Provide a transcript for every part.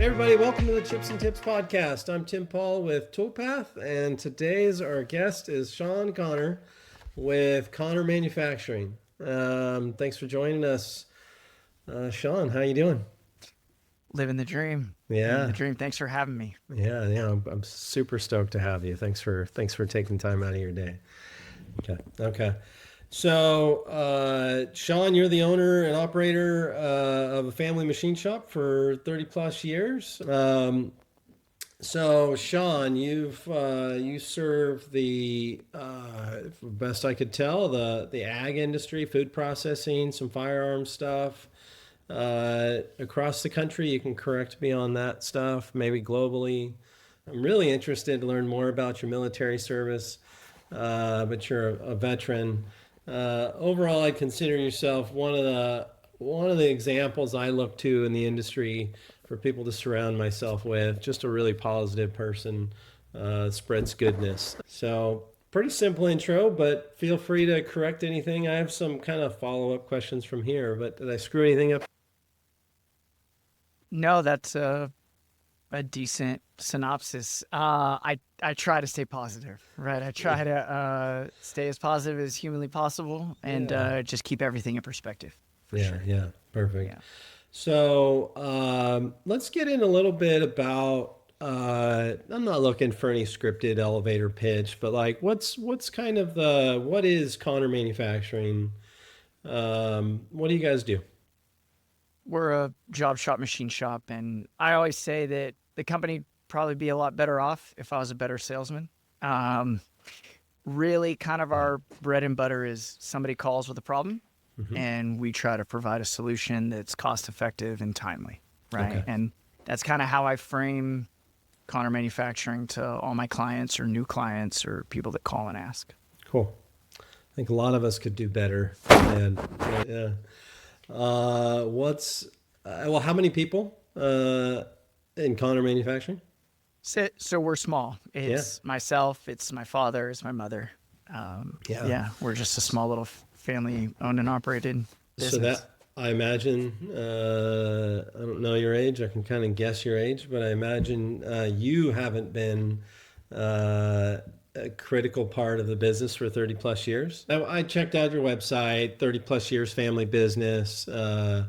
Hey everybody, welcome to the Chips and Tips podcast. I'm Tim Paul with Toolpath, and today's our guest is Shawn Conour with Conour Manufacturing. Thanks for joining us, Shawn. How you doing? Living the dream. Living the Yeah, dream. Thanks for having me. yeah. I'm super stoked to have you. Thanks for taking time out of your day. Okay. So, Shawn, you're the owner and operator of a family machine shop for 30 plus years. So, Shawn, you serve the best I could tell the ag industry, food processing, some firearm stuff across the country. You can correct me on that stuff, maybe globally. I'm really interested to learn more about your military service, but you're a veteran. Overall, I'd consider yourself one of the examples I look to in the industry for people to surround myself with. Just a really positive person, spreads goodness. So pretty simple intro, but feel free to correct anything. I have some kind of follow up questions from here, but did I screw anything up? No, that's a decent synopsis. I try to stay positive, right? I try to stay as positive as humanly possible and Yeah, just keep everything in perspective, for yeah, sure. yeah, perfect. Yeah. So let's get in a little bit about. I'm not looking for any scripted elevator pitch, but like, what's kind of what is Conour Manufacturing? What do you guys do? We're a job shop, machine shop, and I always say that the company probably be a lot better off if I was a better salesman. Um, Really, kind of Yeah. our bread and butter is somebody calls with a problem Hmm. and we try to provide a solution that's cost effective and timely, right? Okay. And that's kind of how I frame Conour Manufacturing to all my clients or new clients or people that call and ask. Cool. I think a lot of us could do better. And yeah. What's well? How many people in Conour Manufacturing? So we're small. Yeah. It's myself, it's my father, it's my mother. Yeah. Yeah, we're just a small little family owned and operated So business. that I imagine, I don't know your age. I can kind of guess your age, but I imagine you haven't been a critical part of the business for 30 plus years. I checked out your website, 30 plus years family business. Knowing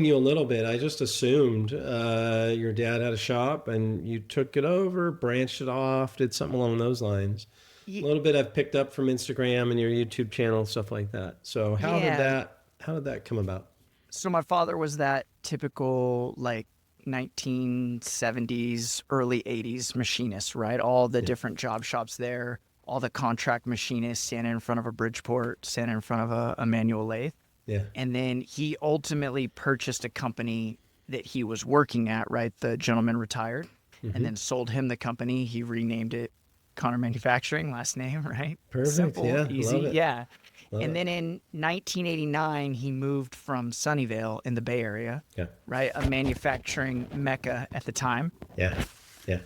you a little bit, I just assumed your dad had a shop and you took it over, branched it off, did something along those lines. A Ye- little bit I've picked up from Instagram and your YouTube channel, stuff like that. So Yeah. how did that come about? So my father was that typical like 1970s, early 80s machinist, right? All the Yeah, different job shops there, all the contract machinists standing in front of a Bridgeport, standing in front of a manual lathe. yeah. And then he ultimately purchased a company that he was working at, right? The gentleman retired and Hmm. then sold him the company. He renamed it Conour Manufacturing, last name, right? Perfect. Simple, Yeah, easy. love it. Yeah. Love And it. then in 1989, he moved from Sunnyvale in the Bay Area, Yeah, right? A manufacturing mecca at the time. yeah, yeah,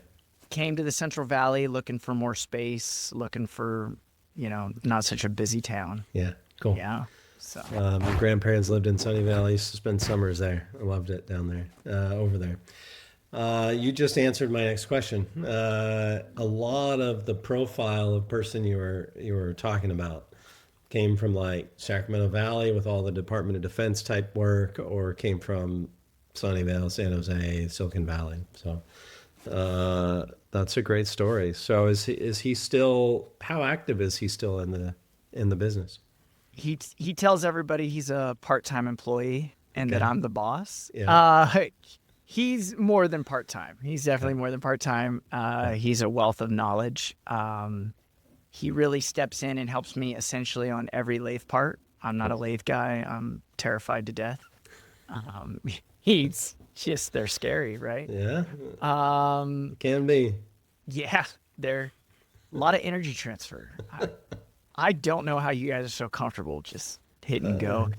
Came to the Central Valley looking for more space, looking for, not such a busy town. yeah. Cool. Yeah. So, My grandparents lived in Sunnyvale. I used to spend summers there. I loved it down there, over there. You just answered my next question. A lot of the profile of person you were talking about came from like Sacramento Valley with all the Department of Defense type work, or came from Sunnyvale, San Jose, Silicon Valley. So that's a great story. So is he still? How active is he still in the business? he tells everybody he's a part-time employee and that Okay. I'm the boss. Yeah. He's more than part-time. He's Okay. definitely more than part-time. Okay. He's a wealth of knowledge. He really steps in and helps me essentially on every lathe part. I'm not a Cool. lathe guy. I'm terrified to death. Um, he's just they're scary, right? Yeah. Um, It can be. yeah, they're a lot of energy transfer. I don't know how you guys are so comfortable just hit and Uh, go.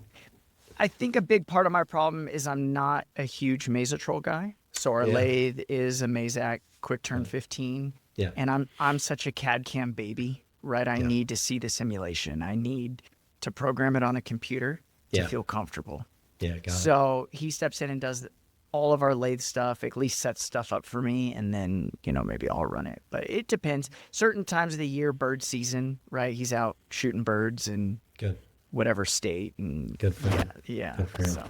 I think a big part of my problem is I'm not a huge Mazatrol guy. So our yeah. lathe is a Mazak Quick Turn 15, Yeah. and I'm such a CAD CAM baby, right? I Yeah. need to see the simulation. I need to program it on a computer to Yeah. feel comfortable. Yeah. Got it. So he steps in and does all of our lathe stuff, at least sets stuff up for me, and then, maybe I'll run it. But it depends. Certain times of the year, bird season, right? He's out shooting birds in Good. whatever state. And Good for him. Yeah. Good for him. So.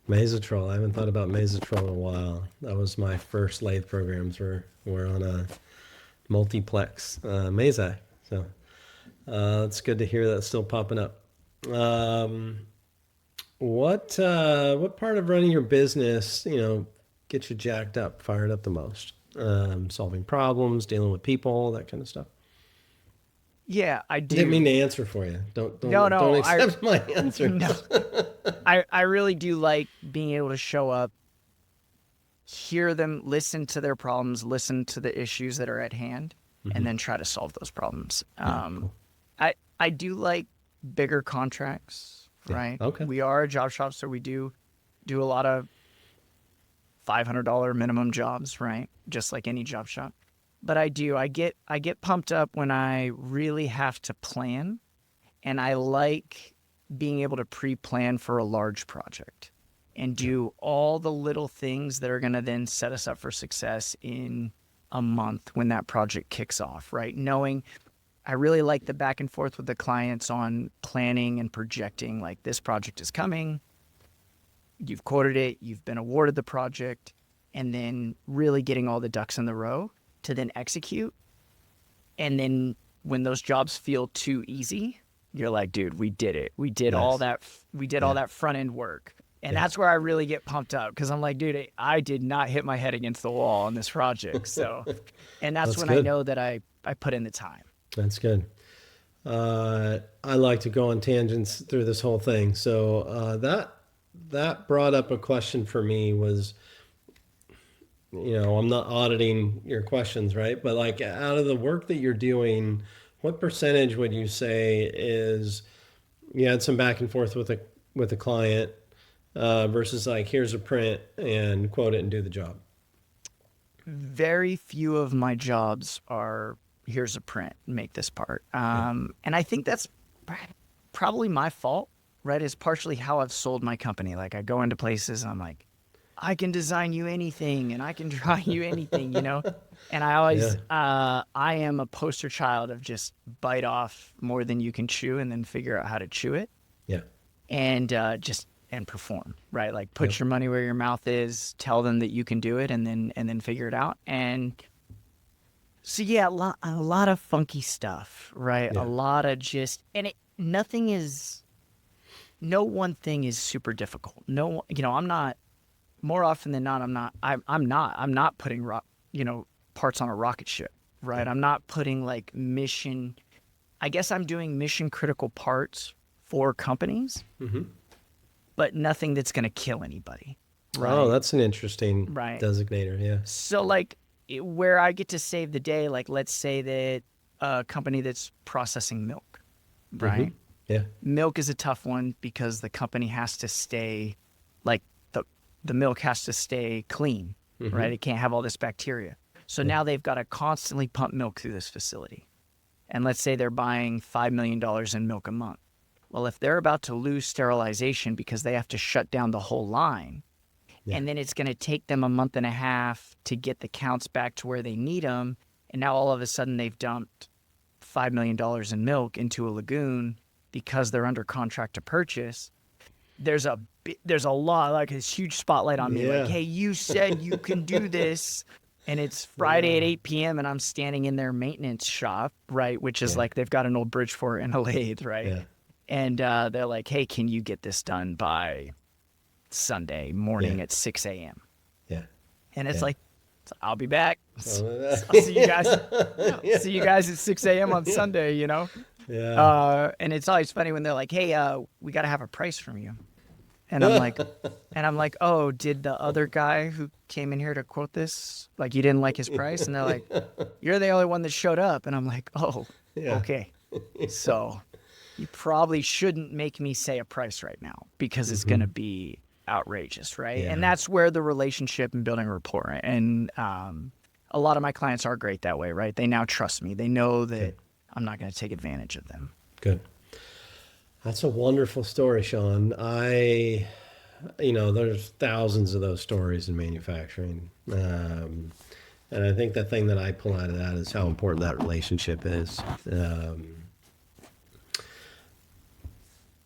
Mazotrol. I haven't thought about Mazotrol in a while. That was my first lathe programs were on a multiplex Mazak. So it's good to hear that still popping up. What part of running your business, gets you jacked up, fired up the most? Solving problems, dealing with people, that kind of stuff. Yeah, I do. Didn't mean to answer for you. Don't accept my answer. No. I really do like being able to show up, hear them, listen to their problems, listen to the issues that are at hand, and then try to solve those problems. Cool. I do like bigger contracts, right? Okay. We are a job shop, so we do a lot of $500 minimum jobs, right? Just like any job shop. But I get pumped up when I really have to plan, and I like being able to pre-plan for a large project and do all the little things that are going to then set us up for success in a month when that project kicks off, right? Knowing I really like the back and forth with the clients on planning and projecting, like, this project is coming, you've quoted it, you've been awarded the project, and then really getting all the ducks in the row to then execute. And then when those jobs feel too easy, you're like, dude, we did it. We did all that. We did all that front end work. And that's where I really get pumped up, because I'm like, dude, I did not hit my head against the wall on this project. So, and that's when good. I know that I put in the time. That's good. I like to go on tangents through this whole thing. So that brought up a question for me was, I'm not auditing your questions, right? But like, out of the work that you're doing, what percentage would you say is you had some back and forth with a client versus like, here's a print and quote it and do the job? Very few of my jobs are here's a print, make this part. And I think that's probably my fault, right? Is partially how I've sold my company. Like, I go into places and I'm like, I can design you anything and I can draw you anything, And I always, I am a poster child of just bite off more than you can chew and then figure out how to chew it. Yeah. And and perform, right? Like, put your money where your mouth is, tell them that you can do it, and then figure it out. And so, a lot of funky stuff, right? Yeah. A lot of just, and no one thing is super difficult. No, I'm not, more often than not, I'm not putting parts on a rocket ship, right? I'm not putting I guess I'm doing mission critical parts for companies, but nothing that's going to kill anybody. Right? Oh, that's an interesting designator. Yeah. So where I get to save the day, like, let's say that a company that's processing milk, right? Yeah. Milk is a tough one because the company has to stay, the milk has to stay clean, right? It can't have all this bacteria. So now they've got to constantly pump milk through this facility. And let's say they're buying $5 million in milk a month. Well, if they're about to lose sterilization because they have to shut down the whole line, and then it's going to take them a month and a half to get the counts back to where they need them, and now all of a sudden they've dumped $5 million in milk into a lagoon because they're under contract to purchase, there's a lot, like, this huge spotlight on me. Like, hey, you said you can do this. And it's Friday at 8 p.m. and I'm standing in their maintenance shop, right? Which is like, they've got an old bridge for it and a lathe, right? Yeah. And they're like, hey, can you get this done by Sunday morning at 6 a.m.? Yeah. And it's like, I'll be back. I'll see you guys. See you guys at 6 a.m. on Sunday, Yeah. And it's always funny when they're like, hey, we got to have a price from you. And I'm like, oh, did the other guy who came in here to quote this, like, you didn't like his price? And they're like, you're the only one that showed up. And I'm like, oh, okay. So you probably shouldn't make me say a price right now because it's going to be outrageous, right? Yeah. And that's where the relationship and building rapport. And a lot of my clients are great that way, right? They now trust me. They know that I'm not going to take advantage of them. Good. That's a wonderful story, Shawn. there's thousands of those stories in manufacturing. And I think the thing that I pull out of that is how important that relationship is.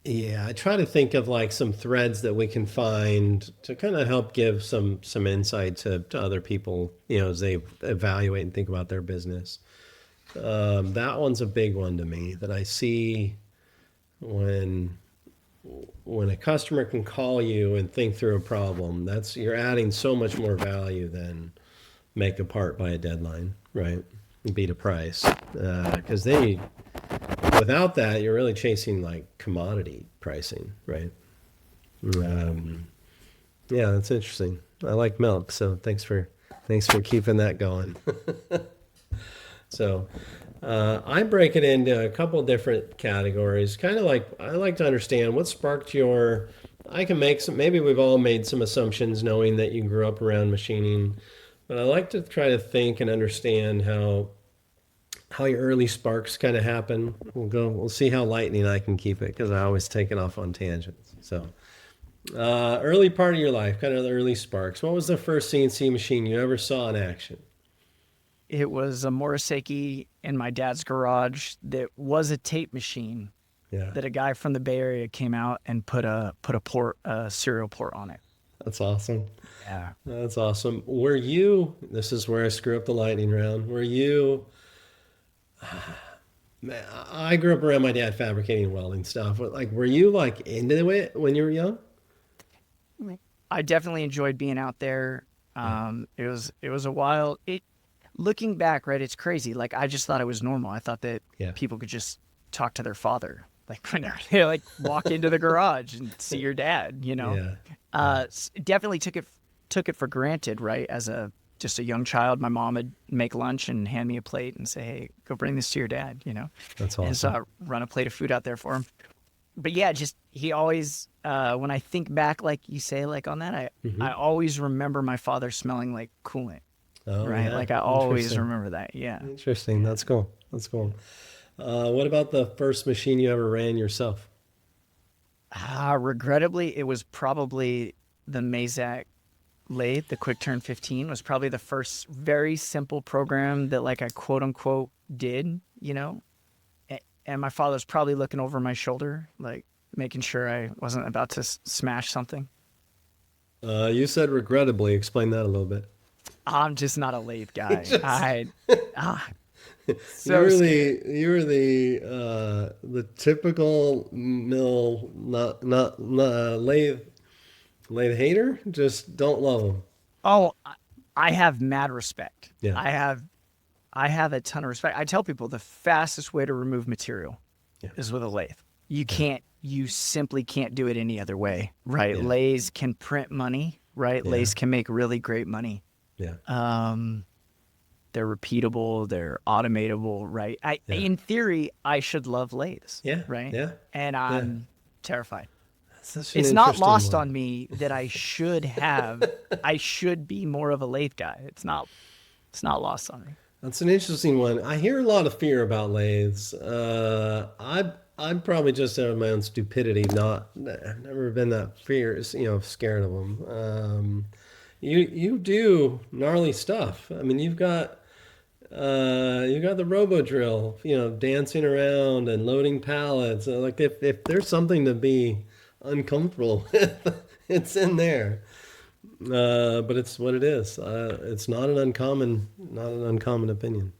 Yeah, I try to think of like some threads that we can find to kind of help give some insight to other people, as they evaluate and think about their business. That one's a big one to me that I see when a customer can call you and think through a problem. You're adding so much more value than make a part by a deadline, right? And beat a price, because without that, you're really chasing like commodity pricing, right? Yeah, that's interesting. I like milk, so thanks for keeping that going. So I break it into a couple different categories. Kind of like I like to understand what sparked your. I can make some. Maybe we've all made some assumptions, knowing that you grew up around machining, but I like to try to think and understand how your early sparks kind of happen. We'll see how lightning I can keep it, because I always take it off on tangents. So early part of your life, kind of the early sparks. What was the first CNC machine you ever saw in action? It was a Morisaki in my dad's garage that was a tape machine. Yeah, that a guy from the Bay Area came out and put a serial port on it. that's awesome. Yeah. That's awesome. This is where I screw up the lightning round. Man, I grew up around my dad fabricating and welding stuff. Like, were you like into it when you were young? I definitely enjoyed being out there. It was a while. Looking back, right, it's crazy. Like, I just thought it was normal. I thought that people could just talk to their father. Like, when they like walk into the garage and see your dad, Definitely took it for granted, right? As just a young child, my mom would make lunch and hand me a plate and say, "Hey, go bring this to your dad," That's awesome. And so I run a plate of food out there for him. But yeah, he always, when I think back, like you say, like on that, I always remember my father smelling like coolant. Oh, right? yeah. Like, I always remember that. Yeah. Interesting. That's cool. What about the first machine you ever ran yourself? Regrettably, it was probably the Mazak lathe. The Quick Turn 15 was probably the first very simple program that, like, I quote unquote did, and my father's probably looking over my shoulder, like making sure I wasn't about to smash something. You said regrettably. Explain that a little bit. I'm just not a lathe guy. You were the typical mill, not lathe hater. Just don't love them. Oh, I have mad respect. Yeah. I have a ton of respect. I tell people the fastest way to remove material is with a lathe. You simply can't do it any other way, right? Yeah. Lathes can print money, right? Yeah. Lathes can make really great money. Yeah. They're repeatable, they're automatable, right? In theory, I should love lathes. Yeah. Right? Yeah. And I'm terrified. It's not lost on me that I should be more of a lathe guy. It's not lost on me. That's an interesting one. I hear a lot of fear about lathes. I'd probably just out of my own stupidity, I've never been that scared of them. You do gnarly stuff. I mean, you've got the robo drill, dancing around and loading pallets. Like, if there's something to be uncomfortable with, it's in there. But it's what it is. It's not an uncommon opinion.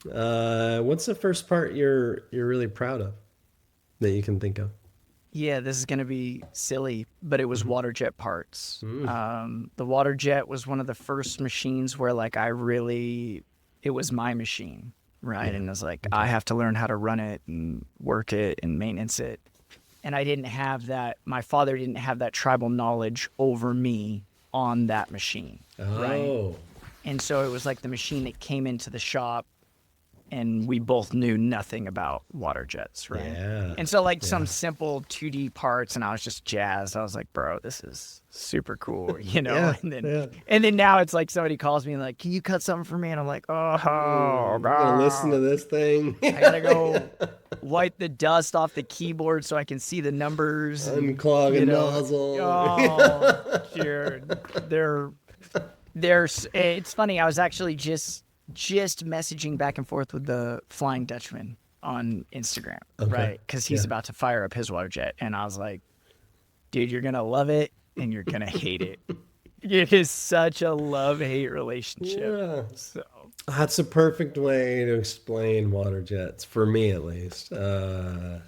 What's the first part you're really proud of that you can think of? Yeah, this is going to be silly, but it was water jet parts. The water jet was one of the first machines where, like, it was my machine, right? And it was like, I have to learn how to run it and work it and maintenance it. And I didn't have that. My father didn't have that tribal knowledge over me on that machine, right? And so it was like the machine that came into the shop, and we both knew nothing about water jets, right? Yeah. And so, like, some simple 2D parts, and I was just jazzed. I was like, bro, this is super cool, Yeah, and then now it's like somebody calls me and like, can you cut something for me? And I'm like, oh, I'm gonna listen to this thing. I gotta go wipe the dust off the keyboard so I can see the numbers. Unclog a nozzle. Oh, sure. It's funny. I was actually just messaging back and forth with the Flying Dutchman on Instagram, right? Because he's about to fire up his water jet, and I was like, dude, you're gonna love it and you're gonna hate it. It is such a love-hate relationship. Yeah. So That's a perfect way to explain water jets, for me at least. I've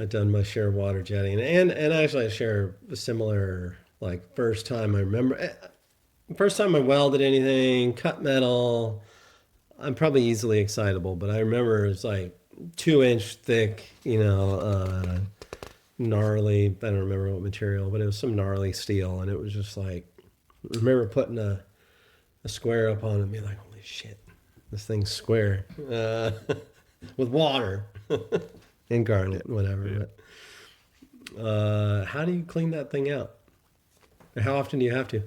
done my share of water jetting, and actually I share a similar, like, first time I welded anything, cut metal. I'm probably easily excitable, but I remember it's like 2-inch thick, gnarly. I don't remember what material, but it was some gnarly steel, and it was just like, I remember putting a square up on it and being like, holy shit, this thing's square, with water and garnet, whatever. But how do you clean that thing out? Or how often do you have to?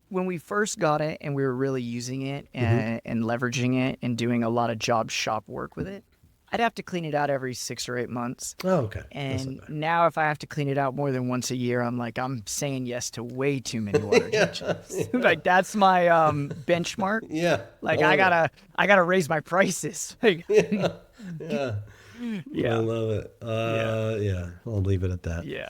When we first got it and we were really using it and leveraging it and doing a lot of job shop work with it, I'd have to clean it out every 6 or 8 months. Oh, okay. And now if I have to clean it out more than once a year, I'm saying yes to way too many water jet jobs. Like, that's my benchmark. Yeah. Like, I gotta raise my prices. Yeah. Yeah. I love it. Yeah. I'll leave it at that. Yeah.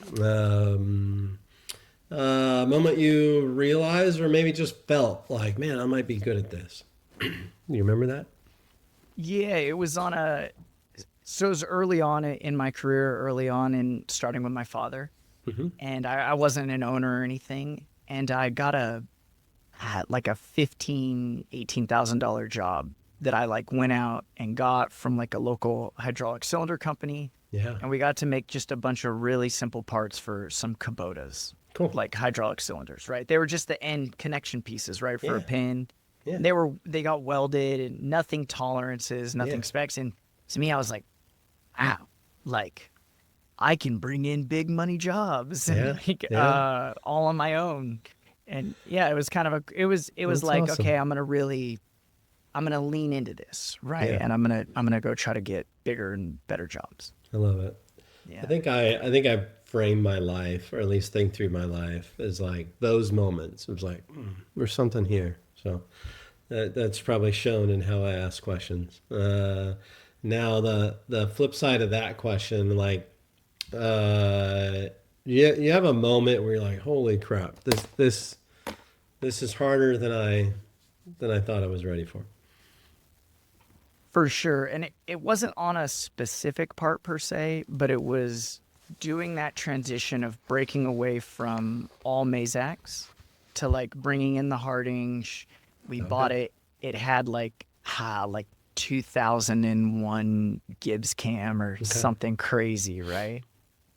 Moment you realized or maybe just felt like, man, I might be good at this. You remember that? Yeah, it was so it was early on in my career, early on in starting with my father. And I wasn't an owner or anything. And I got like a $18,000 job that I went out and got from like a local hydraulic cylinder company. Yeah. And we got to make just a bunch of really simple parts for some Kubotas. Cool. Like hydraulic cylinders, right? They were just the end connection pieces, right? For a pin. Yeah. They got welded and nothing tolerances, nothing specs. And to me, I was like, wow, like I can bring in big money jobs and all on my own. And yeah, it was kind of it was like, awesome. Okay, I'm going to lean into this. Right. Yeah. And I'm going to go try to get bigger and better jobs. I love it. Yeah. I think I frame my life, or at least think through my life, as like those moments. It was like, there's something here. So that's probably shown in how I ask questions. Now the flip side of that question, like, you have a moment where you're like, holy crap, this is harder than I thought I was ready for. For sure. And it wasn't on a specific part per se, but it was doing that transition of breaking away from all Mazaks to like bringing in the Hardinge. We bought it. It had like 2001 Gibbs cam or something crazy, right?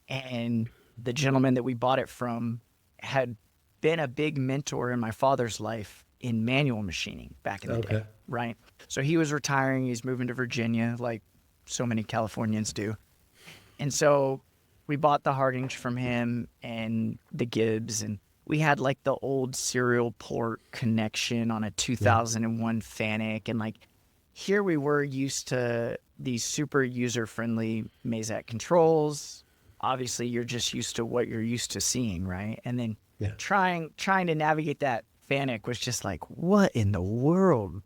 And the gentleman that we bought it from had been a big mentor in my father's life in manual machining back in the day, right? So he was retiring. He's moving to Virginia, like so many Californians do. And so we bought the Hardinge from him and the Gibbs, and we had like the old serial port connection on a 2001 Fanic. And like here we were used to these super user-friendly Mazak controls. Obviously, you're just used to what you're used to seeing, right? And then trying to navigate that Fanic was just like, what in the world?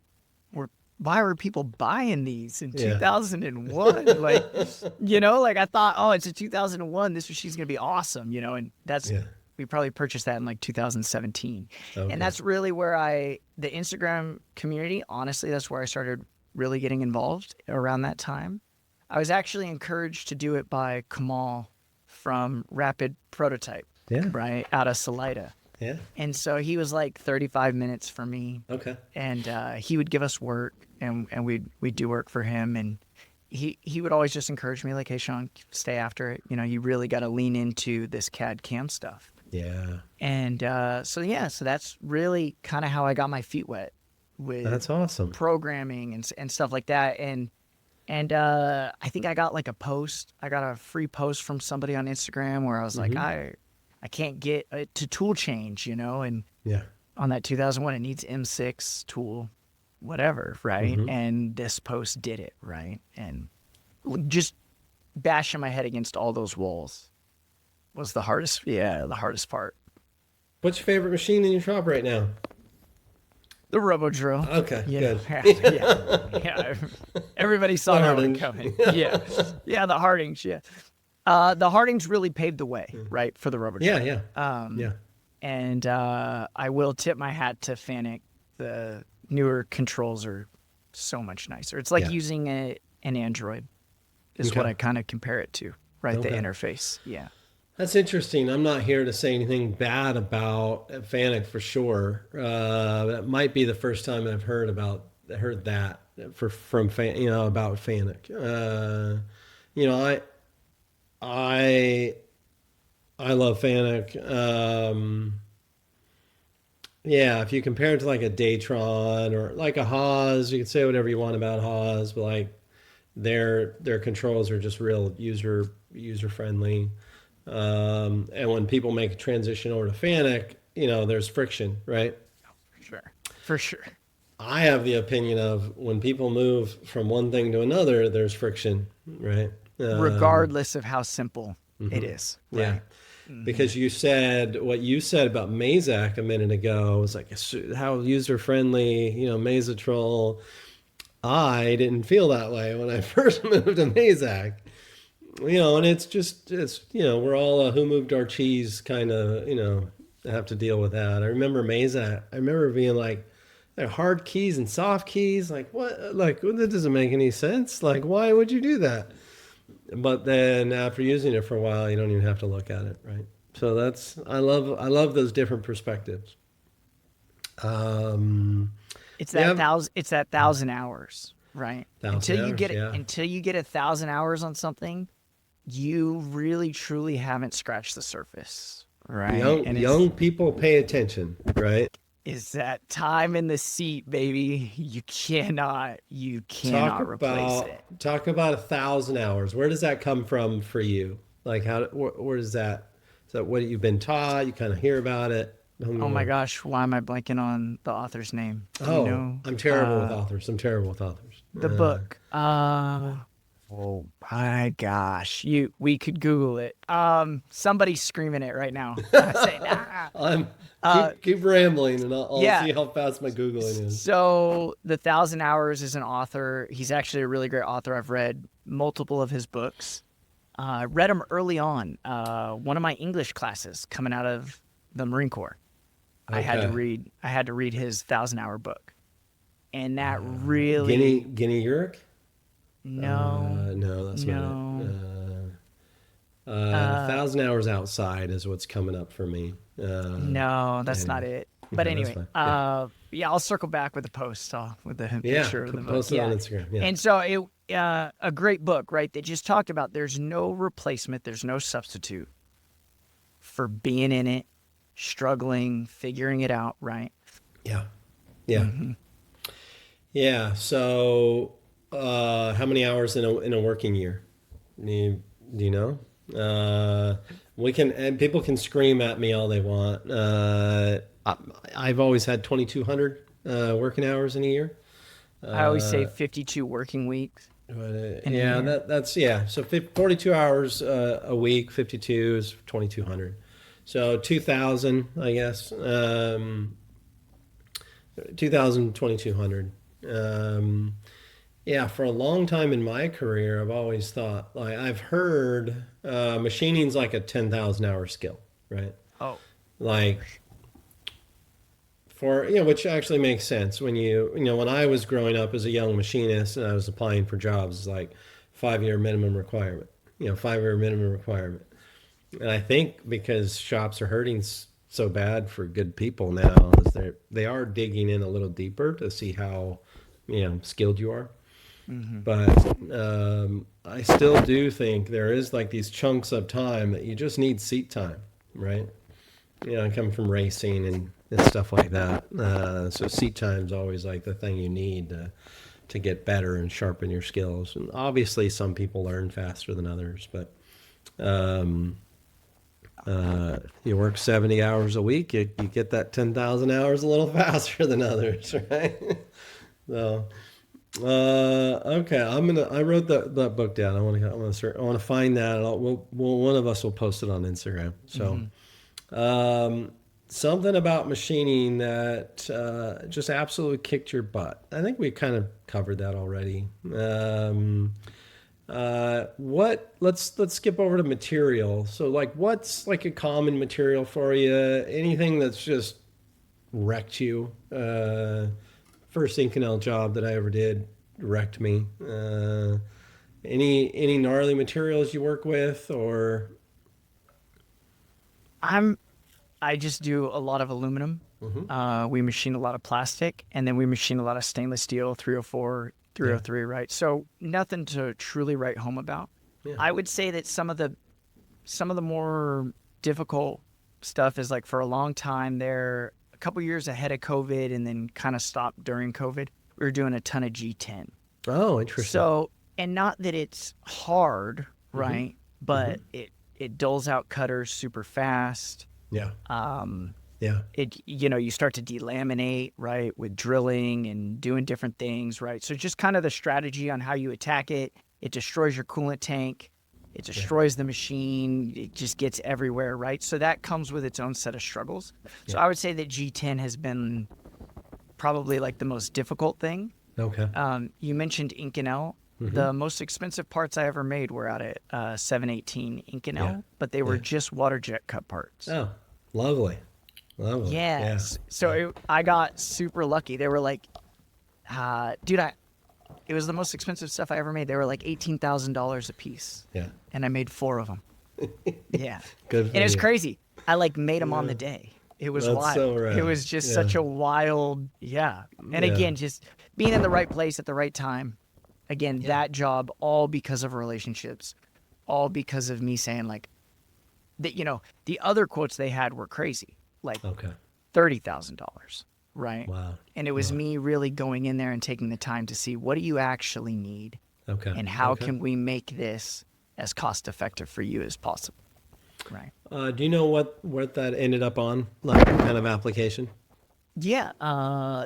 Why were people buying these in 2001? Like, like I thought, oh, it's a 2001. This machine's going to be awesome, and that's, we probably purchased that in like 2017. And that's really where the Instagram community, honestly, that's where I started really getting involved around that time. I was actually encouraged to do it by Kamal from Rapid Prototype, right, out of Salida. Yeah. And so he was like 35 minutes for me. Okay. And he would give us work, and we'd do work for him. And he would always just encourage me, like, hey, Shawn, stay after it. You really got to lean into this CAD CAM stuff. Yeah. And so that's really kind of how I got my feet wet with that's awesome programming and stuff like that. And I think I got like a free post from somebody on Instagram where I was like, I can't get it to tool change, and on that 2001, it needs M6 tool whatever, right? Mm-hmm. And this post did it, right? And just bashing my head against all those walls was the hardest. Yeah, the hardest part. What's your favorite machine in your shop right now? The robo drill. Okay, Yeah, good. yeah. Everybody saw that one Hardinge. coming. Yeah, yeah. The Hardings. Yeah, the Hardings really paved the way, right, for the robo drill. Yeah, yeah, yeah. And I will tip my hat to Fanuc. The newer controls are so much nicer. It's like Yeah. using an Android. Is Okay. what I kind of compare it to, right? The Okay. interface. Yeah. That's interesting. I'm not here to say anything bad about Fanuc for sure. That might be the first time I've heard that from about Fanuc. You know, I I love Fanuc. Yeah, if you compare it to like a Datron or like a Haas, you can say whatever you want about Haas, but like their controls are just real user friendly. And when people make a transition over to Fanuc, there's friction, right? For sure. For sure. I have the opinion of when people move from one thing to another, there's friction, right? Regardless of how simple it is. Yeah. Right? Because what you said about Mazak a minute ago was like how user friendly, Mazatrol. I didn't feel that way when I first moved to Mazak. And we're all who moved our cheese kind of, have to deal with that. I remember Mazak. I remember being like, they're hard keys and soft keys. Like, what? Like, that doesn't make any sense. Like, why would you do that? But then after using it for a while, you don't even have to look at it, right? So I love those different perspectives. It's that thousand hours, right? 1,000 hours, Until you get 1,000 hours on something, you really truly haven't scratched the surface, right? Young people pay attention, right? Is that time in the seat, baby? You cannot replace it. Talk about 1,000 hours. Where does that come from for you? Like where does that? Is that what you've been taught? You kind of hear about it. Oh my gosh, why am I blanking on the author's name? I'm terrible with authors. The book. Oh my gosh, we could Google it. Somebody's screaming it right now. I say, nah. Keep rambling, and I'll see how fast my Googling is. So the 1,000 Hours is an author. He's actually a really great author. I've read multiple of his books. Read them early on. One of my English classes coming out of the Marine Corps. Okay. I had to read his 1,000-hour book, and that really Guinea Urich? No, no, that's not it. 1,000 Hours Outside is what's coming up for me. No, that's not it. But anyway, yeah, I'll circle back with the post with the picture of the book. Post it on Instagram. Yeah. And so a great book, right? That just talked about there's no replacement, there's no substitute for being in it, struggling, figuring it out, right? Yeah. Yeah. Yeah. So, how many hours in a working year? Do you know? And people can scream at me all they want. I've always had 2,200 working hours in a year. I always say 52 working weeks. So 42 hours a week, 52 is 2,200. So 2,000, I guess. 2,000, 2,200. Yeah, for a long time in my career, I've always thought, like, I've heard machining's like a 10,000 hour skill, right? Oh. Like, which actually makes sense when when I was growing up as a young machinist and I was applying for jobs, it's like 5-year minimum requirement, 5-year minimum requirement. And I think because shops are hurting so bad for good people now, is they are digging in a little deeper to see how, skilled you are. Mm-hmm. But I still do think there is like these chunks of time that you just need seat time, right? I come from racing and stuff like that. So seat time is always like the thing you need to get better and sharpen your skills. And obviously some people learn faster than others, but you work 70 hours a week, you get that 10,000 hours a little faster than others, right? No. Okay. I wrote that book down. I want to find that. And one of us will post it on Instagram. So, Hmm. um, something about machining that just absolutely kicked your butt. I think we kind of covered that already. Let's skip over to material. So, like, what's like a common material for you? Anything that's just wrecked you? First Inconel job that I ever did wrecked me. Any gnarly materials you work with, or I'm I just do a lot of aluminum. Mhm. We machine a lot of plastic, and then we machine a lot of stainless steel, 304, Yeah, 303, right? So nothing to truly write home about. yeah, I would say that some of the more difficult stuff is like for a long time there, a couple years ahead of COVID, and then kind of stopped during COVID. We were doing a ton of G10. oh, interesting. So, and not that it's hard, Hmm. right? Hmm. But it dulls out cutters super fast. Yeah, Um, yeah, you start to delaminate, right, with drilling and doing different things, right? So just kind of the strategy on how you attack it. It destroys your coolant tank. It yeah, destroys the machine. It just gets everywhere, right? So that comes with its own set of struggles. So yeah. I would say that G10 has been probably like the most difficult thing. Okay. You mentioned Inconel. Hmm. The most expensive parts I ever made were out at 718 Yeah, Inconel, but they were yeah. just water jet cut parts. Oh, lovely, lovely. Yeah, Yes. So yeah, I got super lucky. They were like, dude, it was the most expensive stuff I ever made. They were like $18,000 a piece, yeah. and I made four of them. Yeah. Good And for it was you. crazy. I like made them on Yeah, the day. It was that's so wild. It rad. was just Yeah, such a wild, yeah. And yeah, again, just being in the right place at the right time. Again, yeah. that job, all because of relationships, all because of me saying like that. The other quotes they had were crazy, like Okay. $30,000, right? Wow. And it was Wow. me really going in there and taking the time to see what do you actually need, Okay. and how Okay. can we make this as cost effective for you as possible, right? Do you know what that ended up on? Like what kind of application? Yeah,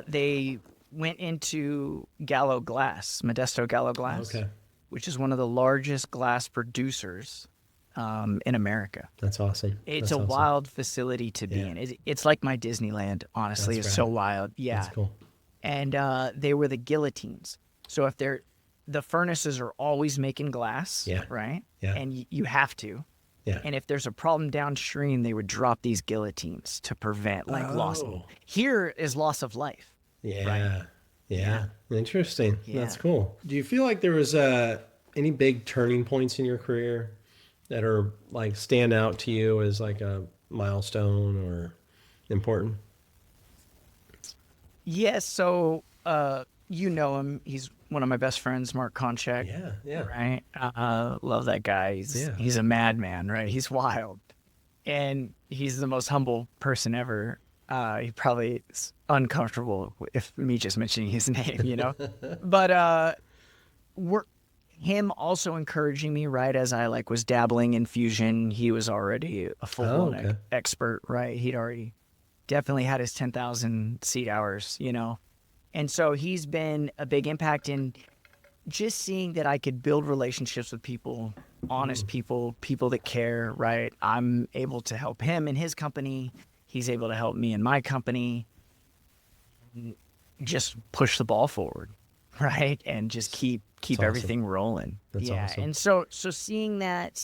they went into Gallo Glass, Modesto Gallo Glass, Okay. which is one of the largest glass producers in America. That's awesome. It's a That's awesome. wild facility to be Yeah. in. It's like my Disneyland, honestly. That's It's so rad. wild. That's Yeah. cool. And they were the guillotines. So if they're the furnaces are always making glass, Yeah. right? Yeah. And you have to. Yeah. And if there's a problem downstream, they would drop these guillotines to prevent like loss. Oh. Here is loss of life, right? Yeah. Yeah. Yeah. Interesting. Yeah. That's cool. Do you feel like there was any big turning points in your career that are like stand out to you as like a milestone or important? Yes. So, you know him. He's one of my best friends, Mark Konchak, Yeah. Yeah. right? Love that guy. He's Yeah. he's a madman, right? He's wild, and he's the most humble person ever. He probably is uncomfortable if me just mentioning his name. But we're him also encouraging me, right? As I like was dabbling in fusion, he was already a full Oh, blown okay. expert, right? He'd already definitely had his 10,000 seat hours. And so he's been a big impact in just seeing that I could build relationships with people, honest people, people that care, right? I'm able to help him in his company. He's able to help me in my company. Just push the ball forward, right? And just That's keep awesome. everything rolling. That's Yeah. awesome. And so seeing that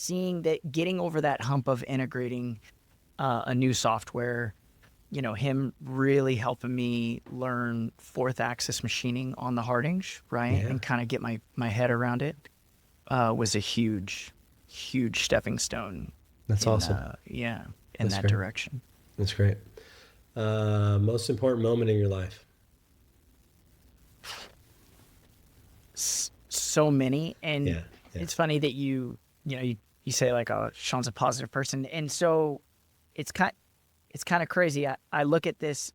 getting over that hump of integrating a new software, him really helping me learn fourth axis machining on the Hardinge, right? Yeah. And kind of get my head around it, was a huge stepping stone That's in, awesome. yeah, in That's that great. direction. That's great. Most important moment in your life? So many. And Yeah. Yeah. it's funny that you say like, oh, Sean's a positive person. And so it's kind of crazy. I look at this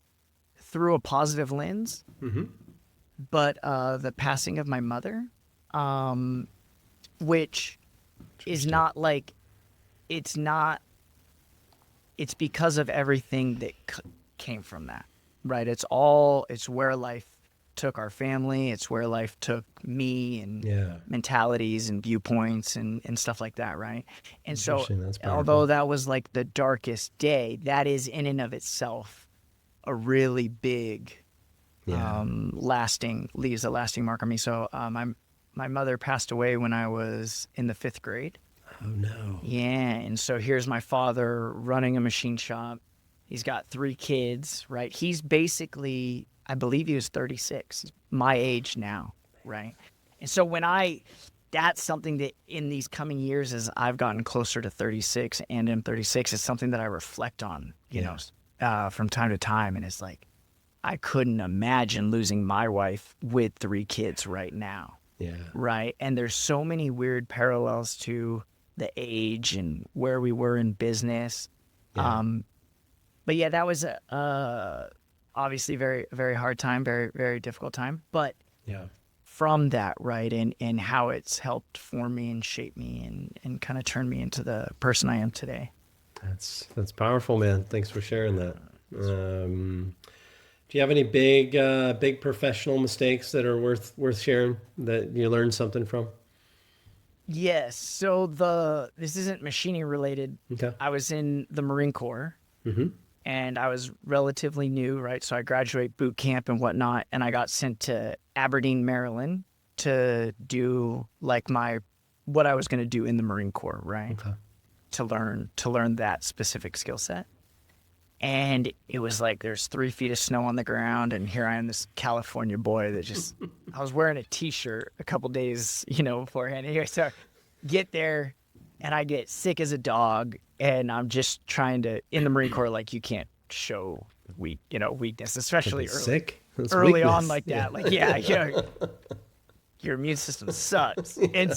through a positive lens, Mm-hmm. but the passing of my mother, which is Interesting. not like, it's not, it's because of everything that came from that, right? It's where life took our family. It's where life took me, and Yeah. mentalities and viewpoints and stuff like that, right? And so, Interesting. That's powerful. although that was like the darkest day, that is in and of itself a really big, Yeah. leaves a lasting mark on me. So, my mother passed away when I was in the 5th grade. Oh no. Yeah, and so here's my father running a machine shop. He's got 3 kids, right? He's basically, I believe he was 36, my age now, right? And so that's something that in these coming years, as I've gotten closer to 36 and am 36, is something that I reflect on, from time to time. And it's like, I couldn't imagine losing my wife with 3 kids right now. Yeah. Right. And there's so many weird parallels to the age and where we were in business. Yeah. But yeah, that was obviously very, very hard time, very, very difficult time. But Yeah. from that, right, and how it's helped form me and shape me and kind of turn me into the person I am today. That's powerful, man. Thanks for sharing that. Do you have any big professional mistakes that are worth sharing that you learned something from? Yes. So this isn't machining related. Okay. I was in the Marine Corps. Mm-hmm. And I was relatively new, right? So I graduate boot camp and whatnot, and I got sent to Aberdeen, Maryland to do like what I was going to do in the Marine Corps, right? Okay. To learn that specific skill set. And it was like there's 3 feet of snow on the ground, and here I am, this California boy that just I was wearing a t-shirt a couple days, beforehand. Anyway, so get there and I get sick as a dog, and I'm just trying to, in the Marine Corps, like, you can't show weakness, especially Sick. That's early weakness. on like that. Yeah. Like, your immune system sucks. And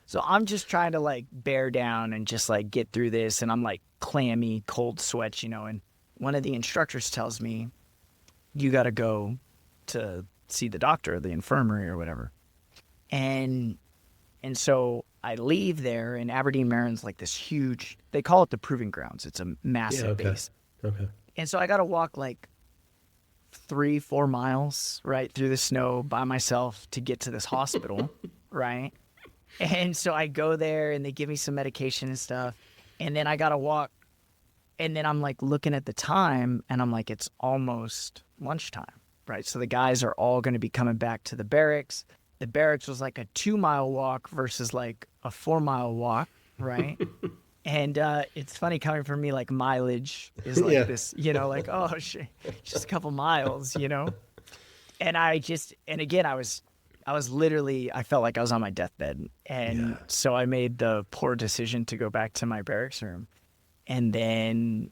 so I'm just trying to like bear down and just like get through this. And I'm like clammy, cold sweats, and one of the instructors tells me, you got to go to see the doctor, the infirmary or whatever. And so I leave there, and Aberdeen, Maryland's like this huge, they call it the proving grounds. It's a massive base. Okay. And so I got to walk like 3-4 miles right through the snow by myself to get to this hospital, right? And so I go there, and they give me some medication and stuff. And then I got to walk, and then I'm like looking at the time, and I'm like, it's almost lunchtime, right? So the guys are all going to be coming back to the barracks. The barracks was like a 2-mile walk versus like a 4-mile walk, right? And it's funny coming from me, like mileage is like this, like, oh, shit, just a couple miles, And again, I was literally, I felt like I was on my deathbed. And so I made the poor decision to go back to my barracks room. And then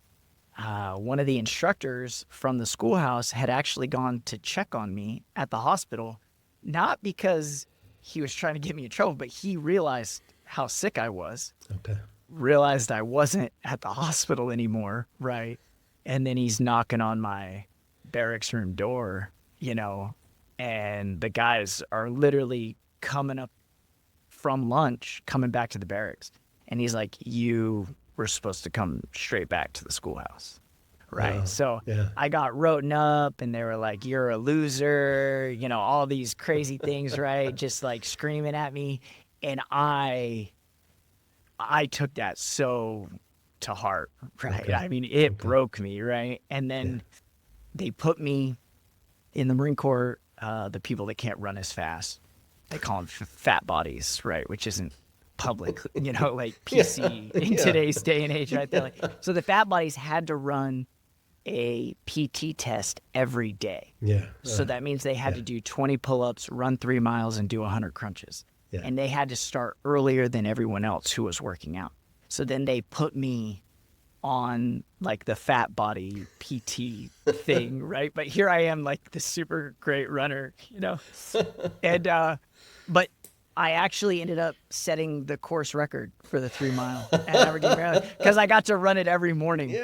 one of the instructors from the schoolhouse had actually gone to check on me at the hospital. Not because he was trying to get me in trouble, but he realized how sick I was. Okay. Realized I wasn't at the hospital anymore, right? And then he's knocking on my barracks room door, and the guys are literally coming up from lunch, coming back to the barracks. And he's like, you were supposed to come straight back to the schoolhouse. Right. So I got written up, and they were like, you're a loser, all these crazy things, right? Just like screaming at me. And I took that so to heart, right? Okay. I mean, it broke me, right? And then they put me in the Marine Corps, the people that can't run as fast, they call them fat bodies, right? Which isn't public, like PC in today's day and age, right? So the fat bodies had to run a PT test every day. Yeah. So that means they had to do 20 pull-ups, run 3 miles, and do 100 crunches. Yeah. And they had to start earlier than everyone else who was working out. So then they put me on like the fat body PT thing, right? But here I am, like the super great runner, And but I actually ended up setting the course record for the 3 mile at Aberdeen, Maryland, because I got to run it every morning,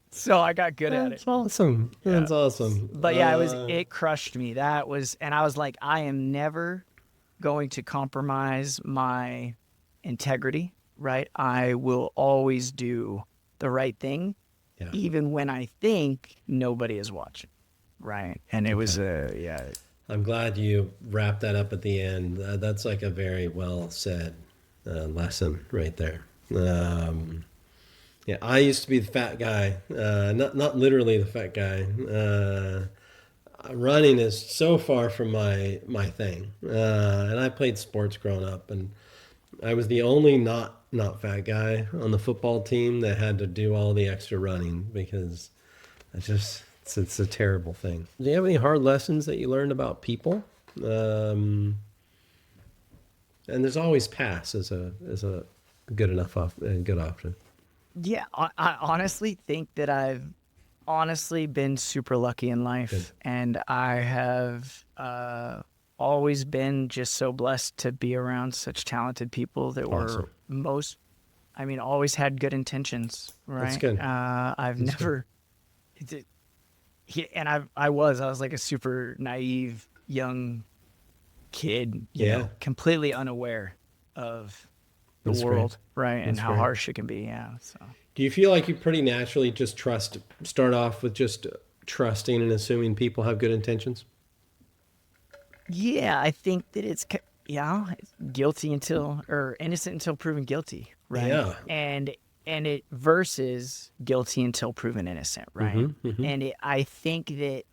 so I got good at it. That's awesome. That's awesome. But it crushed me. And I was like, I am never going to compromise my integrity, right? I will always do the right thing, even when I think nobody is watching, right? And it was yeah. I'm glad you wrapped that up at the end. That's like a very well said lesson right there. Yeah, I used to be the fat guy, not literally the fat guy. Running is so far from my thing, and I played sports growing up, and I was the only not fat guy on the football team that had to do all the extra running because it's a terrible thing. Do you have any hard lessons that you learned about people? And there's always pass as a good enough good option. Yeah, I honestly think that I've honestly been super lucky in life, Good. and I have always been just so blessed to be around such talented people that Awesome. were always had good intentions, right? That's good. I've That's never, and I was like a super naive young kid, you Yeah. know, completely unaware of the That's world, right? And That's how great. harsh it can be. Yeah. So. Do you feel like you pretty naturally just start off with just trusting and assuming people have good intentions? Yeah, I think that it's guilty until or innocent until proven guilty, right? Yeah. And it versus guilty until proven innocent, right? I think that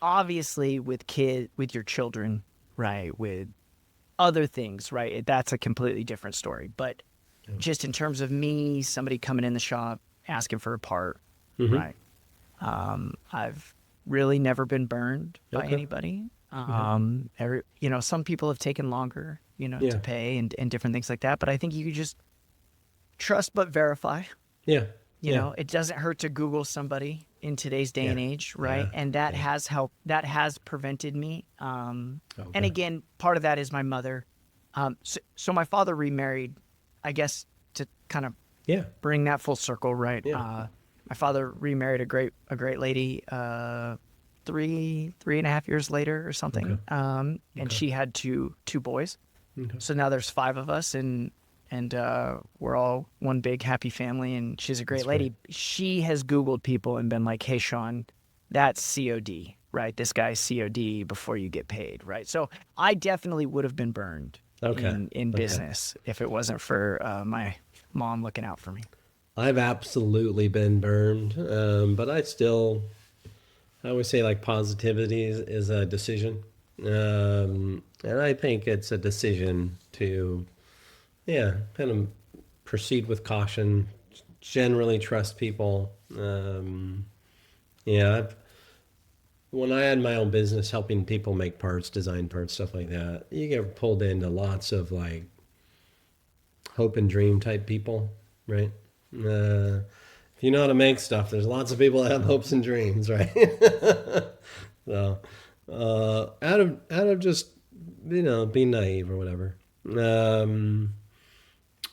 obviously with your children, right, with other things, right, that's a completely different story. But just in terms of me, somebody coming in the shop asking for a part, right? I've really never been burned by Okay. anybody. Some people have taken longer, Yeah. to pay and different things like that. But I think you could just trust but verify. Yeah. You know, it doesn't hurt to Google somebody in today's day and age, right? Yeah. And that has helped. That has prevented me. And again, part of that is my mother. So my father remarried, I guess, to kind of bring that full circle, right? Yeah. My father remarried a great lady 3.5 years later or something. Okay. And she had two boys. Okay. So now there's 5 of us, and we're all one big happy family. And she's a great lady. She has Googled people and been like, "Hey, Shawn, that's COD, right? This guy's COD before you get paid, right?" So I definitely would have been burned in business if it wasn't for my mom looking out for me. I've absolutely been burned, but I always say like positivity is a decision, and I think it's a decision to, kind of proceed with caution, generally trust people. When I had my own business helping people make parts, design parts, stuff like that, you get pulled into lots of like hope and dream type people, right? If you know how to make stuff, there's lots of people that have hopes and dreams, right? So, out of just being naive or whatever.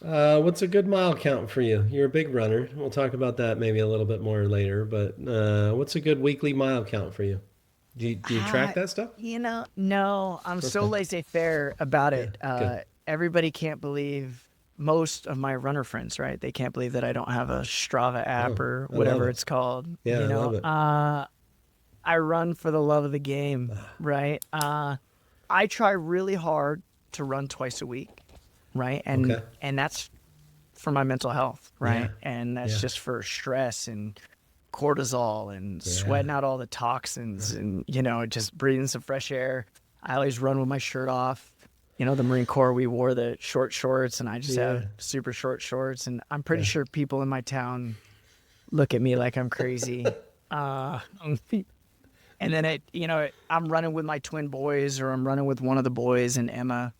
What's a good mile count for you? You're a big runner. We'll talk about that maybe a little bit more later. But what's a good weekly mile count for you? Do you track that stuff? No, I'm so laissez-faire about it. Good. Everybody can't believe, most of my runner friends, right? They can't believe that I don't have a Strava app or whatever it's called. Yeah, I love it. I run for the love of the game, right? I try really hard to run twice a week, right? And that's for my mental health, right? Yeah. And that's just for stress and cortisol and sweating out all the toxins and, just breathing some fresh air. I always run with my shirt off. The Marine Corps, we wore the short shorts, and I just have super short shorts. And I'm pretty sure people in my town look at me like I'm crazy. And then I'm running with my twin boys, or I'm running with one of the boys and Emma.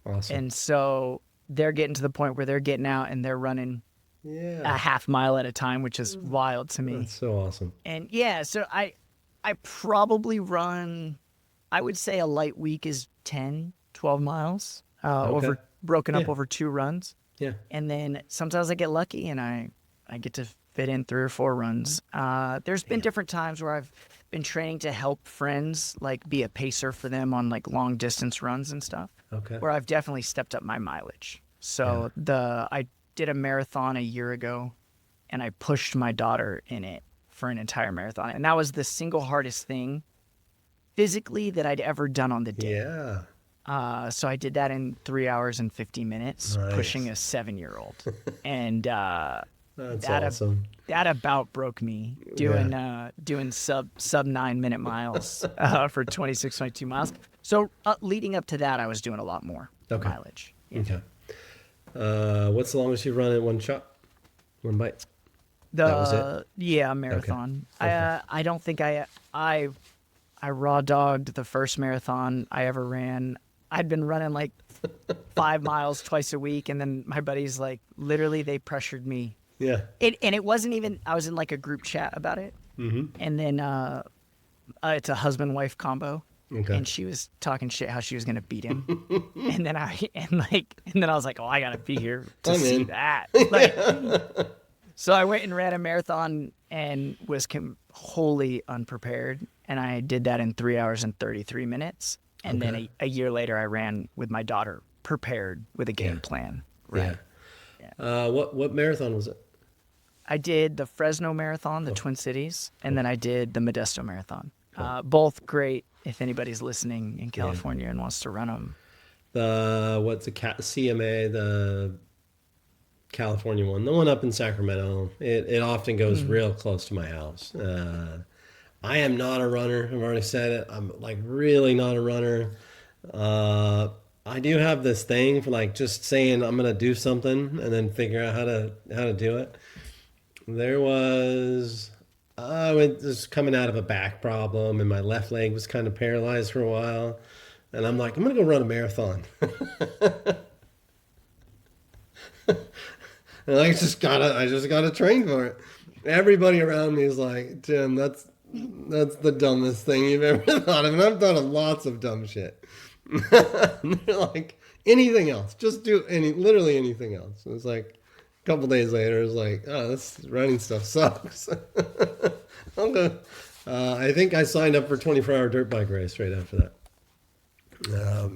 Awesome. And so they're getting to the point where they're getting out and they're running a half mile at a time, which is wild to me. That's so awesome. And so I probably run, I would say a light week is 10, 12 miles broken up over 2 runs. Yeah. And then sometimes I get lucky and I get to fit in 3 or 4 runs. There's been different times where I've been training to help friends, like be a pacer for them on like long distance runs and stuff. Okay. Where I've definitely stepped up my mileage. So I did a marathon a year ago, and I pushed my daughter in it for an entire marathon. And that was the single hardest thing physically that I'd ever done on the day. Yeah. So I did that in 3 hours and 50 minutes, Nice. pushing a 7-year-old. And That's awesome. that about broke me doing sub 9-minute miles for 26.2 miles. So leading up to that, I was doing a lot more mileage. Yeah. Okay. What's the longest you've run in one shot? One bite? That was it? Yeah, marathon. Okay. I don't think I raw dogged the first marathon I ever ran. I'd been running like 5 miles twice a week, and then my buddies, like, literally they pressured me. Yeah. And it wasn't even, I was in like a group chat about it. Mm-hmm. And then it's a husband-wife combo. Okay. And she was talking shit how she was gonna beat him. and then I was like, oh, I gotta be here to see that. Like, so I went and ran a marathon and was wholly unprepared. And I did that in 3 hours and 33 minutes. And then a year later, I ran with my daughter, prepared with a game plan. Right. Yeah. What marathon was it? I did the Fresno Marathon, the Twin Cities, and then I did the Modesto Marathon. Both great if anybody's listening in California and wants to run them. What's the CMA, the California one, the one up in Sacramento. It often goes real close to my house. I am not a runner. I've already said it. I'm like really not a runner. I do have this thing for like just saying I'm gonna do something and then figure out how to do it. There was I was coming out of a back problem and my left leg was kind of paralyzed for a while, and I'm like, I'm gonna go run a marathon. And I just gotta train for it. Everybody around me is like, Tim, that's the dumbest thing you've ever thought of. And I've thought of lots of dumb shit. They're like, anything else. Just do literally anything else. It was like a couple days later, it was like, oh, this running stuff sucks. I'll go. I think I signed up for a 24-hour dirt bike race right after that.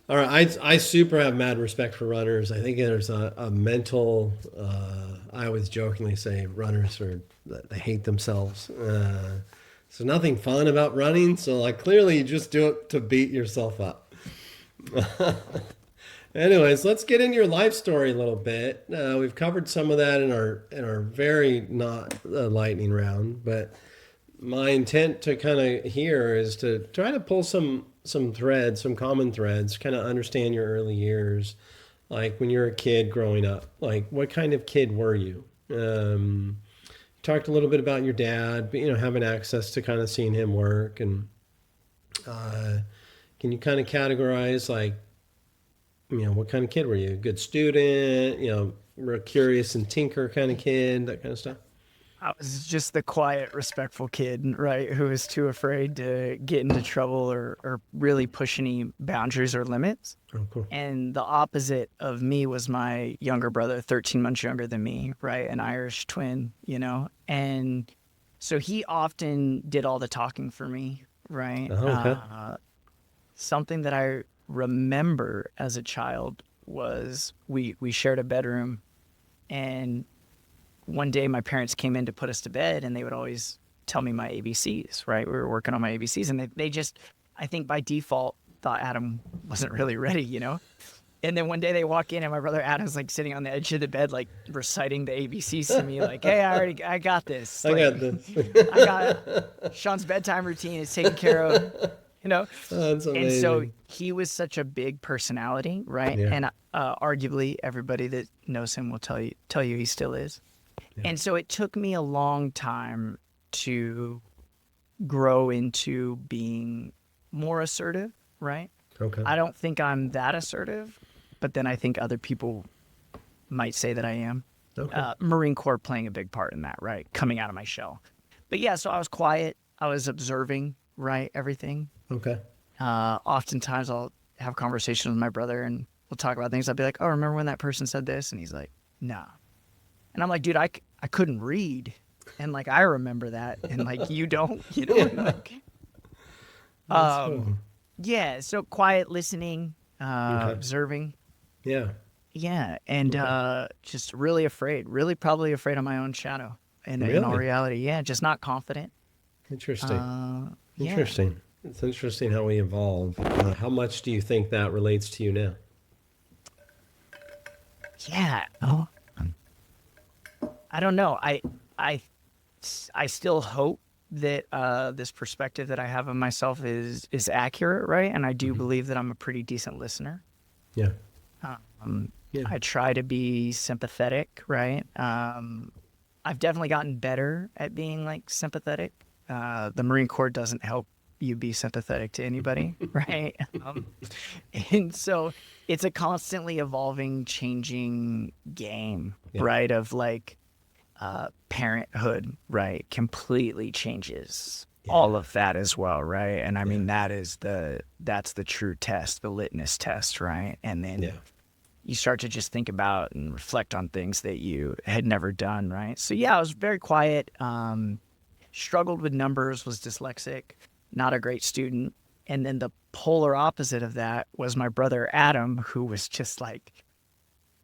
All right, I super have mad respect for runners. I think there's a mental, I always jokingly say runners they hate themselves. So nothing fun about running. So like clearly you just do it to beat yourself up. Anyways, let's get into your life story a little bit. We've covered some of that in our very not lightning round, but my intent to kind of here is to try to pull some threads, some common threads, kind of understand your early years, like when you're a kid growing up. Like, what kind of kid were you? Talked a little bit about your dad, but, having access to kind of seeing him work, and can you kind of categorize, like, what kind of kid were you? A good student, real curious and tinker kind of kid, that kind of stuff? I was just the quiet, respectful kid, right, who was too afraid to get into trouble or really push any boundaries or limits. Oh, cool. And the opposite of me was my younger brother, 13 months younger than me, right, an Irish twin, And so he often did all the talking for me, right? Oh, okay. Something that I remember as a child was we shared a bedroom, and one day my parents came in to put us to bed, and they would always tell me my ABCs, right? We were working on my ABCs, and they just, I think by default, thought Adam wasn't really ready, And then one day they walk in, and my brother Adam's like sitting on the edge of the bed, like reciting the ABCs to me, like, hey, I got this. I got this. I got Sean's bedtime routine is taken care of, That's amazing. And so he was such a big personality, right? Yeah. And arguably everybody that knows him will tell you he still is. Yeah. And so it took me a long time to grow into being more assertive, right? Okay. I don't think I'm that assertive, but then I think other people might say that I am. Okay. Marine Corps playing a big part in that, right? Coming out of my shell. But yeah, so I was quiet. I was observing, right? Everything. Okay. Oftentimes I'll have conversations with my brother and we'll talk about things. I'll be like, oh, remember when that person said this? And he's like, no. And I'm like, dude, I couldn't read. And like, I remember that. And like, you don't, like, cool. Yeah. So quiet listening, observing. Yeah. Yeah. And, just really afraid, probably afraid of my own shadow in all reality. Yeah. Just not confident. Interesting. Yeah. Interesting. It's interesting how we evolve. How much do you think that relates to you now? Yeah. Oh, I don't know. I, I still hope that this perspective that I have of myself is accurate, right? And I do believe that I'm a pretty decent listener. Yeah. Um, Yeah. I try to be sympathetic, right? I've definitely gotten better at being like sympathetic. The Marine Corps doesn't help you be sympathetic to anybody, right? And so it's a constantly evolving, changing game, Yeah. right? Of like parenthood, right? Completely changes Yeah. all of that as well, right? And I mean that's the true test, the litmus test, right? And then Yeah. you start to just think about and reflect on things that you had never done, right? So yeah, I was very quiet, struggled with numbers, was dyslexic, not a great student. And then the polar opposite of that was my brother Adam, who was just like,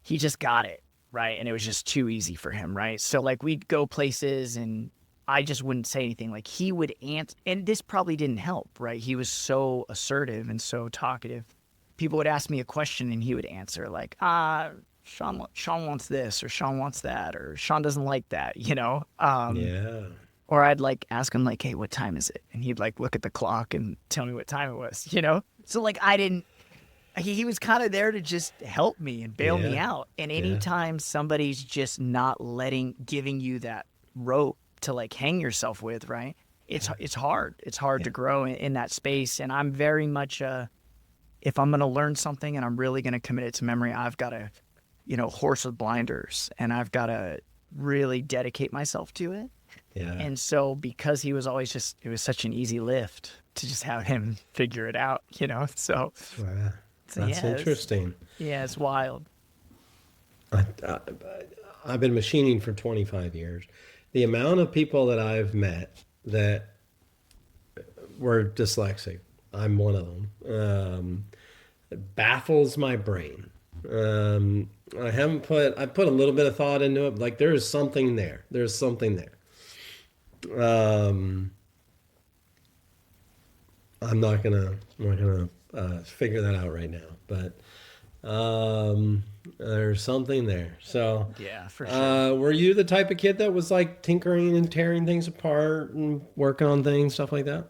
he just got it, right? And it was just too easy for him, right? So like we'd go places and I just wouldn't say anything. Like he would answer, and this probably didn't help, right? He was so assertive and so talkative. People would ask me a question and he would answer like, Sean wants this or Sean wants that or Sean doesn't like that, you know? Yeah. Or I'd like ask him like, hey, what time is it? And he'd like look at the clock and tell me what time it was, you know? So like I didn't, he was kind of there to just help me and bail me Yeah. out. And Yeah. anytime somebody's just not giving you that rope to like hang yourself with, right? It's hard. It's hard to grow in that space. And I'm very much if I'm going to learn something and I'm really going to commit it to memory, I've got to, horse with blinders and I've got to really dedicate myself to it. Yeah. And so because he was always it was such an easy lift to just have him figure it out, So, Wow. That's yeah, interesting. it's wild. I, I, I've been machining for 25 years. The amount of people that I've met that were dyslexic, I'm one of them, it baffles my brain. I put a little bit of thought into it. Like there is something there. There's something there. I'm not gonna figure that out right now, but there's something there. So Yeah, for sure. were you the type of kid that was like tinkering and tearing things apart and working on things, stuff like that?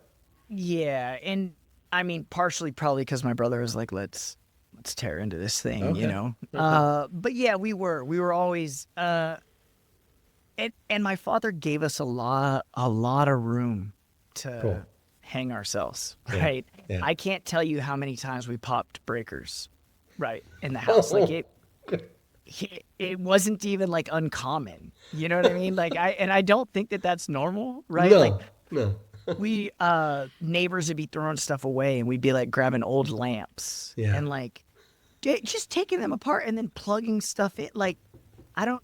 Yeah, and I mean partially probably because my brother was like, let's tear into this thing, Okay. But yeah, we were always and my father gave us a lot of room to Cool. hang ourselves, Yeah. right? Yeah. I can't tell you how many times we popped breakers, right, in the house. Like it wasn't even like uncommon. You know what I mean? Like I don't think that that's normal, right? Like No. we neighbors would be throwing stuff away and we'd be like grabbing old lamps Yeah. and like just taking them apart and then plugging stuff in. Like I don't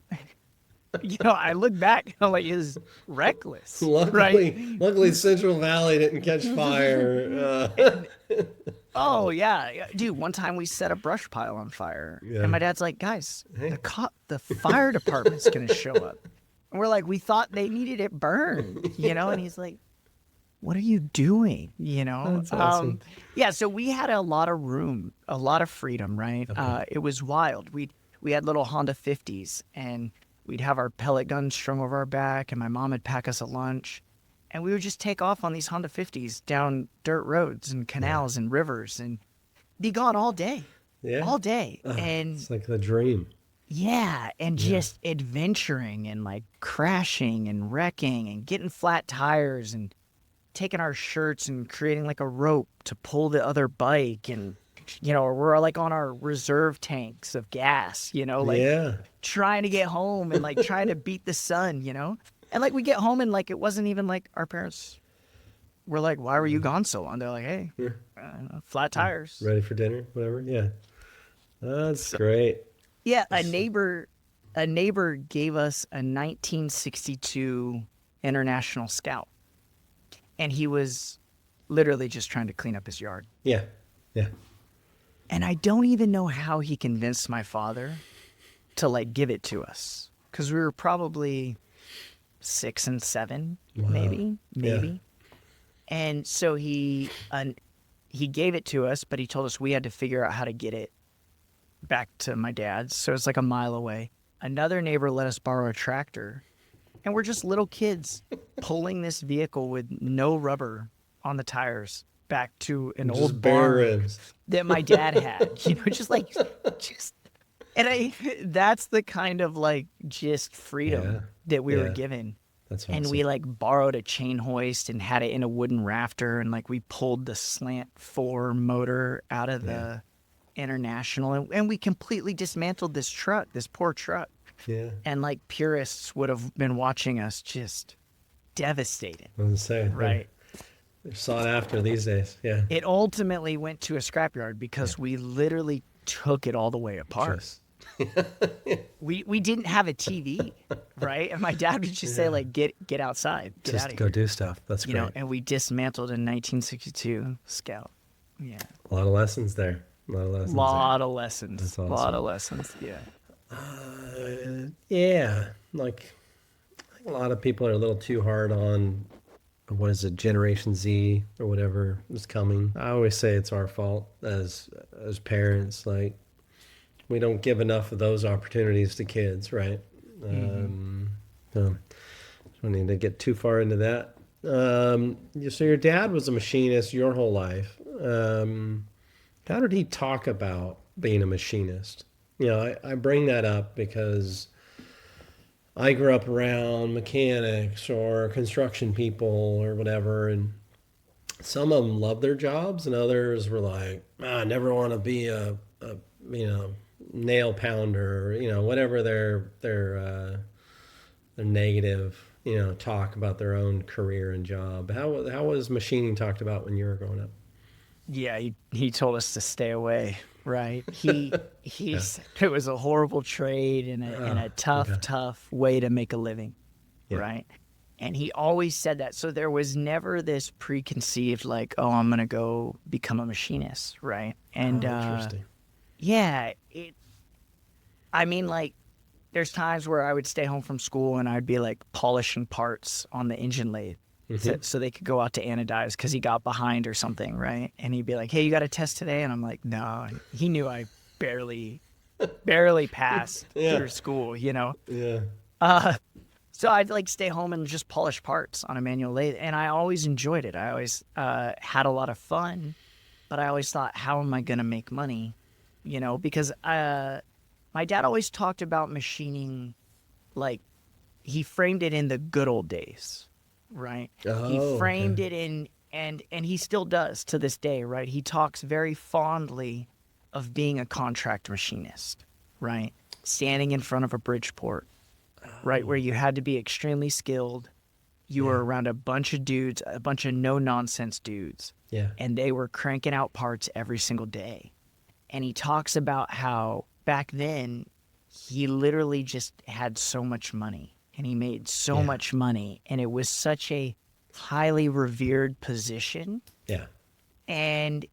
I look back and I'm like, it's reckless, right? Luckily, Central Valley didn't catch fire. Oh yeah, dude. One time we set a brush pile on fire, Yeah. and my dad's like, "Guys, Hey. the fire department's gonna show up." And we're like, "We thought they needed it burned," And he's like, "What are you doing?" That's awesome. Yeah. So we had a lot of room, a lot of freedom, right? Okay. It was wild. We had little Honda 50s, and we'd have our pellet guns strung over our back, and my mom would pack us a lunch. And we would just take off on these Honda 50s down dirt roads and canals and rivers and be gone all day. Yeah. All day. And It's like the dream. yeah, and just adventuring and like crashing and wrecking and getting flat tires and taking our shirts and creating like a rope to pull the other bike and we're like on our reserve tanks of gas, like Yeah. trying to get home and like trying to beat the sun, And like we get home and like it wasn't even like our parents were like, "Why were you gone so long?" They're like, "Hey, flat tires." Ready for dinner? Whatever. Yeah. That's great. Yeah, a neighbor gave us a 1962 International Scout, and he was literally just trying to clean up his yard. Yeah. Yeah. And I don't even know how he convinced my father to like give it to us because we were probably 6 and 7, Wow. maybe. And so he gave it to us, but he told us we had to figure out how to get it back to my dad's. So it's like a mile away. Another neighbor let us borrow a tractor, and we're just little kids pulling this vehicle with no rubber on the tires back to an Just old bare barn rims. that my dad had. Just that's the kind of like just freedom Yeah. that we were Yeah. given. That's And awesome. we like borrowed a chain hoist and had it in a wooden rafter, and like we pulled the slant 4 motor out of the International, and we completely dismantled this poor truck. Yeah. And like purists would have been watching us just devastated, I was gonna say right? they're sought after these days. Yeah. It ultimately went to a scrapyard Yeah. because we literally took it all the way apart. Just We didn't have a TV, right? And my dad would just say like, get outside, get out just of go here. do stuff. That's You great. know, and we dismantled a 1962 Scout. Yeah. A lot of lessons there. A lot of lessons. Lot of lessons. That's Lot awesome. of lessons. Yeah. Yeah. Like I think a lot of people are a little too hard on what is it, Generation Z or whatever is coming. I always say it's our fault as parents. Like we don't give enough of those opportunities to kids, right? So don't need to get too far into that. So your dad was a machinist your whole life. How did he talk about being a machinist? You know, I bring that up because I grew up around mechanics or construction people or whatever, and some of them loved their jobs, and others were like, I never want to be a nail pounder, or, whatever their negative, talk about their own career and job. How was machining talked about when you were growing up? Yeah, he told us to stay away, right? He said it was a horrible trade and a okay. tough way to make a living, Yeah. right? And he always said that. So there was never this preconceived like, oh, I'm gonna go become a machinist, right? And Interesting. yeah, I mean, like, there's times where I would stay home from school and I'd be like polishing parts on the engine lathe. So they could go out to anodize because he got behind or something, right? And he'd be like, "Hey, you got a test today?" And I'm like, "No." And he knew I barely passed Yeah. through school, you know. Yeah. So I'd like stay home and just polish parts on a manual lathe, and I always enjoyed it. I always had a lot of fun, but I always thought, "How am I gonna make money?" You know, because my dad always talked about machining, like he framed it in the good old days. Right. He Oh, framed okay. it in and he still does to this day, right? He talks very fondly of being a contract machinist, right? Standing in front of a Bridgeport, right, where you had to be extremely skilled. You were around a bunch of dudes, a bunch of no nonsense dudes, Yeah. and they were cranking out parts every single day. And he talks about how back then he literally just had so much money. And he made so Yeah. much money, and it was such a highly revered position. Yeah. And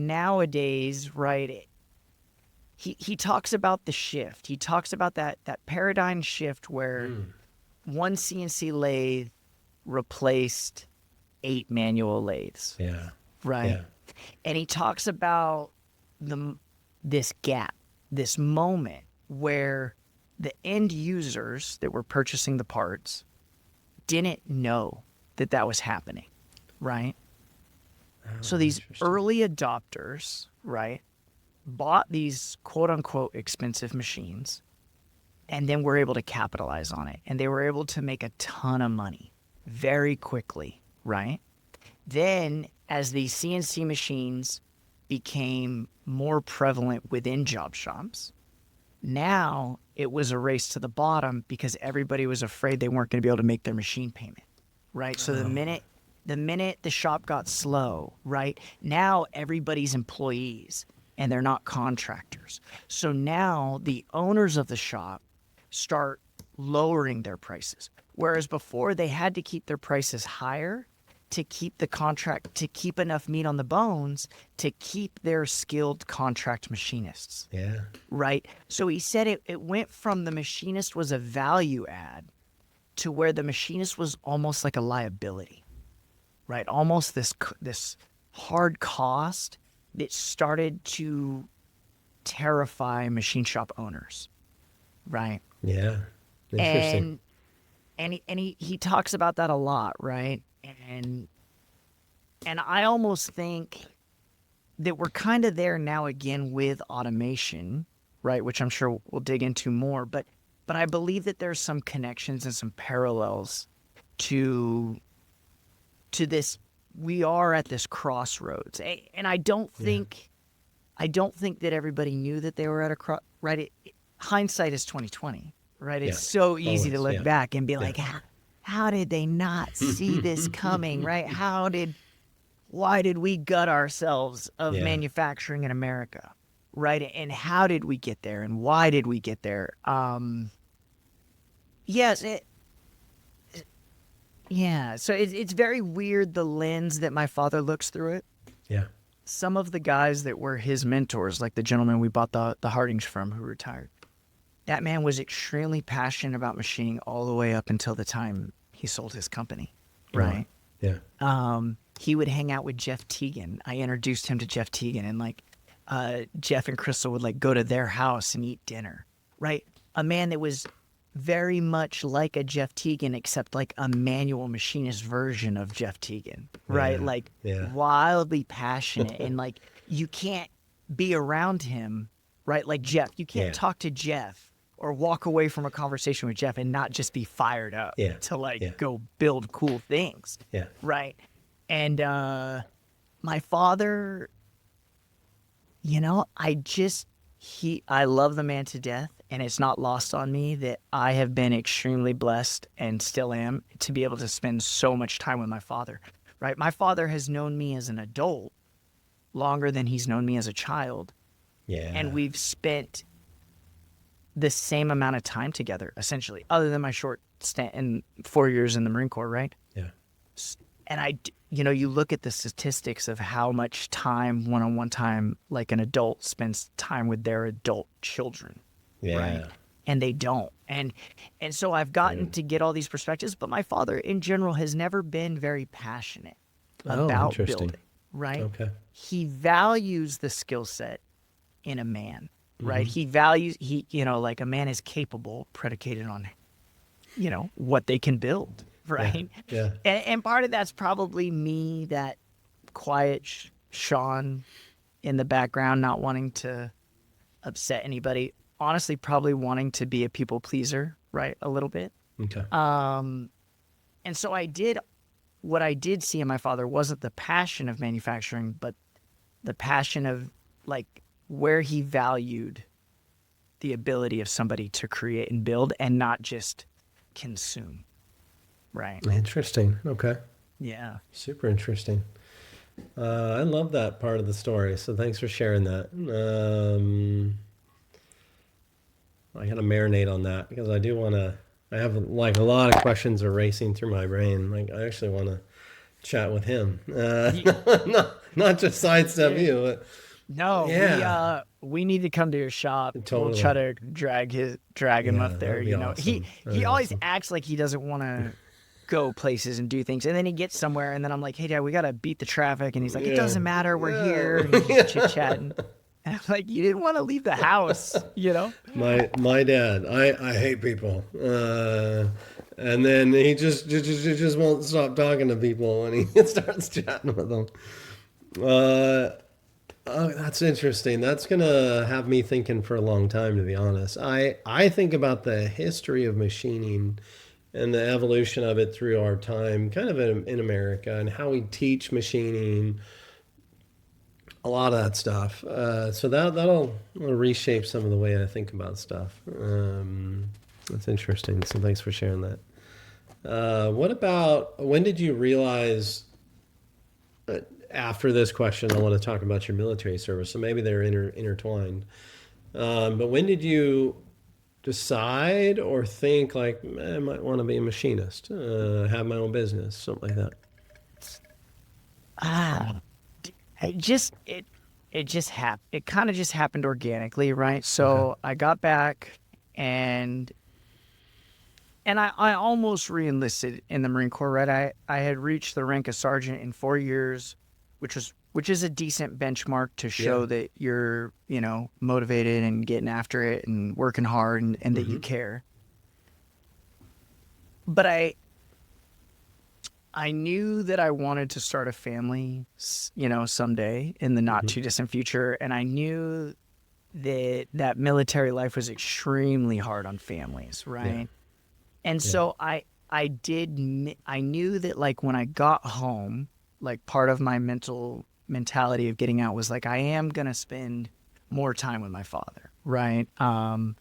nowadays, right, he talks about the shift. He talks about that paradigm shift where one CNC lathe replaced 8 manual lathes, Yeah. right? Yeah. And he talks about this gap, this moment where the end users that were purchasing the parts didn't know that that was happening, right? So these Interesting. early adopters, right, bought these quote unquote expensive machines and then were able to capitalize on it. And they were able to make a ton of money very quickly, right? Then as these CNC machines became more prevalent within job shops, now it was a race to the bottom because everybody was afraid they weren't going to be able to make their machine payment, right? So the minute the shop got slow, right, now everybody's employees and they're not contractors. So now the owners of the shop start lowering their prices, whereas before they had to keep their prices higher to keep the contract, to keep enough meat on the bones, to keep their skilled contract machinists. Yeah. Right? So he said it went from the machinist was a value add to where the machinist was almost like a liability. right? Almost this hard cost that started to terrify machine shop owners, right? Yeah. Interesting. And he talks about that a lot, right? And I almost think that we're kind of there now again with automation, right? Which I'm sure we'll dig into more, but I believe that there's some connections and some parallels to this. We are at this crossroads, and I don't think that everybody knew that they were at a cross. Right? Hindsight is 2020, right? It's so easy to Always. look back and be like, Yeah. how did they not see this coming, right? Why did we gut ourselves of Yeah. manufacturing in America, right? And how did we get there, and why did we get there? Yes, yeah. So it's very weird, the lens that my father looks through it. Yeah. Some of the guys that were his mentors, like the gentleman we bought the Hardings from who retired, that man was extremely passionate about machining all the way up until the time he sold his company, right? Yeah. He would hang out with Jeff Teagan. I introduced him to Jeff Teagan, and Jeff and Crystal would like go to their house and eat dinner, right? A man that was very much like a Jeff Teagan, except like a manual machinist version of Jeff Teagan, right? Wildly passionate, and like you can't be around him, right? Like Jeff, you can't talk to Jeff or walk away from a conversation with Jeff and not just be fired up to go build cool things, right? And my father, I love the man to death. And it's not lost on me that I have been extremely blessed, and still am, to be able to spend so much time with my father, right? My father has known me as an adult longer than he's known me as a child. Yeah. And we've spent the same amount of time together, essentially, other than my short stint in 4 years in the Marine Corps, right? Yeah. And you look at the statistics of how much time, one-on-one time, like an adult spends time with their adult children. Yeah. Right? And they don't. And so I've gotten to get all these perspectives, but my father in general has never been very passionate about building, right? Okay. He values the skill set in a man, right? He values, like a man is capable, predicated on, what they can build, right? Yeah. And part of that's probably me, that quiet Shawn in the background, not wanting to upset anybody. Honestly, probably wanting to be a people pleaser, right? A little bit. Okay. And so what I did see in my father wasn't the passion of manufacturing, but the passion of like where he valued the ability of somebody to create and build and not just consume. Right. Interesting. Okay. Yeah. Super interesting. I love that part of the story. So thanks for sharing that. I got to marinate on that because I do want to. I have like a lot of questions are racing through my brain. Like I actually want to chat with him, not just sidestep you. But no, we need to come to your shop. Totally. We'll try to drag him up there. Awesome. He always acts like he doesn't want to go places and do things, and then he gets somewhere, and then I'm like, hey, Dad, we got to beat the traffic, and he's like, it doesn't matter, we're here. And he's just chit-chatting. And I'm like, you didn't want to leave the house, My dad, I hate people, and then he just won't stop talking to people when he starts chatting with them. Oh, that's interesting. That's gonna have me thinking for a long time, to be honest. I think about the history of machining and the evolution of it through our time, kind of in America, and how we teach machining. A lot of that stuff. So that'll reshape some of the way I think about stuff. That's interesting. So thanks for sharing that. What about, when did you realize, after this question, I want to talk about your military service. So maybe they're intertwined. But when did you decide or think like, I might want to be a machinist, have my own business, something like that? It just happened. It kind of just happened organically, right? So I got back, and And I almost re-enlisted in the Marine Corps, right? I had reached the rank of sergeant in 4 years, which is a decent benchmark to show that you're, motivated and getting after it and working hard and that you care. But I knew that I wanted to start a family, someday in the not too distant future. And I knew that military life was extremely hard on families, right? Yeah. And so I knew that, like, when I got home, like, part of my mentality of getting out was like, I am going to spend more time with my father, right? My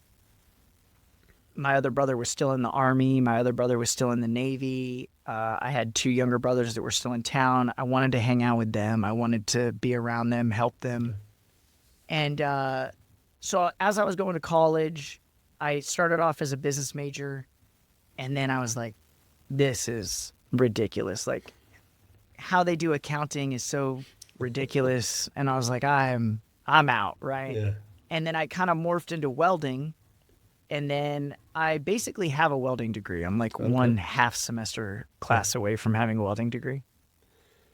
other brother was still in the Army. My other brother was still in the Navy. I had 2 younger brothers that were still in town. I wanted to hang out with them. I wanted to be around them, help them. And so as I was going to college, I started off as a business major. And then I was like, this is ridiculous. Like, how they do accounting is so ridiculous. And I was like, I'm out, right? Yeah. And then I kind of morphed into welding. And then I basically have a welding degree. I'm like 1.5 semester class away from having a welding degree.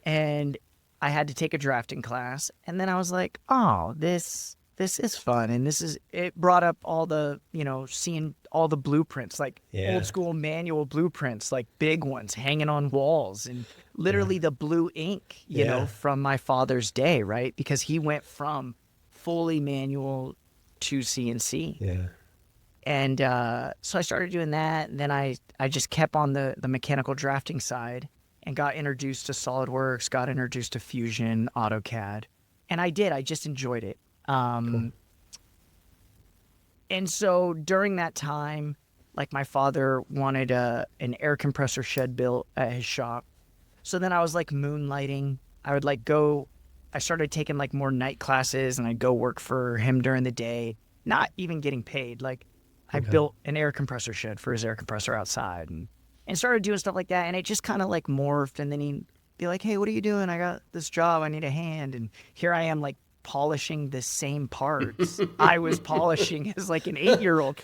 And I had to take a drafting class. And then I was like, oh, this is fun. And it brought up all the, seeing all the blueprints, like old school manual blueprints, like big ones hanging on walls, and literally the blue ink, from my father's day, right? Because he went from fully manual to CNC. Yeah. And so I started doing that. And then I just kept on the mechanical drafting side and got introduced to SolidWorks, got introduced to Fusion, AutoCAD. And I just enjoyed it. Cool. And so during that time, like, my father wanted an air compressor shed built at his shop. So then I was like moonlighting. I would I started taking like more night classes, and I'd go work for him during the day, not even getting paid. Like, I built an air compressor shed for his air compressor outside and started doing stuff like that. And it just kind of like morphed. And then he'd be like, hey, what are you doing? I got this job. I need a hand. And here I am, like, polishing the same parts I was polishing as like an 8-year-old,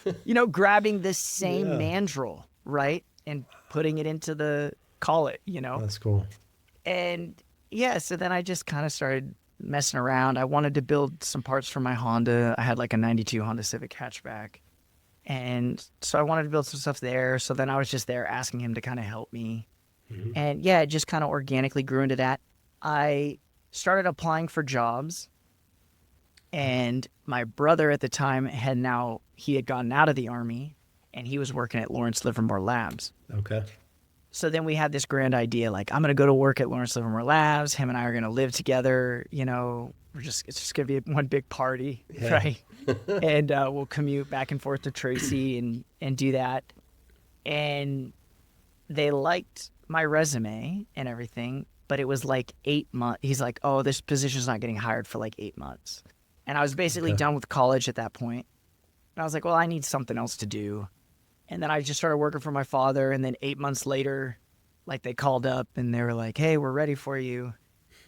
grabbing this same mandrel, right? And putting it into the collet, That's cool. And so then I just kind of started messing around. I wanted to build some parts for my Honda. I had like a 92 Honda Civic hatchback. And so I wanted to build some stuff there. So then I was just there asking him to kind of help me. And it just kind of organically grew into that. I started applying for jobs. And my brother at the time had gotten out of the Army, and he was working at Lawrence Livermore Labs. Okay. So then we had this grand idea, like, I'm going to go to work at Lawrence Livermore Labs. Him and I are going to live together. It's just going to be one big party, right? And we'll commute back and forth to Tracy and do that. And they liked my resume and everything, but it was like 8 months. He's like, oh, this position's not getting hired for like 8 months. And I was basically done with college at that point. And I was like, well, I need something else to do. And then I just started working for my father. And then 8 months later, like, they called up and they were like, hey, we're ready for you.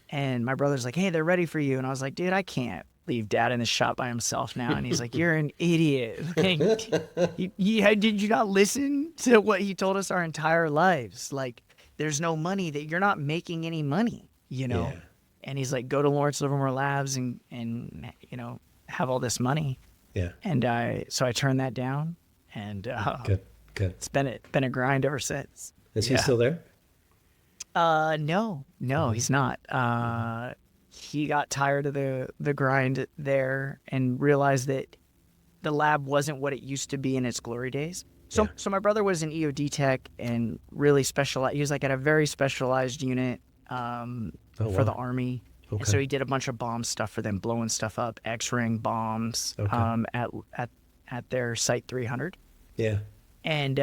And my brother's like, hey, they're ready for you. And I was like, dude, I can't leave Dad in the shop by himself now. And he's like, you're an idiot. Like, did you not listen to what he told us our entire lives? Like, there's no money, that you're not making any money, Yeah. And he's like, go to Lawrence Livermore Labs and have all this money. Yeah. And so I turned that down, and good. It's been a grind ever since. Is he still there? No, he's not. He got tired of the grind there and realized that the lab wasn't what it used to be in its glory days. So my brother was an EOD tech and really specialized. He was like at a very specialized unit for the Army. Okay. And so he did a bunch of bomb stuff for them, blowing stuff up, X-ring bombs at their Site 300. Yeah. And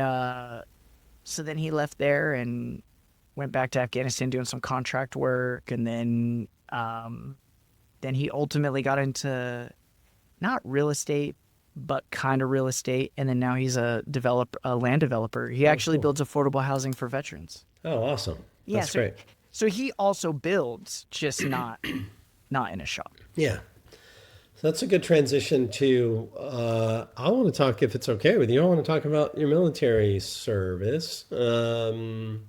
so then he left there and went back to Afghanistan doing some contract work. And then he ultimately got into not real estate, but kind of real estate. And then now he's a land developer. He actually builds affordable housing for veterans. Oh, awesome. That's great. So he also builds, just not in a shop. Yeah. That's a good transition to. I want to talk, if it's okay with you. I want to talk about your military service, and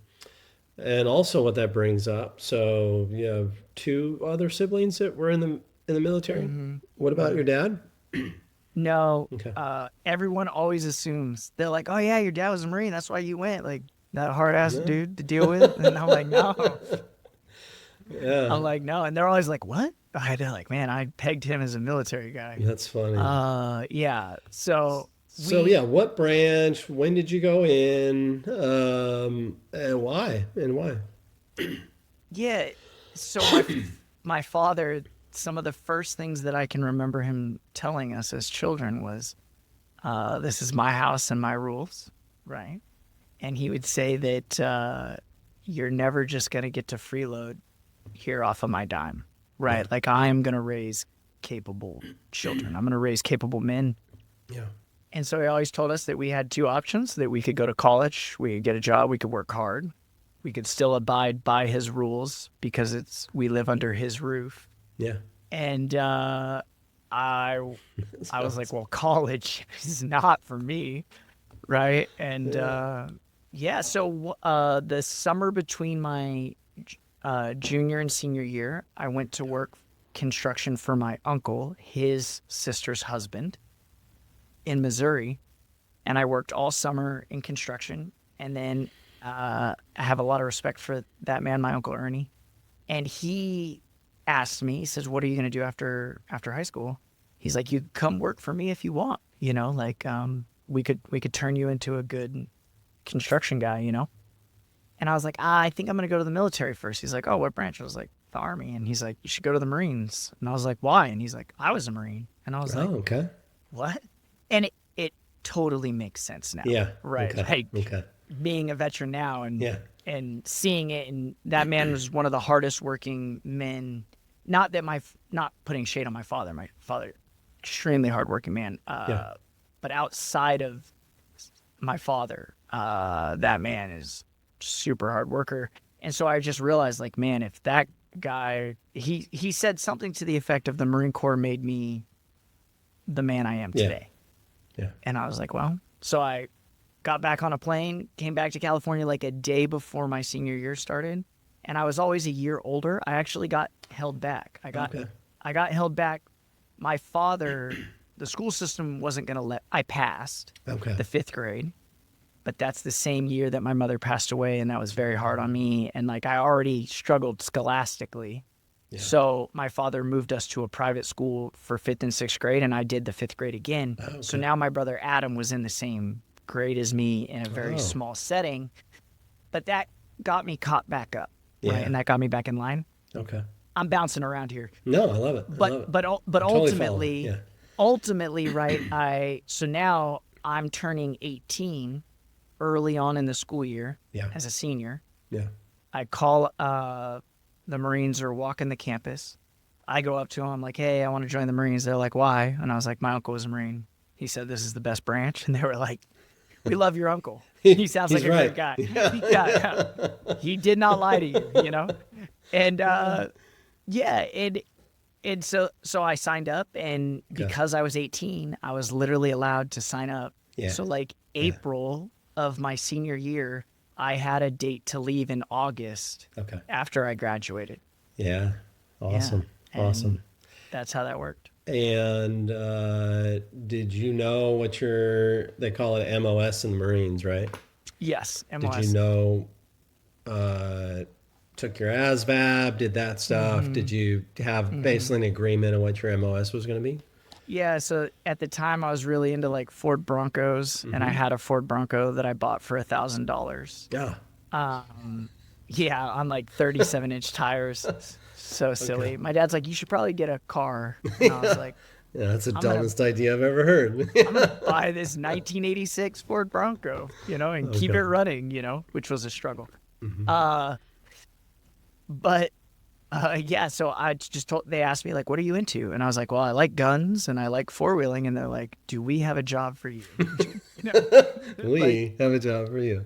also what that brings up. So you have two other siblings that were in the military. Hmm. What about your dad? No, Okay. everyone always assumes they're like, "Oh yeah, your dad was a Marine. That's why you went." Like that hard ass No. dude to deal with, and I'm like, "No." I'm Yeah, like, "No," and they're always like, "What?" I had to like, man, I pegged him as a military guy. that's funny. Yeah. So So we, yeah, what branch? When did you go in? And why? And why? yeah. So my father, some of the first things that I can remember him telling us as children was, "This is my house and my rules," right? And he would say that you're never just gonna get to freeload here off of my dime, Yeah, right? Like I am gonna raise capable children. I'm gonna raise capable men. yeah, And so he always told us that we had two options: that we could go to college, we could get a job, we could work hard, we could still abide by his rules because we live under his roof. yeah. And I I was like, Sounds- well, college is not for me, right? And yeah. yeah, so the summer between my junior and senior year, I went to work construction for my uncle, his sister's husband, in Missouri, and I worked all summer in construction. And then I have a lot of respect for that man, my uncle Ernie, and he asked me, he says, "What are you going to do after high school?" He's like, "You come work for me if you want, like we could turn you into a good construction guy, you know." And I was like, I think I'm going to go to the military first. He's like, "Oh, what branch?" I was like, "The Army." And he's like, "You should go to the Marines." And I was like, "Why?" And he's like, "I was a Marine." And I was like, Oh, okay. "What?" And it totally makes sense now, Yeah. right? Okay. Like Okay. being a veteran now Yeah. and seeing it, and that man was one of the hardest working men. Not putting shade on my father, extremely hardworking man. Yeah. But outside of my father, that man is super hard worker. And so I just realized, like, man, if that guy, he said something to the effect of, the Marine Corps made me the man I am Yeah. today. Yeah. And I was like, well, so I got back on a plane, came back to California like a day before my senior year started. And I was always a year older. I actually got held back. Okay. I got held back. My father, the school system wasn't going to I passed Okay. the 5th grade, but that's the same year that my mother passed away. And that was very hard on me. And like, I already struggled scholastically. Yeah. So my father moved us to a private school for 5th and 6th grade, and I did the 5th grade again. Oh, okay. So now my brother Adam was in the same grade as me in a very Oh. small setting, but that got me caught back up, Yeah. right? And that got me back in line. Okay. I'm bouncing around here, No, I love it. I love it. but Totally follow. Yeah. ultimately, right? So now I'm turning 18 early on in the school year Yeah. as a senior. Yeah. I call the Marines are walking the campus. I go up to them, I'm like, "Hey, I want to join the Marines." They're like, "Why?" And I was like, "My uncle was a Marine. He said this is the best branch." And they were like, "We love your uncle. He sounds like He's a right. great guy." Yeah. He did not lie to you. And yeah, and so I signed up, and because I was 18, I was literally allowed to sign up. Yeah. So like April of my senior year, I had a date to leave in August Okay. after I graduated. Yeah. Awesome. Yeah, Awesome. and that's how that worked. And did you know what they call it MOS in the Marines, right? Yes, Did MOS. you know, took your ASVAB, did that stuff? Did you have basically an agreement on what your MOS was going to be? Yeah, so at the time I was really into like Ford Broncos, and I had a Ford Bronco that I bought for $1,000. Yeah. Yeah, on like 37-inch tires. So silly. My dad's like, "You should probably get a car." And I was like, Yeah, that's the gonna- dumbest idea I've ever heard. "I'm gonna buy this 1986 Ford Bronco, and keep it running, which was a struggle. But yeah, so I just they asked me like, "What are you into?" And I was like, "Well, I like guns and I like four-wheeling." And they're like, "Do we have a job for you?" We have a job for you.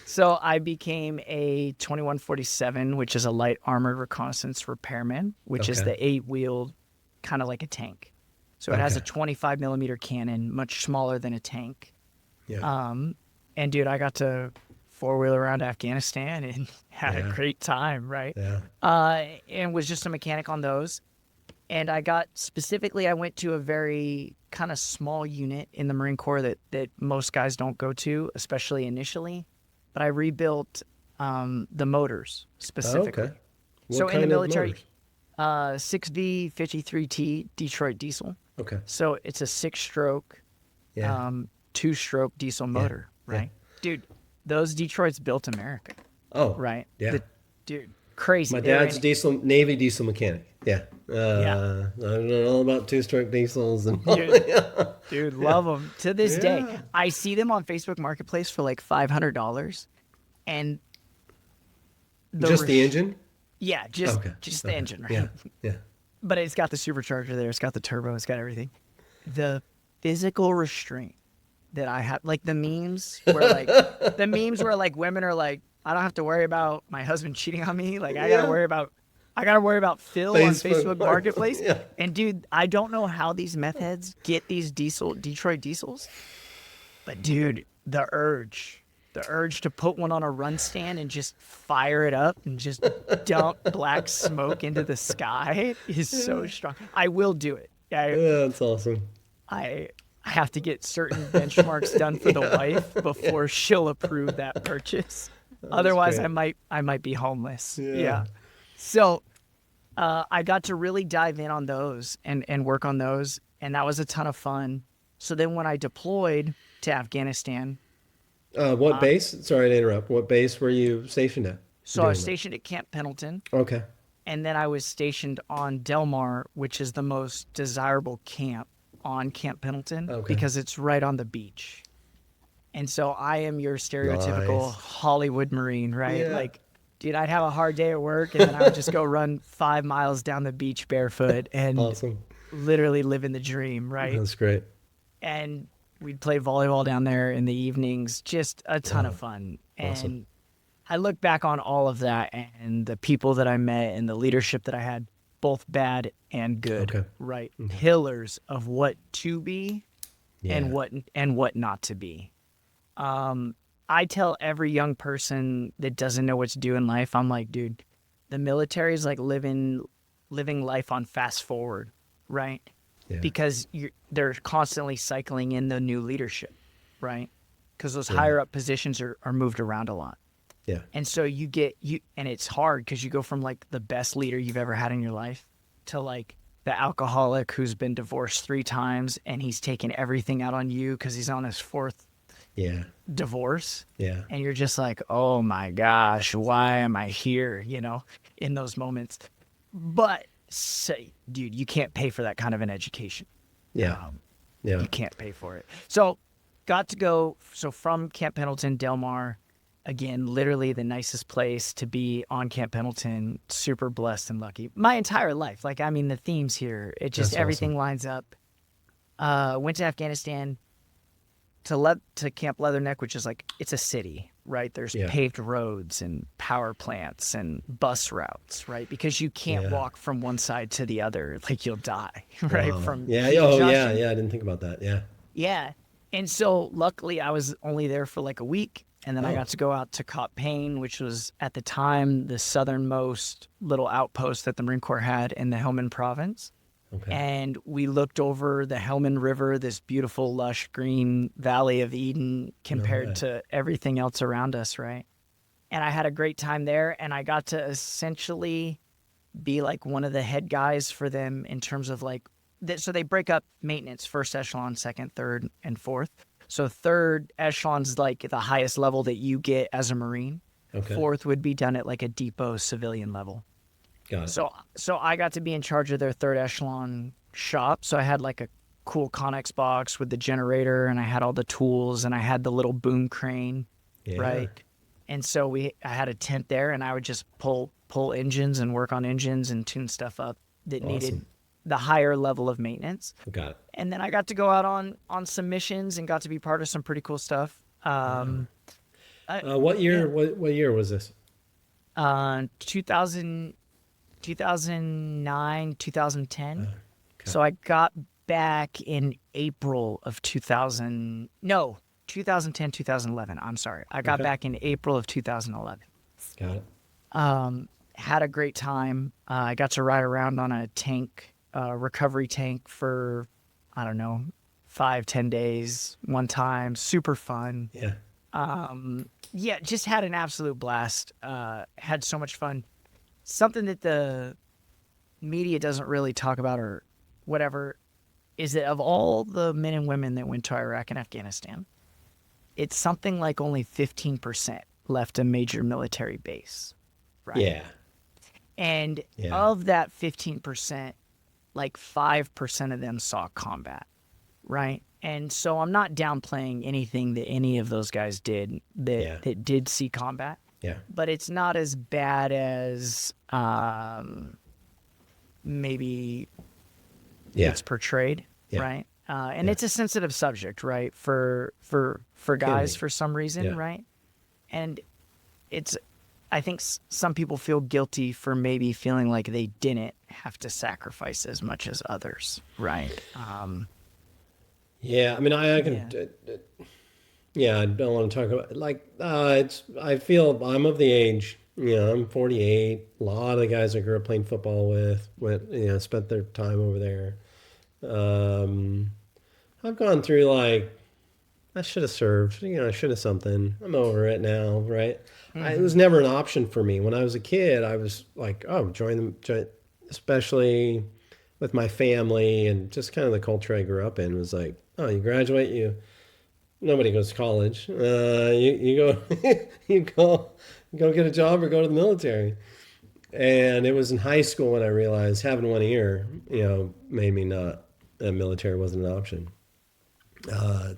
So I became a 2147, which is a light armored reconnaissance repairman, which is Okay. the 8-wheeled, kind of like a tank. So it has a Okay. 25 millimeter cannon, much smaller than a tank. Yeah. And dude, I got to four-wheel around Afghanistan and had a Yeah. great time, right? Yeah. And was just a mechanic on those. And I got specifically, I went to a very kind of small unit in the Marine Corps that most guys don't go to, especially initially. But I rebuilt the motors Oh, specifically. okay. What So in the kind of military, motors? 6V 53T Detroit diesel. Okay. So it's a six-stroke, Yeah. two-stroke diesel Yeah. motor, Yeah. right? Dude, those Detroits built America, Oh, right? yeah. Dude, crazy. My They were dad's in, Navy diesel mechanic. Yeah. yeah, I know all about two-stroke diesels and dude, yeah. dude, Yeah. love them to this day. Yeah. I see them on Facebook Marketplace for like $500, and Just the engine? yeah, Okay. just the Okay. engine, right? Yeah. Yeah. But it's got the supercharger there. It's got the turbo. It's got everything. The physical restraint that I have, like the memes where like women are like, I don't have to worry about my husband cheating on me. Like Yeah. I gotta worry about Phil on Facebook Mark- Marketplace. Yeah. And dude, I don't know how these meth heads get these Detroit diesels, but dude, the urge to put one on a run stand and just fire it up and just dump black smoke into the sky is so strong. I will do it. Yeah, that's awesome. I have to get certain benchmarks done for the wife before she'll approve that purchase. Otherwise, great. I might be homeless. Yeah. Yeah. So I got to really dive in on those and work on those, and that was a ton of fun. So then when I deployed to Afghanistan, What base? Sorry to interrupt. What base were you stationed at? so I was Doing that? stationed at Camp Pendleton, Okay. and then I was stationed on Del Mar, which is the most desirable camp on Camp Pendleton Okay. because it's right on the beach. And so I am your stereotypical Nice. Hollywood Marine, right? Yeah. Like, dude, I'd have a hard day at work, and then I would just go run 5 miles down the beach barefoot and Awesome. literally living the dream, right? That's great. And we'd play volleyball down there in the evenings, just a ton of fun. Awesome. And I look back on all of that and the people that I met and the leadership that I had, both bad and good, Okay. right? Pillars of what to be Yeah. and what not to be. I tell every young person that doesn't know what to do in life, I'm like, dude, the military is like living life on fast forward, right? Yeah. Because they're constantly cycling in the new leadership, right? Because those higher up positions are moved around a lot. Yeah. And so and it's hard because you go from like the best leader you've ever had in your life to like the alcoholic who's been divorced 3 times and he's taking everything out on you because he's on his 4th Yeah. divorce. Yeah. And you're just like, oh my gosh, why am I here? In those moments. But say, dude, you can't pay for that kind of an education. Yeah. Yeah. You can't pay for it. So got to go. So from Camp Pendleton, Del Mar, again, literally the nicest place to be on Camp Pendleton. Super blessed and lucky. My entire life. Like, I mean, the themes here, it just, That's everything awesome. lines up. Went to Afghanistan to Camp Leatherneck, which is like, it's a city, right? There's Yeah. paved roads and power plants and bus routes, right? Because you can't Yeah. walk from one side to the other. Like, you'll die, right? Wow. From Yeah. Heat Oh, yeah. Junction. Yeah. I didn't think about that. Yeah. Yeah. And so luckily I was only there for like a week. And then I Oh. got to go out to Cop Payne, which was at the time the southernmost little outpost that the Marine Corps had in the Helmand province. Okay. And we looked over the Helmand River, this beautiful, lush green valley of Eden compared way. to everything else around us, right? And I had a great time there. And I got to essentially be like one of the head guys for them in terms of like, so they break up maintenance, first echelon, second, third, and fourth. So third echelon's like the highest level that you get as a Marine. Okay. Fourth would be done at like a depot civilian level. Got it. So I got to be in charge of their third echelon shop. So I had like a cool Connex box with the generator, and I had all the tools, and I had the little boom crane, Yeah. right? And so I had a tent there, and I would just pull engines and work on engines and tune stuff up that needed Awesome. the higher level of maintenance. Got it. And then I got to go out on some missions and got to be part of some pretty cool stuff. What year? What year was this? 2009, 2010. Okay. So I got back in April of 2010, 2011. I'm sorry. I got back in April of 2011. Got it. Had a great time. I got to ride around on a tank, recovery tank for, I don't know, 5-10 days one time. Super fun. Yeah. Yeah, just had an absolute blast. Had so much fun. Something that the media doesn't really talk about or whatever is that of all the men and women that went to Iraq and Afghanistan, it's something like only 15% left a major military base. Right. Yeah. And of that 15%, like 5% of them saw combat. Right. And so I'm not downplaying anything that any of those guys did that did see combat. Yeah. But it's not as bad as maybe it's portrayed, right? And it's a sensitive subject, right? For guys for some reason, right? And I think some people feel guilty for maybe feeling like they didn't have to sacrifice as much as others, right? Yeah, I mean, I can. I don't want to talk about I feel I'm of the age. I'm 48. A lot of the guys I grew up playing football with spent their time over there. I've gone through I should have served. I should have something. I'm over it now, right? It was never an option for me. When I was a kid, I was like, oh, join, especially with my family and just kind of the culture I grew up in was like, oh, you graduate, nobody goes to college. You go, you go get a job or go to the military. And it was in high school when I realized having one ear, made me not, the military wasn't an option.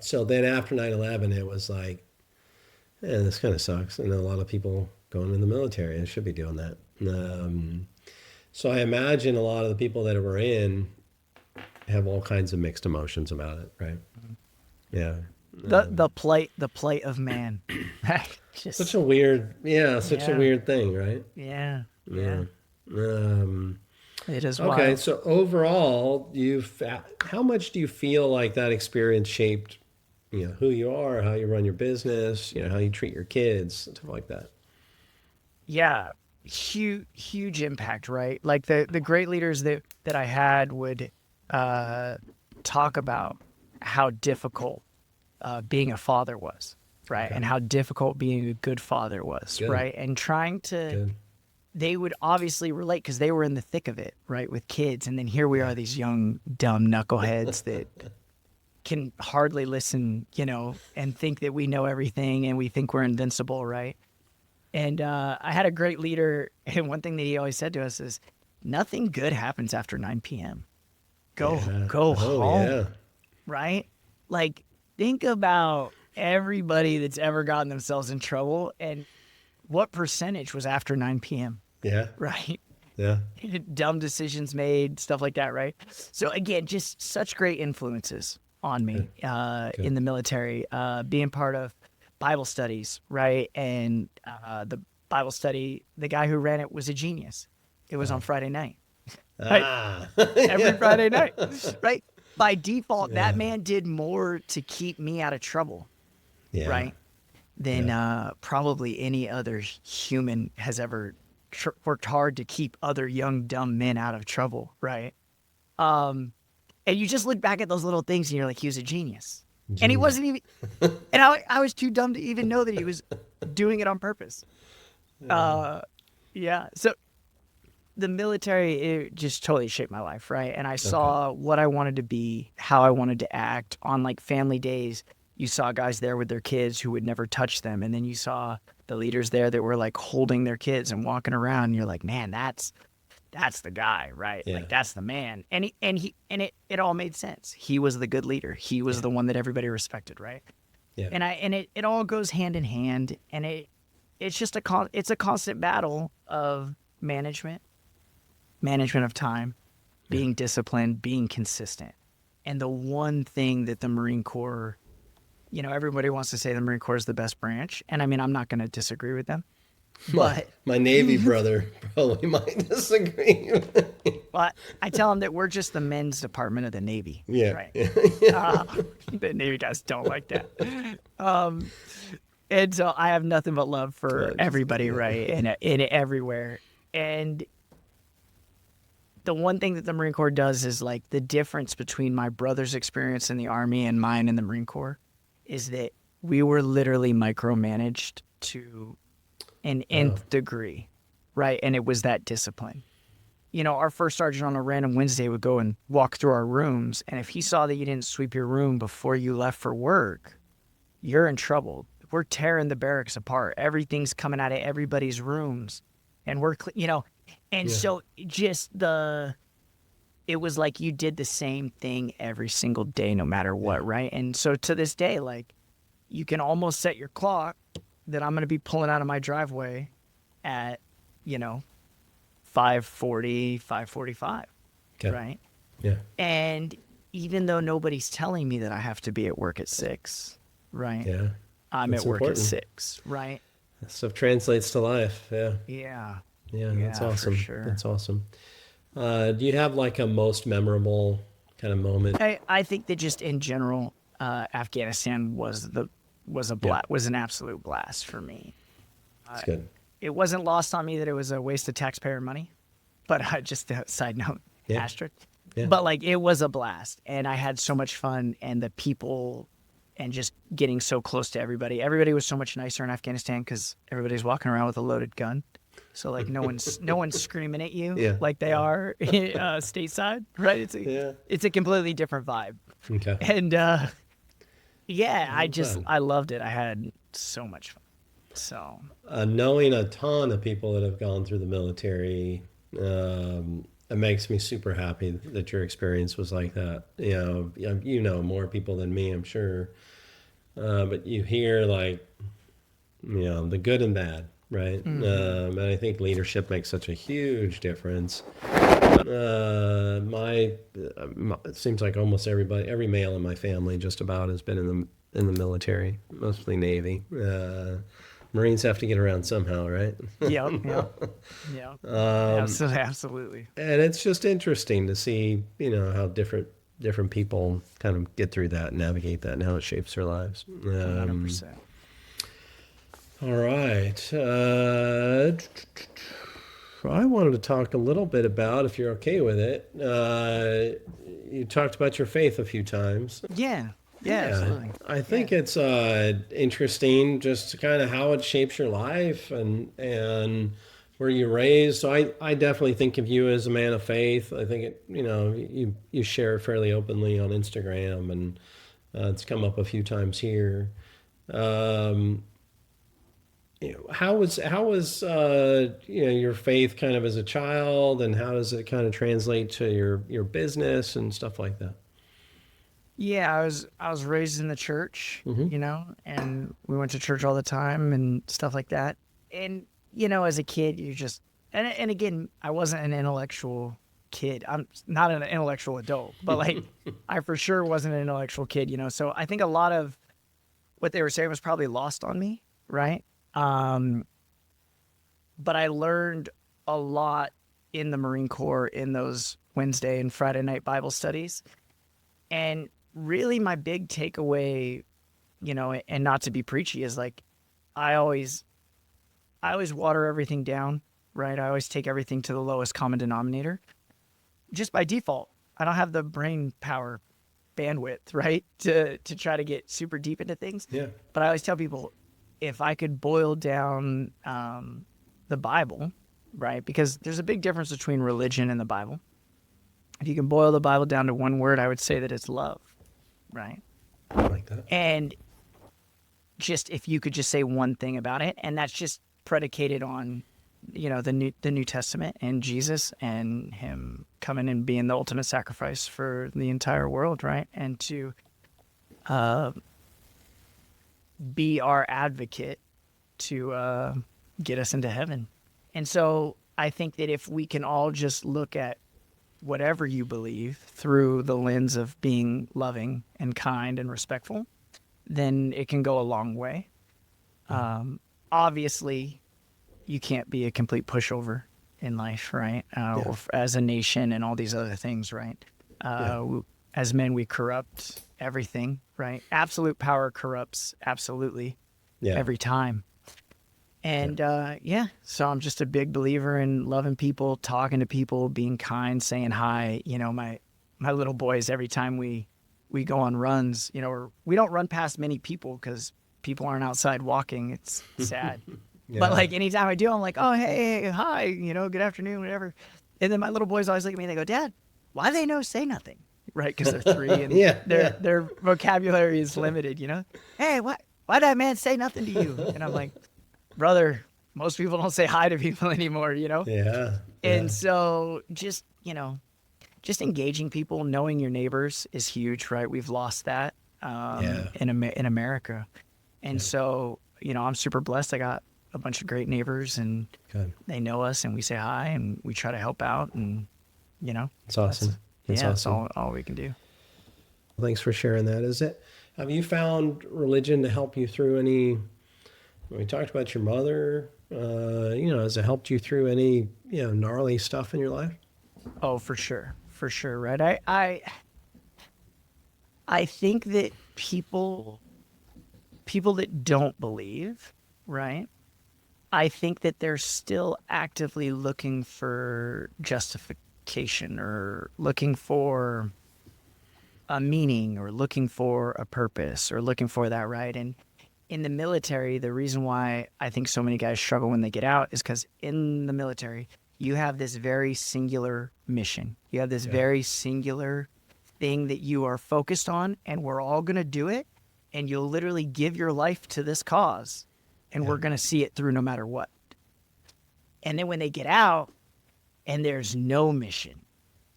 So then after 9/11, it was like, this kind of sucks. And a lot of people going in the military, I should be doing that. So I imagine a lot of the people that were in have all kinds of mixed emotions about it, right? Yeah. The plight of man. Just, such a weird thing, right? Yeah. It is wild. Okay, so overall, how much do you feel like that experience shaped, who you are, how you run your business, how you treat your kids, stuff like that? Yeah, huge impact, right? Like the great leaders that I had would talk about how difficult being a father was, right? Okay. And how difficult being a good father was, right? And trying to, they would obviously relate because they were in the thick of it, right? With kids. And then here we are, these young, dumb knuckleheads that can hardly listen, and think that we know everything and we think we're invincible, right? And I had a great leader, and one thing that he always said to us is, nothing good happens after 9 p.m. Go home, right? Like, think about everybody that's ever gotten themselves in trouble and what percentage was after 9 p.m. Yeah. Right? Yeah. Dumb decisions made, stuff like that, right? So again, just such great influences on me in the military, being part of Bible studies, right? And the Bible study, the guy who ran it was a genius. It was on Friday night. Right? Every Friday night, right? By default, that man did more to keep me out of trouble, right? Than probably any other human has ever worked hard to keep other young, dumb men out of trouble, right? And you just look back at those little things and you're like, he was a genius. And he wasn't even, and I was too dumb to even know that he was doing it on purpose. So the military, it just totally shaped my life, right? And I saw what I wanted to be, how I wanted to act on like family days. You saw guys there with their kids who would never touch them. And then you saw the leaders there that were like holding their kids and walking around. And you're like, man, that's the guy, right? Yeah. Like that's the man. And it all made sense. He was the good leader. He was the one that everybody respected, right? Yeah. And it all goes hand in hand. And it's just it's a constant battle of management of time, being disciplined, being consistent. And the one thing that the Marine Corps, everybody wants to say the Marine Corps is the best branch. And I mean, I'm not going to disagree with them. But my Navy brother probably might disagree. Well, I tell them that we're just the men's department of the Navy. Yeah. Right. The Navy guys don't like that. And so I have nothing but love for everybody, right? And everywhere. And the one thing that the Marine Corps does is like the difference between my brother's experience in the Army and mine in the Marine Corps is that we were literally micromanaged to an nth degree, right? And it was that discipline. You know, our first sergeant on a random Wednesday would go and walk through our rooms, and if he saw that you didn't sweep your room before you left for work, you're in trouble. We're tearing the barracks apart. Everything's coming out of everybody's rooms, and we're, and so just it was like you did the same thing every single day, no matter what, right? And so to this day, like, you can almost set your clock that I'm going to be pulling out of my driveway at, 5:40, 5:45, right? Yeah. And even though nobody's telling me that I have to be at work at 6, right? Yeah. I'm That's at work important. at 6, right? That stuff translates to life. Yeah. Yeah. Yeah, that's for awesome. sure. That's awesome. Do you have like a most memorable kind of moment? I think that just in general, Afghanistan was an absolute blast for me. That's good. It wasn't lost on me that it was a waste of taxpayer money, but just a side note, asterisk. Yeah. But like it was a blast, and I had so much fun, and the people, and just getting so close to everybody. Everybody was so much nicer in Afghanistan because everybody's walking around with a loaded gun. So like no one's screaming at you like they are stateside, right? It's a completely different vibe. Okay. And I loved it. I had so much fun. So knowing a ton of people that have gone through the military, it makes me super happy that your experience was like that. You know more people than me, I'm sure, but you hear like, the good and bad, right? And I think leadership makes such a huge difference. It seems like almost every male in my family just about has been in the military, mostly Navy. Marines have to get around somehow, right? Yeah. Absolutely. And it's just interesting to see, how different people kind of get through that and navigate that and how it shapes their lives. 100%. All right. I wanted to talk a little bit about, if you're okay with it, you talked about your faith a few times. Yeah, absolutely. I think it's interesting just kind of how it shapes your life and where you're raised. So I definitely think of you as a man of faith. I think you share it fairly openly on Instagram, and it's come up a few times here. How was your faith kind of as a child, and how does it kind of translate to your business and stuff like that? Yeah, I was raised in the church, and we went to church all the time and stuff like that. And as a kid, you just and again, I wasn't an intellectual kid. I'm not an intellectual adult, but like I for sure wasn't an intellectual kid, So I think a lot of what they were saying was probably lost on me, right? But I learned a lot in the Marine Corps in those Wednesday and Friday night Bible studies. And really my big takeaway, and not to be preachy, is like, I always water everything down, right? I always take everything to the lowest common denominator just by default. I don't have the brain power bandwidth, right? To try to get super deep into things. Yeah. But I always tell people, if I could boil down the Bible, right? Because there's a big difference between religion and the Bible. If you can boil the Bible down to one word, I would say that it's love, right? I like that. And just if you could just say one thing about it, and that's just predicated on, the New Testament and Jesus and him coming and being the ultimate sacrifice for the entire world, right? And to be our advocate to get us into heaven. And so I think that if we can all just look at whatever you believe through the lens of being loving and kind and respectful, then it can go a long way. Obviously, you can't be a complete pushover, in life, right? As a nation and all these other things, right? As men, we corrupt everything, right? Absolute power corrupts absolutely every time. And so I'm just a big believer in loving people, talking to people, being kind, saying hi. You know, my little boys, every time we go on runs, you know, or we don't run past many people because people aren't outside walking. It's sad. But like anytime I do, I'm like, oh, hey, hi, you know, good afternoon, whatever. And then my little boys always look at me and they go, Dad, why do they know say nothing? Right? Because they're 3 and their vocabulary is limited, you know? Hey, why that man say nothing to you? And I'm like, brother, most people don't say hi to people anymore, you know? And so just, you know, just engaging people, knowing your neighbors is huge, right? We've lost that in America. And so, you know, I'm super blessed. I got a bunch of great neighbors and they know us and we say hi and we try to help out and, you know. It's awesome. That's all we can do. Thanks for sharing that. Have you found religion to help you through any, we talked about your mother, you know, has it helped you through any, you know, gnarly stuff in your life? Oh, for sure, right? I think that people that don't believe, right? I think that they're still actively looking for justification or looking for a meaning or looking for a purpose or looking for that, right? And in the military, the reason why I think so many guys struggle when they get out is because in the military, you have this very singular mission. You have this very singular thing that you are focused on, and we're all going to do it. And you'll literally give your life to this cause, and we're going to see it through no matter what. And then when they get out and there's no mission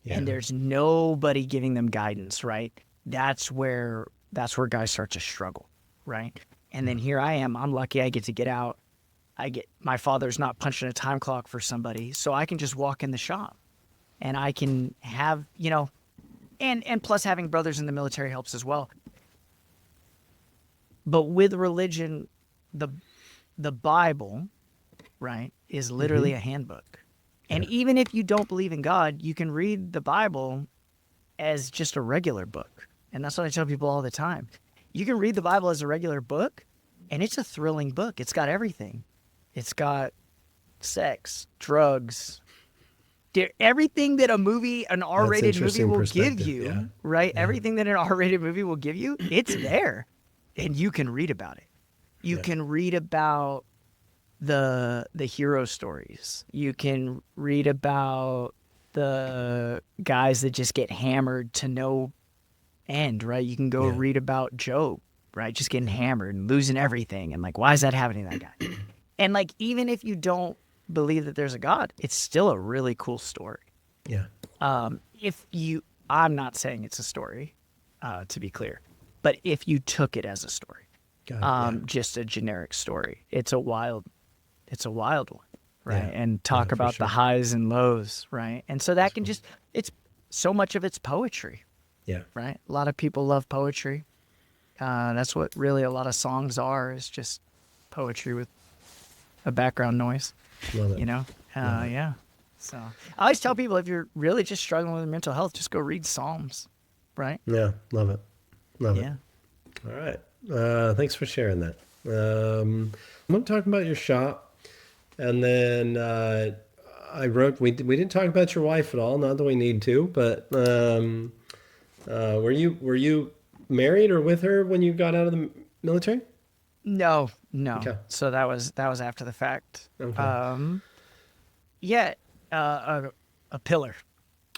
and there's nobody giving them guidance, right? That's where guys start to struggle, right? And then here I am. I'm lucky I get to get out. My father's not punching a time clock for somebody, so I can just walk in the shop and I can have, you know, and plus having brothers in the military helps as well. But with religion, the Bible, right, is literally a handbook. And even if you don't believe in God, you can read the Bible as just a regular book. And that's what I tell people all the time. You can read the Bible as a regular book, and it's a thrilling book. It's got everything. It's got sex, drugs, everything that an R-rated movie will give you, right? Everything that an R-rated movie will give you, it's there. And you can read about it. You can read about the hero stories. You can read about the guys that just get hammered to no end, right? You can go read about Job, right? Just getting hammered and losing everything. And like, why is that happening to that guy? And like, even if you don't believe that there's a God, it's still a really cool story. I'm not saying it's a story, to be clear, but if you took it as a story, just a generic story, it's a wild one, right? And talk about the highs and lows, right? And so that it's so much of it's poetry, right? A lot of people love poetry. That's what really a lot of songs are, is just poetry with a background noise. Love it. You know? So I always tell people, if you're really just struggling with mental health, just go read Psalms, right? Yeah, love it. Love it. All right. Thanks for sharing that. I'm going to talk about your shop. And then I wrote, we didn't talk about your wife at all, not that we need to, but were you married or with her when you got out of the military? No. Okay. So that was after the fact. Okay. A pillar.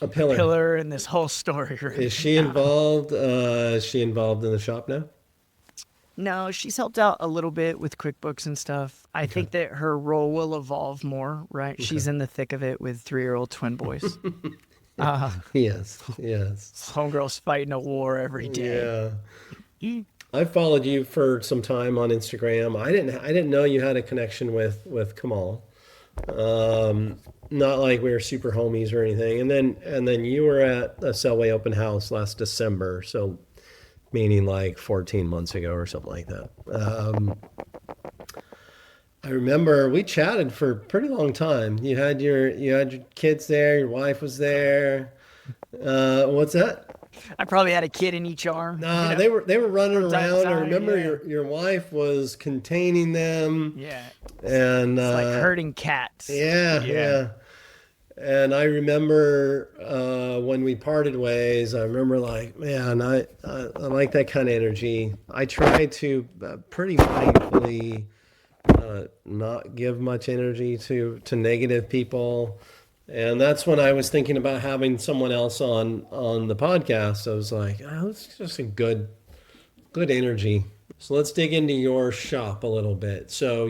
A pillar. A pillar in this whole story. Right? Is she involved? Is she involved in the shop now? No, she's helped out a little bit with QuickBooks and stuff. I think that her role will evolve more, right? Okay. She's in the thick of it with 3-year-old twin boys. Yes. Homegirl's fighting a war every day. Yeah. I followed you for some time on Instagram. I didn't know you had a connection with Kamal. Not like we were super homies or anything. And then you were at a Selway open house last December, so meaning like 14 months ago or something like that. I remember we chatted for a pretty long time. You had your kids there, your wife was there. What's that? I probably had a kid in each arm, Nah, they were running from time to around. I time. remember Yeah. your wife was containing them, Yeah. and It's like herding cats. yeah, Yeah. yeah. And I remember when we parted ways. I remember like, man, I like that kind of energy. I try to pretty mindfully not give much energy to negative people. And that's when I was thinking about having someone else on the podcast. I was like, oh, it's just a good energy. So let's dig into your shop a little bit. So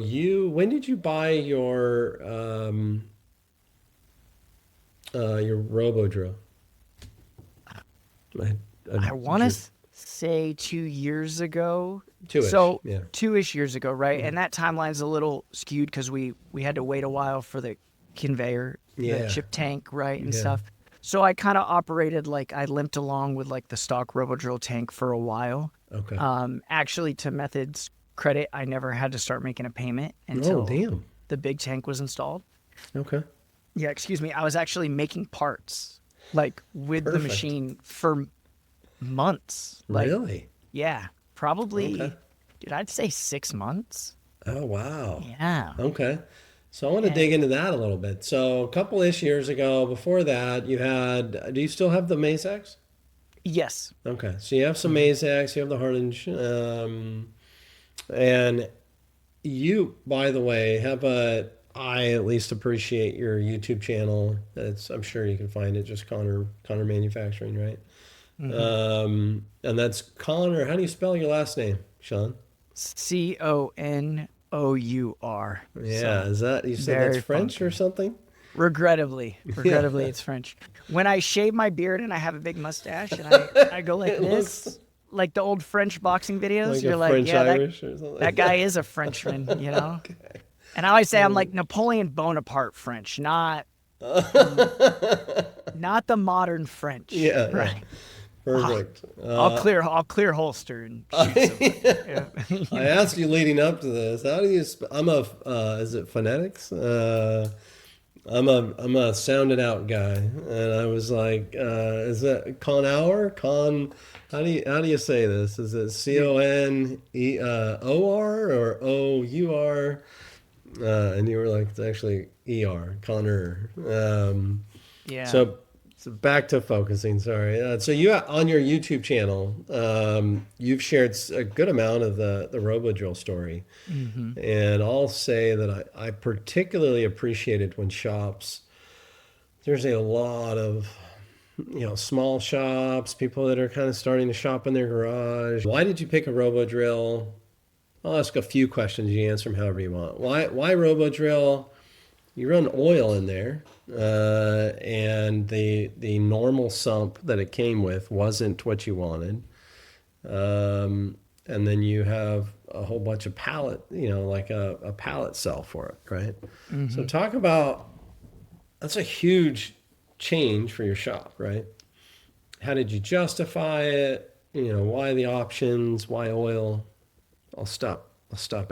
when did you buy your robo drill? I, I want to say 2 years ago. two-ish, So yeah. 2-ish years ago, right? And that timeline's a little skewed because we had to wait a while for the conveyor, the Yeah, chip tank, right, and yeah. stuff. So I kind of operated like I limped along with like the stock RoboDrill tank for a while. Okay. Actually, to Method's credit, I never had to start making a payment Oh, until damn. the big tank was installed. Okay. Yeah, excuse me. I was actually making parts like with the Perfect. machine for months. Like, Really? yeah, probably, Okay. dude, I'd say 6 months. Oh, wow. Yeah. Okay. So I want to And dig into that a little bit. So a couple-ish years ago, before that, do you still have the Maze X? yes. Okay. So you have some Mhm. Maze X, you have the Hardenge, and you, by the way, I at least appreciate your YouTube channel. I'm sure you can find it, just Conour Manufacturing, right? Hmm. And that's Connor. How do you spell your last name, Sean? Conour. Yeah, So is that you said that's very French or funky. something? Yeah, Regrettably, it's French. When I shave my beard and I have a big mustache and I go like it looks this, like the old French boxing videos, like a you're like, French yeah, that Irish or something. that guy is a Frenchman, you know? And I always say I'm like Napoleon Bonaparte French, not the modern French, Yeah, yeah, right? Ah, perfect. I'll clear holster and shoot somebody. Yeah. I asked you leading up to this. How do you? I'm a. Is it phonetics? I'm a sounded out guy, and I was like, is that Conour? How do you say this? Is it Conor or Our? And you were like, it's actually Conour. Yeah. So back to focusing. Sorry. So you on your YouTube channel, you've shared a good amount of the RoboDrill story, Hmm. and I'll say that I particularly appreciated when shops. There's a lot of small shops, people that are kind of starting to shop in their garage. Why did you pick a RoboDrill? I'll ask a few questions. You answer them however you want. Why RoboDrill? You run oil in there, and the normal sump that it came with wasn't what you wanted. And then you have a whole bunch of pallet, like a pallet cell for it, right? So Hmm. talk about that's a huge change for your shop, right? How did you justify it? Why the options? Why oil? I'll stop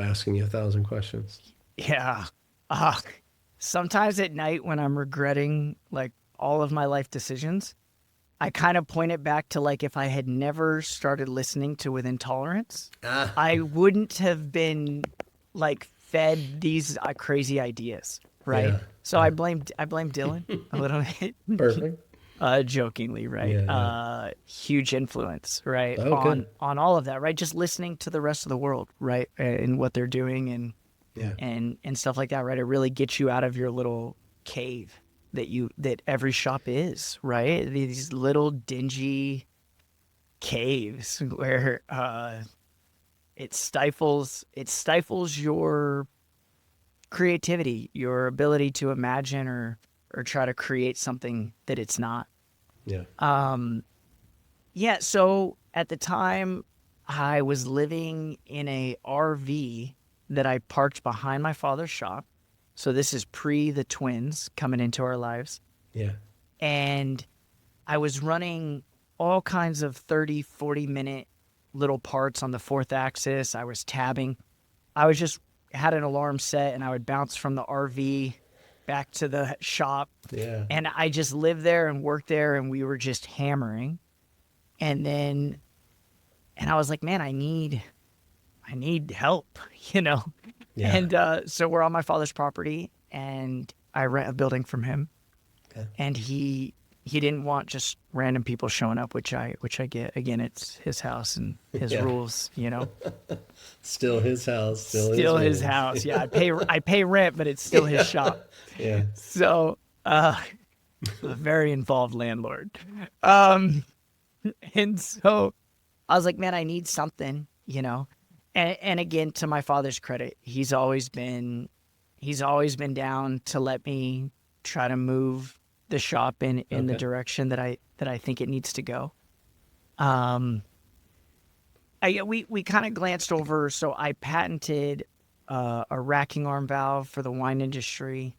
asking you 1,000 questions. Yeah. Ah, sometimes at night when I'm regretting like all of my life decisions, I kind of point it back to like if I had never started listening to Within Tolerance, Ah, I wouldn't have been like fed these crazy ideas, right? yeah, So I blame Dylan a little bit, perfect. jokingly, right? Yeah, yeah. Huge influence, right, Oh, on good. on all of that, right? Just listening to the rest of the world, right, and what they're doing Yeah, and stuff like that, right? It really gets you out of your little cave that every shop is, right? These little dingy caves where it stifles your creativity, your ability to imagine or try to create something that it's not. yeah, Yeah, so at the time I was living in a RV that I parked behind my father's shop. So this is pre the twins coming into our lives. yeah. And I was running all kinds of 30, 40-minute little parts on the fourth axis. I was tabbing. I was just had an alarm set, and I would bounce from the RV back to the shop. Yeah. And I just lived there and worked there, and we were just hammering. And I was like, man, I need help, you know? Yeah. And so we're on my father's property, and I rent a building from him. Okay. And he didn't want just random people showing up, which I get. Again, it's his house and his Yeah. rules, you know. Still his house. Still His rules. house. Yeah, I pay rent, but it's still his shop. Yeah. So, a very involved landlord. And so I was like, man, I need something, you know. And again, to my father's credit, he's always been down to let me try to move the shop in the direction that I think it needs to go. We kind of glanced over. So I patented a racking arm valve for the wine industry.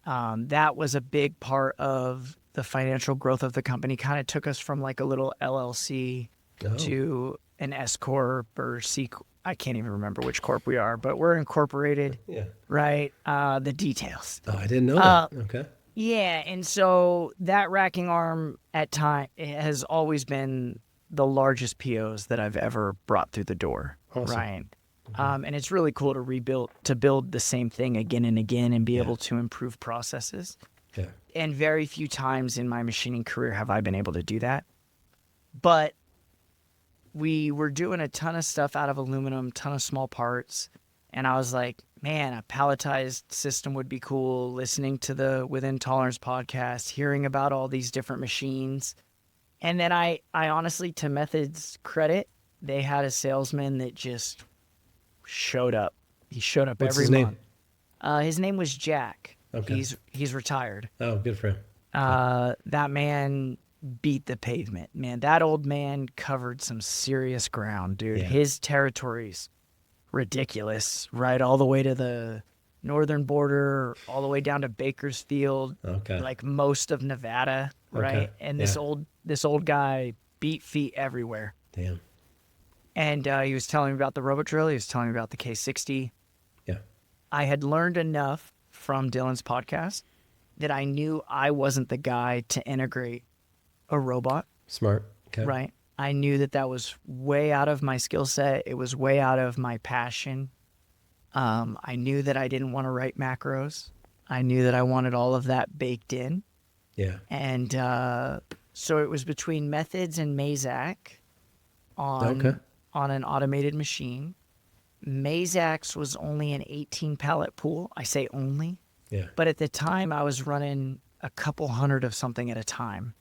That was a big part of the financial growth of the company. Kind of took us from like a little LLC to an S corp or C. I can't even remember which corp we are, but we're incorporated. Yeah. Right. The details. Oh, I didn't know that. Okay. Yeah, and so that racking arm it has always been the largest POs that I've ever brought through the door. Awesome. Right. And it's really cool to build the same thing again and again and be able to improve processes. Yeah. And very few times in my machining career have I been able to do that. But we were doing a ton of stuff out of aluminum, ton of small parts. And I was like, man, a palletized system would be cool. Listening to the Within Tolerance podcast, hearing about all these different machines. And then I honestly, to Method's credit, they had a salesman that just showed up. He showed up What's every his month. name? His name was Jack. Okay. He's retired. Oh, good for him. That man beat the pavement. Man, that old man covered some serious ground, dude. Yeah. His territory's ridiculous, right? All the way to the northern border, all the way down to Bakersfield, Okay. like most of Nevada, right? Okay. And this old guy beat feet everywhere. Damn. And he was telling me about the robot drill. He was telling me about the K60. Yeah. I had learned enough from Dylan's podcast that I knew I wasn't the guy to integrate a robot. Smart. Okay. Right. I knew that was way out of my skill set. It was way out of my passion. I knew that I didn't want to write macros. I knew that I wanted all of that baked in. Yeah. And so it was between Methods and Mazak on an automated machine. Mazak's was only an 18 pallet pool. I say only. Yeah. But at the time, I was running a couple hundred of something at a time.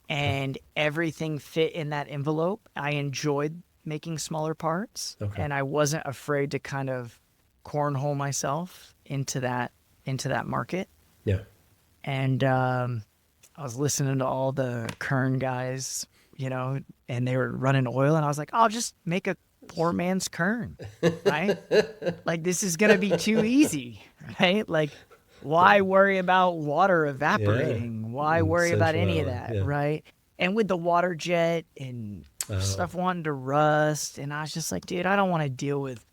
And everything fit in that envelope. I enjoyed making smaller parts. Okay. And I wasn't afraid to kind of cornhole myself into that market. Yeah. And I was listening to all the Kern guys, you know, and they were running oil. And I was like, I'll just make a poor man's Kern, right? Like, this is going to be too easy, right? Like, why worry about water evaporating? Yeah. Why worry about any of Central, that, yeah. right? And with the water jet and stuff wanting to rust, and I was just like, dude, I don't want to deal with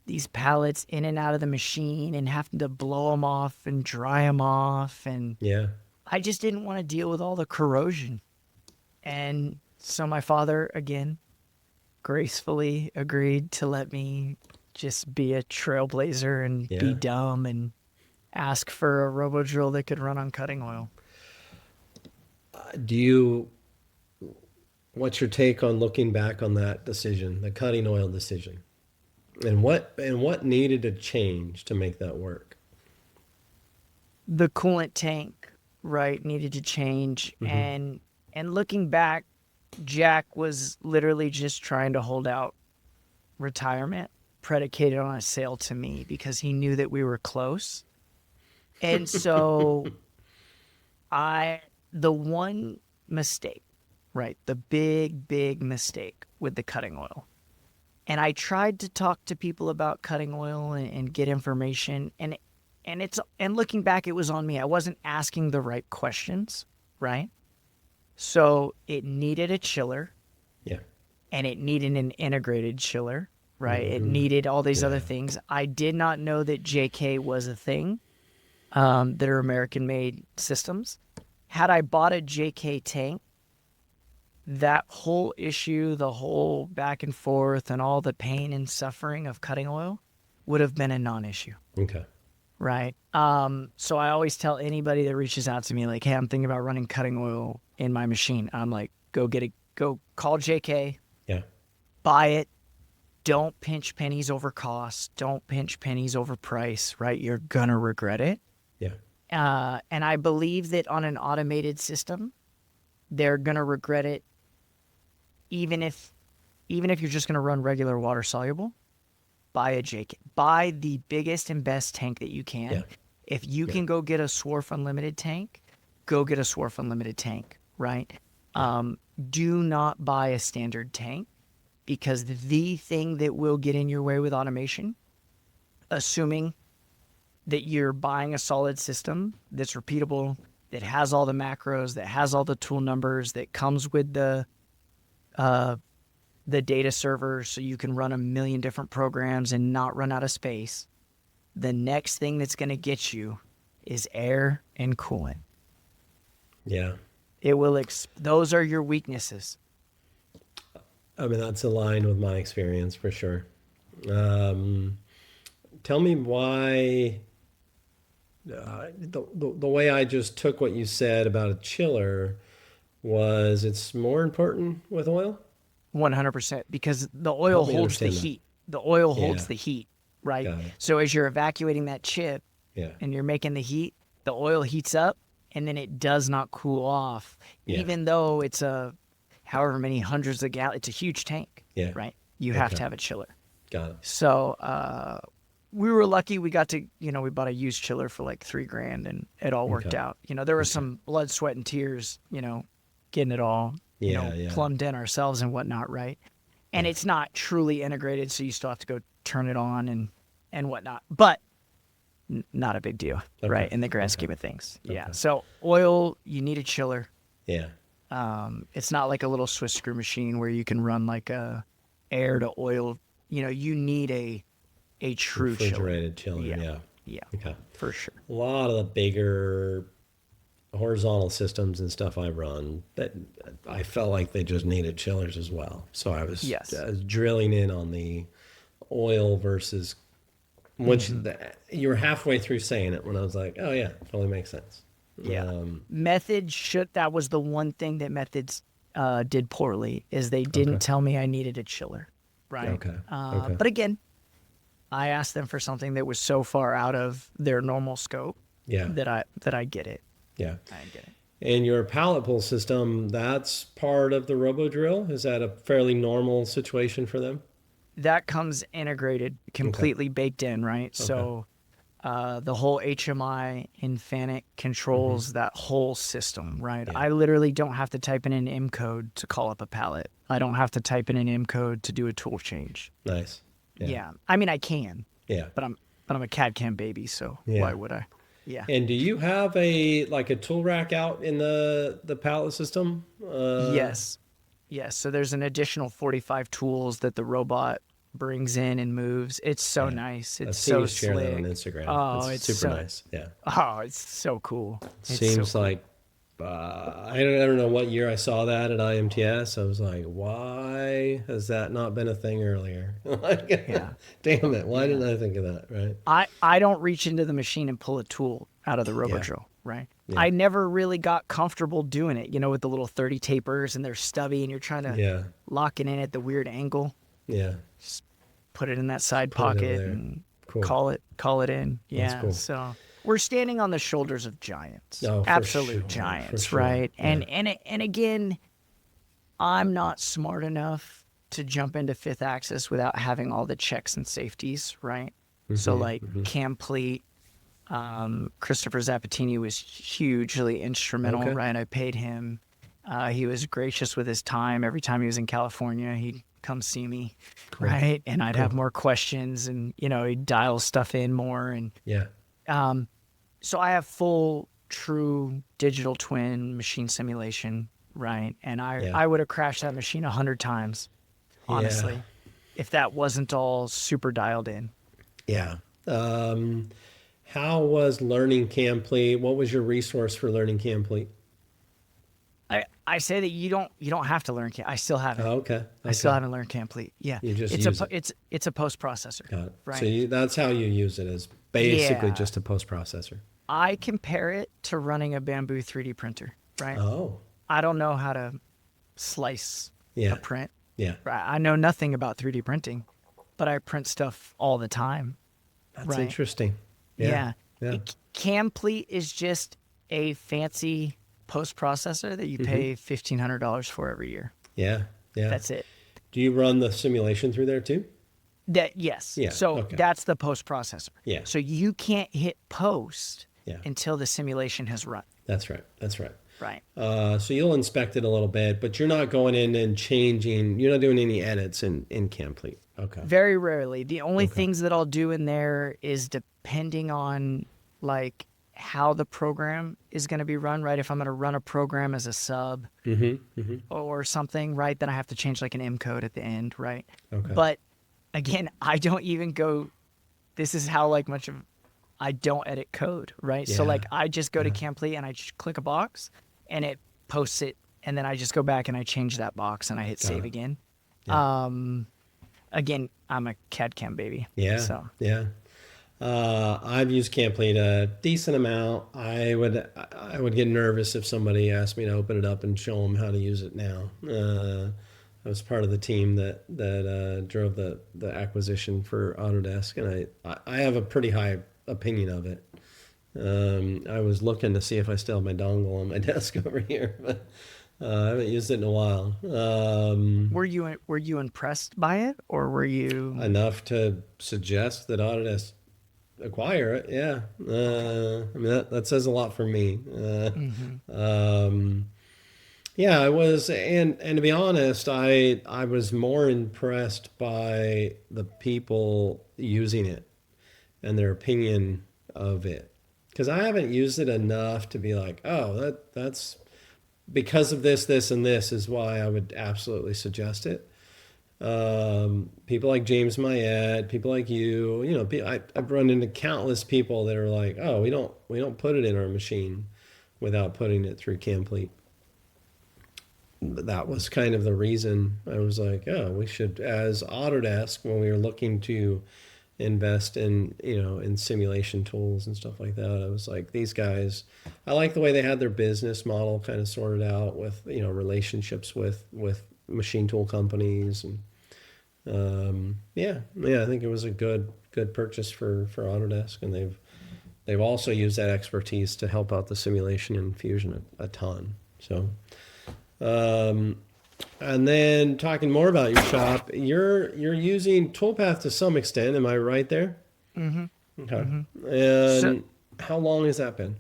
these pallets in and out of the machine and having to blow them off and dry them off. And Yeah. I just didn't want to deal with all the corrosion. And so my father, again, gracefully agreed to let me just be a trailblazer and be dumb and ask for a robo drill that could run on cutting oil. What's your take on looking back on that decision, the cutting oil decision? And what needed to change to make that work? The coolant tank, right, needed to change. Mm-hmm. And looking back, Jack was literally just trying to hold out retirement predicated on a sale to me because he knew that we were close. And so the one mistake, right, the big mistake with the cutting oil. And I tried to talk to people about cutting oil and get information. And looking back, it was on me. I wasn't asking the right questions, right? So it needed a chiller. Yeah. And it needed an integrated chiller. right? It needed all these other things. I did not know that JK was a thing, that are American-made systems. Had I bought a JK tank, that whole issue, the whole back and forth and all the pain and suffering of cutting oil would have been a non-issue. Okay. Right. So I always tell anybody that reaches out to me, like, hey, I'm thinking about running cutting oil in my machine. I'm like, go call JK, Yeah. buy it. Don't pinch pennies over cost. Don't pinch pennies over price, right? You're going to regret it. Yeah. And I believe that on an automated system, they're going to regret it even if you're just going to run regular water soluble. Buy a JK. Buy the biggest and best tank that you can. Yeah. If you can go get a Swarf Unlimited tank, go get a Swarf Unlimited tank, right? Do not buy a standard tank, because the thing that will get in your way with automation, assuming that you're buying a solid system that's repeatable, that has all the macros, that has all the tool numbers, that comes with the data server so you can run a million different programs and not run out of space, the next thing that's going to get you is air and coolant. Yeah. It will those are your weaknesses. I mean, that's aligned with my experience for sure. Tell me why the way I just took what you said about a chiller was it's more important with oil? 100%, because the oil Help me holds the understand that. heat. The oil holds Yeah. the heat, right? Got it. So as you're evacuating that chip Yeah. and you're making the heat, the oil heats up and then it does not cool off, Yeah. even though it's however many hundreds of gallons. It's a huge tank, Yeah. right? You have Okay. to have a chiller. Got it. So we were lucky. We got to, we bought a used chiller for like $3,000 and it all worked Okay. out. There was some blood, sweat, and tears, getting it all, Yeah. plumbed in ourselves and whatnot, right? And it's not truly integrated, so you still have to go turn it on and whatnot. But not a big deal, Okay. right? In the grand scheme of things. Yeah. So oil, you need a chiller. Yeah. It's not like a little Swiss screw machine where you can run like a air to oil. You need a true chiller. Refrigerated chiller. Yeah. Yeah, Okay. for sure. A lot of the bigger horizontal systems and stuff I run, that I felt like they just needed chillers as well. So I was drilling in on the oil versus once you were halfway through saying it when I was like, oh yeah, totally makes sense. Yeah. That was the one thing that Methods did poorly, is they didn't tell me I needed a chiller, right? Okay. But again, I asked them for something that was so far out of their normal scope that I get it. Yeah. I get it. And your pallet pull system, that's part of the robo drill? Is that a fairly normal situation for them? That comes integrated, completely baked in, right? So the whole HMI and FANUC controls that whole system, right? Yeah. I literally don't have to type in an M code to call up a pallet. I don't have to type in an M code to do a tool change. Nice. Yeah. I mean, I can. Yeah. But I'm a CAD CAM baby, so why would I? Yeah. And do you have a tool rack out in the pallet system? Yes. So there's an additional 45 tools that the robot brings in and moves. It's so nice. It's I've seen so you share slick. that on Instagram. Oh, it's it's super so nice. Yeah. Oh, it's so cool. It's Seems so cool. like I don't know what year I saw that at IMTS. I was like, why has that not been a thing earlier? Damn it. Why didn't I think of that? Right. I don't reach into the machine and pull a tool out of the robo drill, right? Yeah. I never really got comfortable doing it, with the little 30 tapers and they're stubby and you're trying to lock it in at the weird angle. Yeah. Just put it in that side Put it over pocket there. and Cool. call it in. Yeah. cool. So we're standing on the shoulders of giants. Oh, for Absolute sure, giants, for sure. right? Yeah. And again, I'm not smart enough to jump into fifth axis without having all the checks and safeties, right? So like cam pleat, Christopher Zapatini was hugely instrumental, right? I paid him. He was gracious with his time. Every time he was in California, he'd come see me, right? And I'd have more questions and, he'd dial stuff in more. And so I have full, true digital twin machine simulation, right? And I would have crashed that machine 100 times, honestly. if that wasn't all super dialed in. Yeah. How was learning Camplete? What was your resource for learning Camplete? I say that you don't have to learn I still haven't. Oh, okay. I still haven't learned Camplete. Yeah. You just use it. It's a post processor. Got it. Right. So that's how you use it, is basically Yeah. just a post processor. I compare it to running a Bamboo 3D printer, right? Oh, I don't know how to slice yeah. a print. Yeah. Right. I know nothing about 3D printing, but I print stuff all the time. That's Right. interesting. Yeah. Yeah. Camplete is just a fancy post processor that you pay $1,500 for every year. Yeah. Yeah. That's it. Do you run the simulation through there too? Yes. Yeah, So okay. that's the post processor. Yeah. So you can't hit post Yeah. until the simulation has run. That's right. That's right. Right. So you'll inspect it a little bit, but you're not going in and changing. You're not doing any edits in Camplete. Okay. Very rarely. The only things that I'll do in there is depending on like how the program is going to be run, right? If I'm going to run a program as a sub or something, right, then I have to change like an M code at the end, right? Okay. But again, I don't even go, this is how like much of, I don't edit code, right? So Yeah. like I just go to Camplete and I just click a box and it posts it. And then I just go back and I change that box and I hit save it. again. Yeah. Again, I'm a CAD cam baby. Yeah. So Yeah. I've used Camplete a decent amount. I would get nervous if somebody asked me to open it up and show them how to use it now. I was part of the team that drove the acquisition for Autodesk, and I have a pretty high opinion of it. I was looking to see if I still have my dongle on my desk over here, but I haven't used it in a while. were you impressed by it, or were you? Enough to suggest that Autodesk acquire it. Yeah. I mean, that says a lot for me. Yeah, I was, and to be honest, I was more impressed by the people using it and their opinion of it, because I haven't used it enough to be like, oh, that's because of this, and this is why I would absolutely suggest it. People like James Mayette, people like you, I've run into countless people that are like, oh, we don't put it in our machine without putting it through Camplete. That was kind of the reason I was like, oh, we should, as Autodesk, when we were looking to invest in simulation tools and stuff like that, I was like, these guys, I like the way they had their business model kind of sorted out with, relationships with machine tool companies, and I think it was a good purchase for Autodesk, and they've also used that expertise to help out the simulation and Fusion a ton. So, and then talking more about your shop, you're using Toolpath to some extent. Am I right there? Mm-hmm. Okay. Mm-hmm. And how long has that been?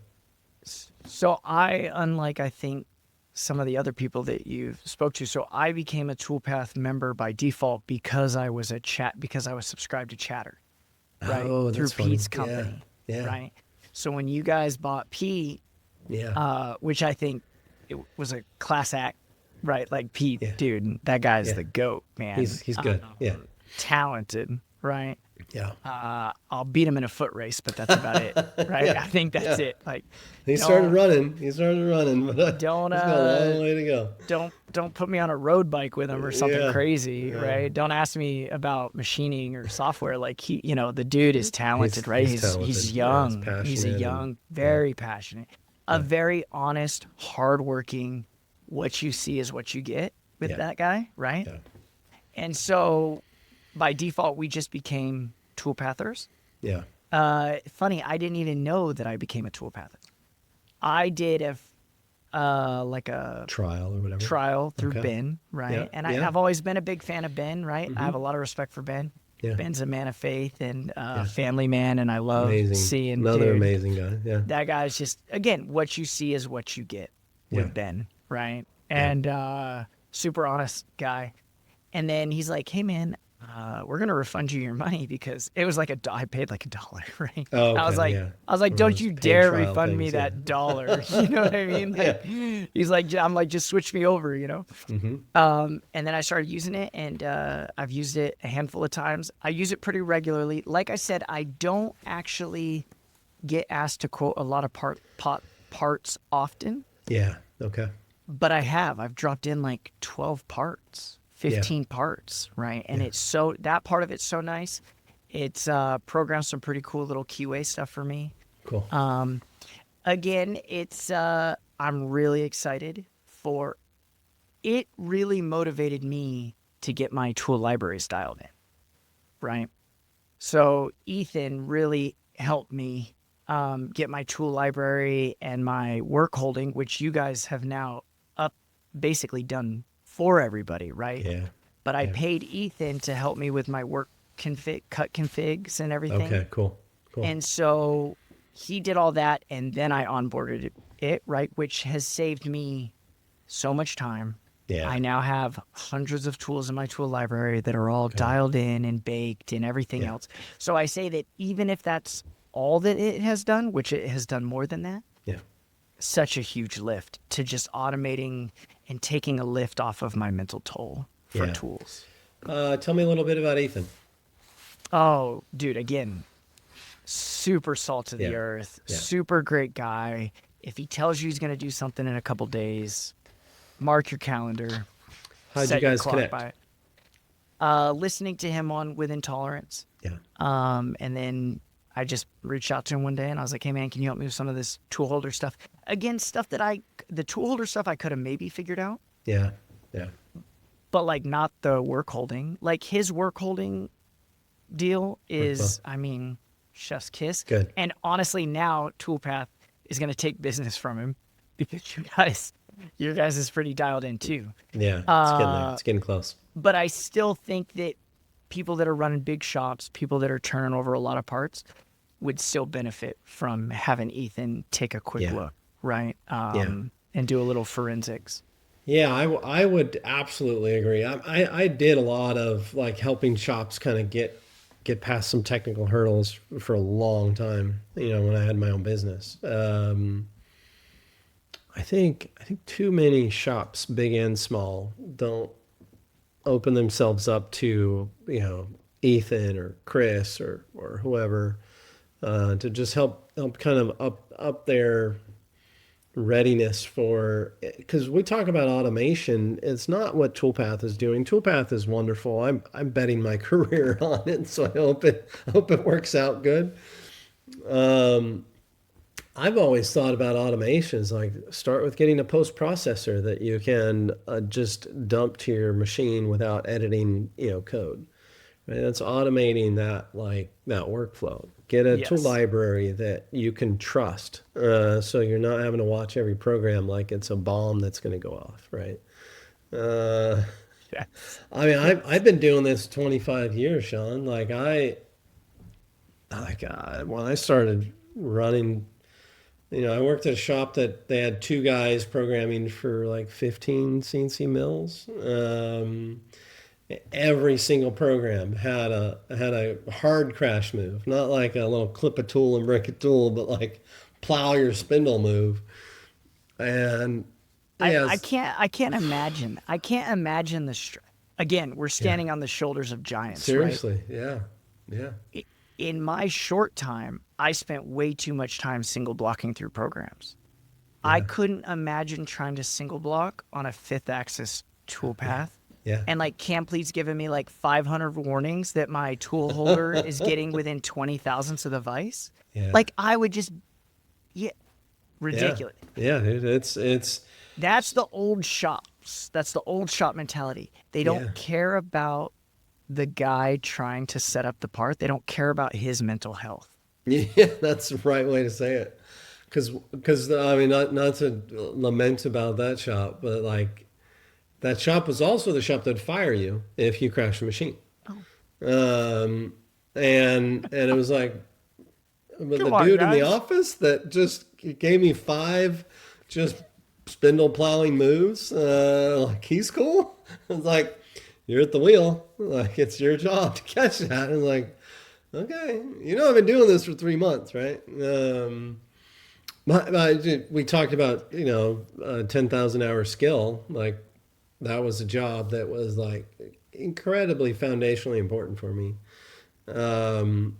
So unlike I think some of the other people that you spoke to, so I became a Toolpath member by default because I was subscribed to Chatter, right? Oh, through that's funny. Pete's company, Yeah. right? So when you guys bought Pete, which I think it was a class act, right? Like Pete, dude, that guy's the GOAT, man. He's good. Yeah. Talented, right? Yeah. I'll beat him in a foot race, but that's about it, right? Yeah. I think that's it. Like he started running, but don't he's got a long way to go. Don't put me on a road bike with him or something crazy, Yeah. right? Don't ask me about machining or software. Like the dude is talented, right? He's talented. He's Yeah, young. he's He's a passionate young, very passionate, a very honest, hardworking. What you see is what you get with that guy, right? Yeah. And so, by default, we just became Toolpathers. Yeah. Funny, I didn't even know that I became a Toolpather. I did a Trial or whatever. trial through Ben, right? Yeah. And I've always been a big fan of Ben, right? I have a lot of respect for Ben. Yeah. Ben's a man of faith and family man, and I love Amazing. seeing Another dude, amazing guy. Yeah. that guy's just, again, what you see is what you get with Yeah. Ben, right? And super honest guy. And then he's like, hey, man, we're gonna refund you your money because it was like I paid like $1, right? Oh, I was okay, like, yeah. One of don't those you paid dare trial refund me things, yeah. that dollar. You know what I mean? Yeah. Like, he's like, I'm like, just switch me over, you know? Mm-hmm. And then I started using it, and I've used it a handful of times. I use it pretty regularly. Like I said, I don't actually get asked to quote a lot of parts often, Yeah. Okay. but I have. I've dropped in like 12 parts, Yeah. 15 parts, right? And Yeah. it's that part of it's so nice. It's programmed some pretty cool little QA stuff for me. Cool. Again, I'm really excited for it. Really motivated me to get my tool libraries dialed in, right? So Ethan really helped me get my tool library and my work holding, which you guys have now up basically done for everybody, right? Yeah. But I Yeah. paid Ethan to help me with my work cut configs and everything. Okay. Cool. Cool. And so he did all that, and then I onboarded it, right? Which has saved me so much time. Yeah. I now have hundreds of tools in my tool library that are all dialed in and baked and everything Yeah. else. So I say that even if that's all that it has done, which it has done more than that, Yeah. such a huge lift to just automating and taking a lift off of my mental toll for Yeah. tools. Tell me a little bit about Ethan. Oh, dude, again, super salt of the Yeah. earth, Yeah. super great guy. If he tells you he's going to do something in a couple days, mark your calendar. How'd you set your guys clock connect? by it. Listening to him on With Intolerance. Yeah. And then I just reached out to him one day and I was like, hey man, can you help me with some of this tool holder stuff? Again, stuff that the tool holder stuff I could have maybe figured out, Yeah. Yeah. but like not the work holding. Like his work holding deal is, I mean, chef's kiss. Good. And honestly, now Toolpath is going to take business from him because you guys is pretty dialed in too. Yeah. It's getting there. It's getting close. But I still think that people that are running big shops, people that are turning over a lot of parts, would still benefit from having Ethan take a quick look, right? And do a little forensics. Yeah, I would absolutely agree. I did a lot of like helping shops kind of get past some technical hurdles for a long time. You know, when I had my own business, I think too many shops, big and small, don't open themselves up to Ethan or Chris or whoever to just help kind of up their readiness for, because we talk about automation. It's not what Toolpath is doing. Toolpath is wonderful. I'm betting my career on it, so I hope it works out good. I've always thought about automation as like start with getting a post processor that you can just dump to your machine without editing code. Right? That's automating that workflow. Get a tool library that you can trust, so you're not having to watch every program like it's a bomb that's going to go off, right? I mean, I've been doing this 25 years, Shawn. When I started running, I worked at a shop that they had two guys programming for like 15 CNC mills. Every single program had a hard crash move, not like a little clip a tool and break a tool, but like plow your spindle move. And I can't imagine the again, we're standing on the shoulders of giants. Seriously, right? yeah. In my short time, I spent way too much time single blocking through programs. I couldn't imagine trying to single block on a 5th axis toolpath. Yeah. And like Campleat's giving me like 500 warnings that my tool holder is getting within 20 thousandths of the vise. Yeah. Like I would just, ridiculous. Yeah, dude, it's. That's the old shops. That's the old shop mentality. They don't care about the guy trying to set up the part. They don't care about his mental health. Yeah, that's the right way to say it. Because I mean, not to lament about that shop, but like. That shop was also the shop that'd fire you if you crashed a machine. Oh. And it was like, but the dude in the office that just gave me 5 just spindle plowing moves, like he's cool. It's like, you're at the wheel. Like, it's your job to catch that. And like, okay, I've been doing this for 3 months, right? We talked about, 10,000 hour skill. Like, that was a job that was like incredibly foundationally important for me. Um,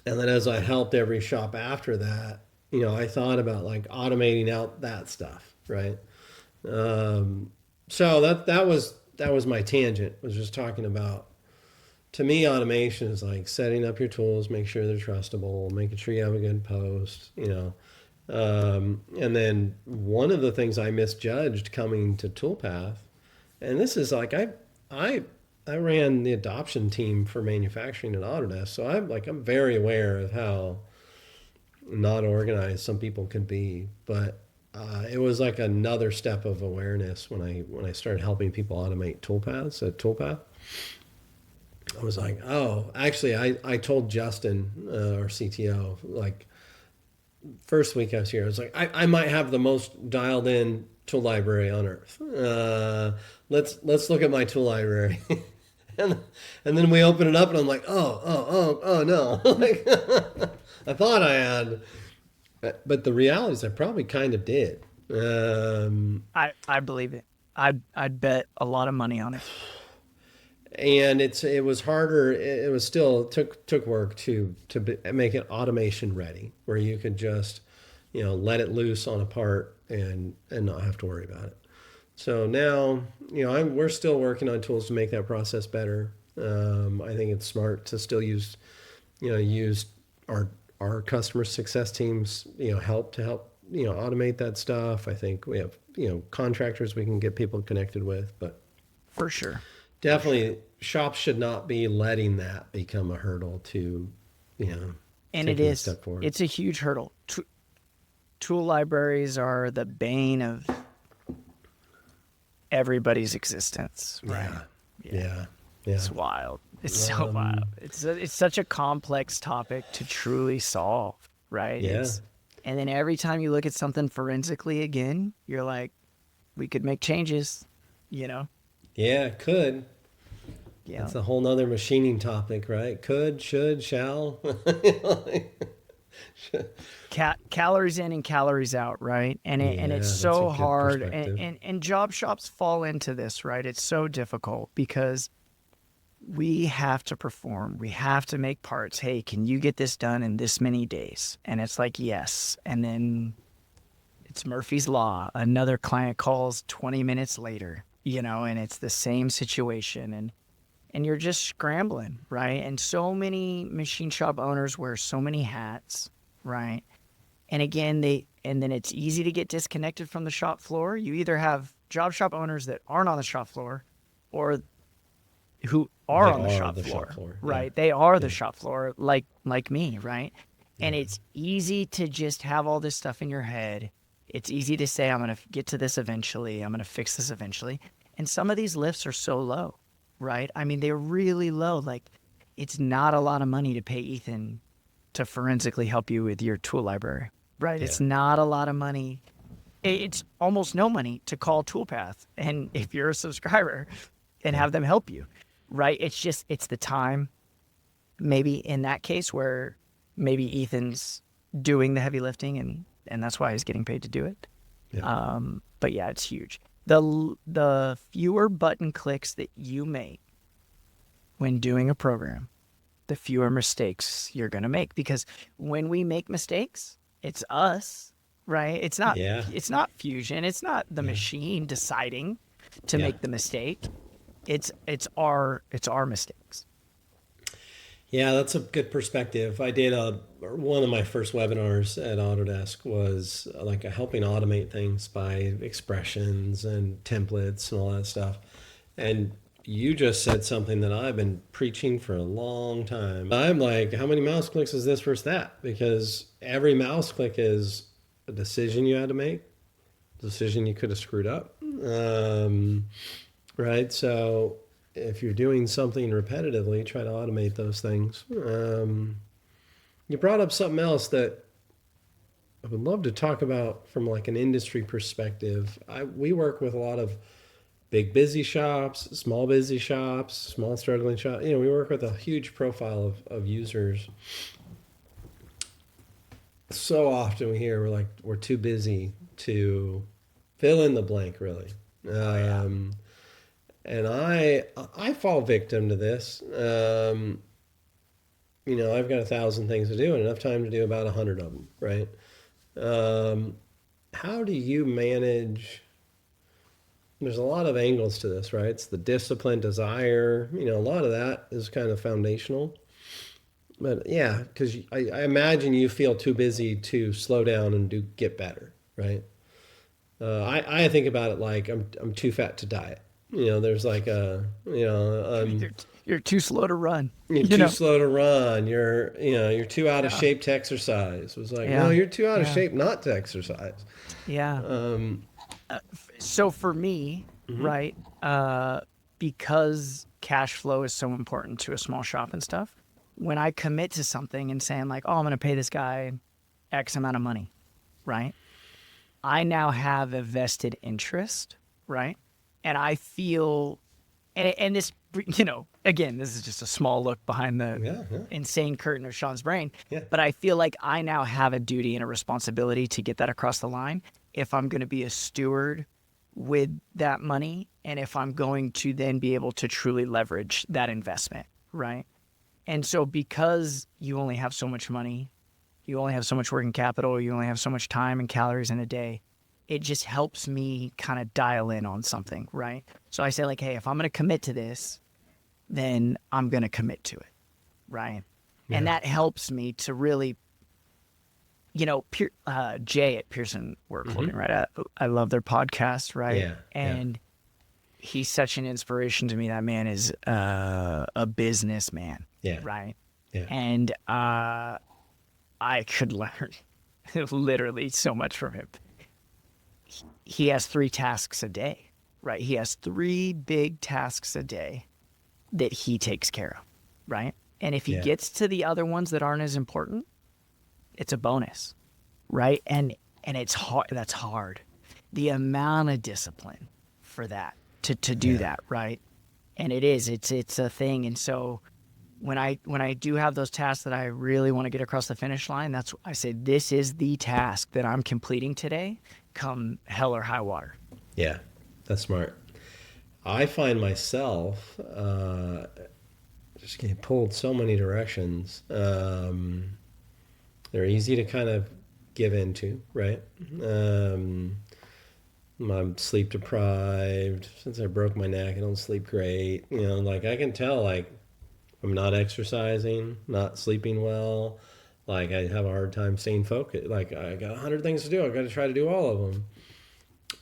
and then as I helped every shop after that, I thought about like automating out that stuff, right? Um, so that was my tangent. Was just talking about, to me, automation is like setting up your tools, make sure they're trustable, making sure you have a good post, and then one of the things I misjudged coming to Toolpath, and this is like I I ran the adoption team for manufacturing at Autodesk, so I'm very aware of how not organized some people can be. But it was like another step of awareness when I started helping people automate toolpaths at Toolpath. I was like, oh, actually, I told Justin, our CTO, like first week I was here, I was like, I might have the most dialed in tool library on earth. Let's look at my tool library. and then we open it up and I'm like, oh no. Like, I thought I had, but the reality is I probably kind of did. I believe it. I'd bet a lot of money on it. And it was harder. It was still took work to make it automation ready, where you could just let it loose on a part and not have to worry about it. So now we're still working on tools to make that process better. I think it's smart to still use our customer success teams help automate that stuff. I think we have contractors we can get people connected with, but For sure. definitely shops should not be letting that become a hurdle to And it taking a is. step forward. It's a huge hurdle. Tool libraries are the bane of everybody's existence, right? Yeah. It's wild. It's so wild. It's such a complex topic to truly solve, right? Yeah. And then every time you look at something forensically again, you're like, we could make changes, you know? Yeah, could. Yeah. That's a whole nother machining topic, right? Could, should, shall. Calories in and calories out, right? And it's Yeah, that's a so good hard, perspective. and job shops fall into this, right? It's so difficult because we have to perform, we have to make parts. Hey, can you get this done in this many days? And it's like, yes. And then it's Murphy's Law. Another client calls 20 minutes later, and it's the same situation. And you're just scrambling, right? And so many machine shop owners wear so many hats, right? And again, and then it's easy to get disconnected from the shop floor. You either have job shop owners that aren't on the shop floor, or who are They on the are shop the floor, shop floor. Yeah. right? They are the Yeah. shop floor, like me, right? And it's easy to just have all this stuff in your head. It's easy to say, I'm going to get to this eventually. I'm going to fix this eventually. And some of these lifts are so low, right? I mean, they're really low. Like, it's not a lot of money to pay Ethan to forensically help you with your tool library, right? It's Yeah. not a lot of money. It's almost no money to call Toolpath, and if you're a subscriber, and have them help you, right? It's the time, maybe in that case where maybe Ethan's doing the heavy lifting, and that's why he's getting paid to do it. Yeah. But yeah, it's huge. The fewer button clicks that you make when doing a program, the fewer mistakes you're going to make, because when we make mistakes, it's us, right? It's not Yeah. it's not Fusion, it's not the Yeah. machine deciding to Yeah. make the mistake. It's our mistakes. Yeah, that's a good perspective. I did one of my first webinars at Autodesk was like helping automate things by expressions and templates and all that stuff. And you just said something that I've been preaching for a long time. I'm like, how many mouse clicks is this versus that? Because every mouse click is a decision you had to make, decision you could have screwed up. Right? So if you're doing something repetitively, try to automate those things. You brought up something else that I would love to talk about from like an industry perspective. We work with a lot of big busy shops, small busy shops, small struggling shops. You know, we work with a huge profile of users. So often we hear we're too busy to fill in the blank, really. Oh yeah. And I fall victim to this. You know, I've got 1,000 things to do and enough time to do about 100 of them, right? Um, how do you manage? There's a lot of angles to this, right? It's the discipline, desire. You know, a lot of that is kind of foundational. But yeah, because I imagine you feel too busy to slow down and get better, right? I think about it like I'm too fat to diet. You know, there's like a you know You're too slow to run. you're You too know. slow to run. You're too out of Yeah. shape to exercise. It was like no, Yeah. you're too out of Yeah. shape not to exercise. Yeah. Um, So for me, mhm. right, because cash flow is so important to a small shop and stuff, when I commit to something and saying like, oh, I'm going to pay this guy X amount of money, right? I now have a vested interest, right? And I feel, and this, you know, again, this is just a small look behind the Yeah, yeah, insane curtain of Sean's brain, yeah, but I feel like I now have a duty and a responsibility to get that across the line if I'm going to be a steward with that money and if I'm going to then be able to truly leverage that investment, right? And so because you only have so much money, you only have so much working capital, you only have so much time and calories in a day, it just helps me kind of dial in on something, right? So I say like, hey, if I'm going to commit to this, then I'm going to commit to it, right? And yeah. that helps me to really, you know, Jay at Pearson Work Hmm. Holding, right? I love their podcast, right? Yeah, yeah, And he's such an inspiration to me. That man is a businessman, yeah, right? yeah, And I could learn literally so much from him. He has 3 tasks a day, right? He has 3 big tasks a day that he takes care of, right? And if he yeah, gets to the other ones that aren't as important, it's a bonus, right? And it's hard. That's hard. The amount of discipline for that to do yeah, that, right? And it's a thing. And so when I do have those tasks that I really want to get across the finish line, that's I say this is the task that I'm completing today, come hell or high water. yeah. That's smart. I find myself just getting pulled so many directions. They're easy to kind of give into, right? Um, I'm sleep deprived. Since I broke my neck, I don't sleep great. You know, like I can tell, like I'm not exercising, not sleeping well. Like I have a hard time staying focused. Like I got 100 things to do. I got to try to do all of them.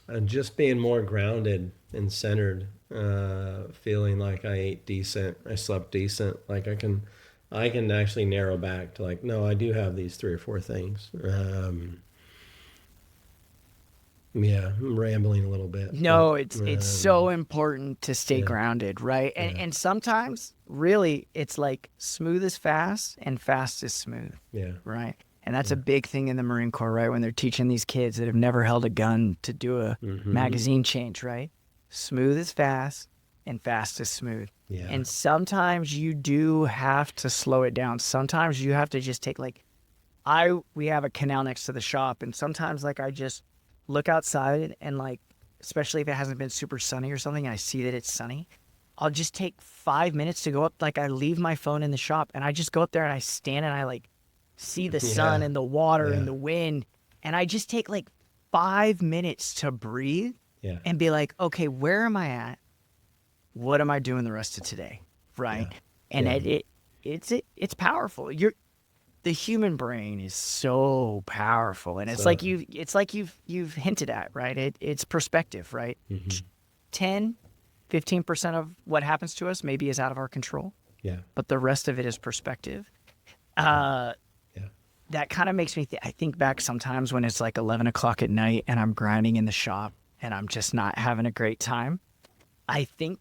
And just being more grounded and centered, feeling like I ate decent, I slept decent. Like I can actually narrow back to like, no, I do have these 3 or 4 things. Yeah, I'm rambling a little bit, but No, it's so important to stay yeah, grounded, right? yeah, And sometimes really it's like smooth is fast and fast is smooth, yeah, right? And that's yeah. a big thing in the Marine Corps, right? When they're teaching these kids that have never held a gun to do a Mm-hmm. magazine change, right? Smooth is fast and fast is smooth. Yeah, And sometimes you do have to slow it down. Sometimes you have to just take like we have a canal next to the shop and sometimes like I just look outside and like especially if it hasn't been super sunny or something and I see that it's sunny, I'll just take 5 minutes to go up. Like I leave my phone in the shop and I just go up there and I stand and I like see the sun yeah, and the water yeah, and the wind. And I just take like 5 minutes to breathe yeah, and be like, okay, where am I at? What am I doing the rest of today? yeah, Right. And yeah. it's powerful. The human brain is so powerful. And So, it's like you've hinted at, right? It's perspective, right? mhm. 10, 15% of what happens to us maybe is out of our control, Yeah, but the rest of it is perspective. yeah, Uh, yeah, that kind of makes me I think back sometimes when it's like 11 o'clock at night and I'm grinding in the shop and I'm just not having a great time. I think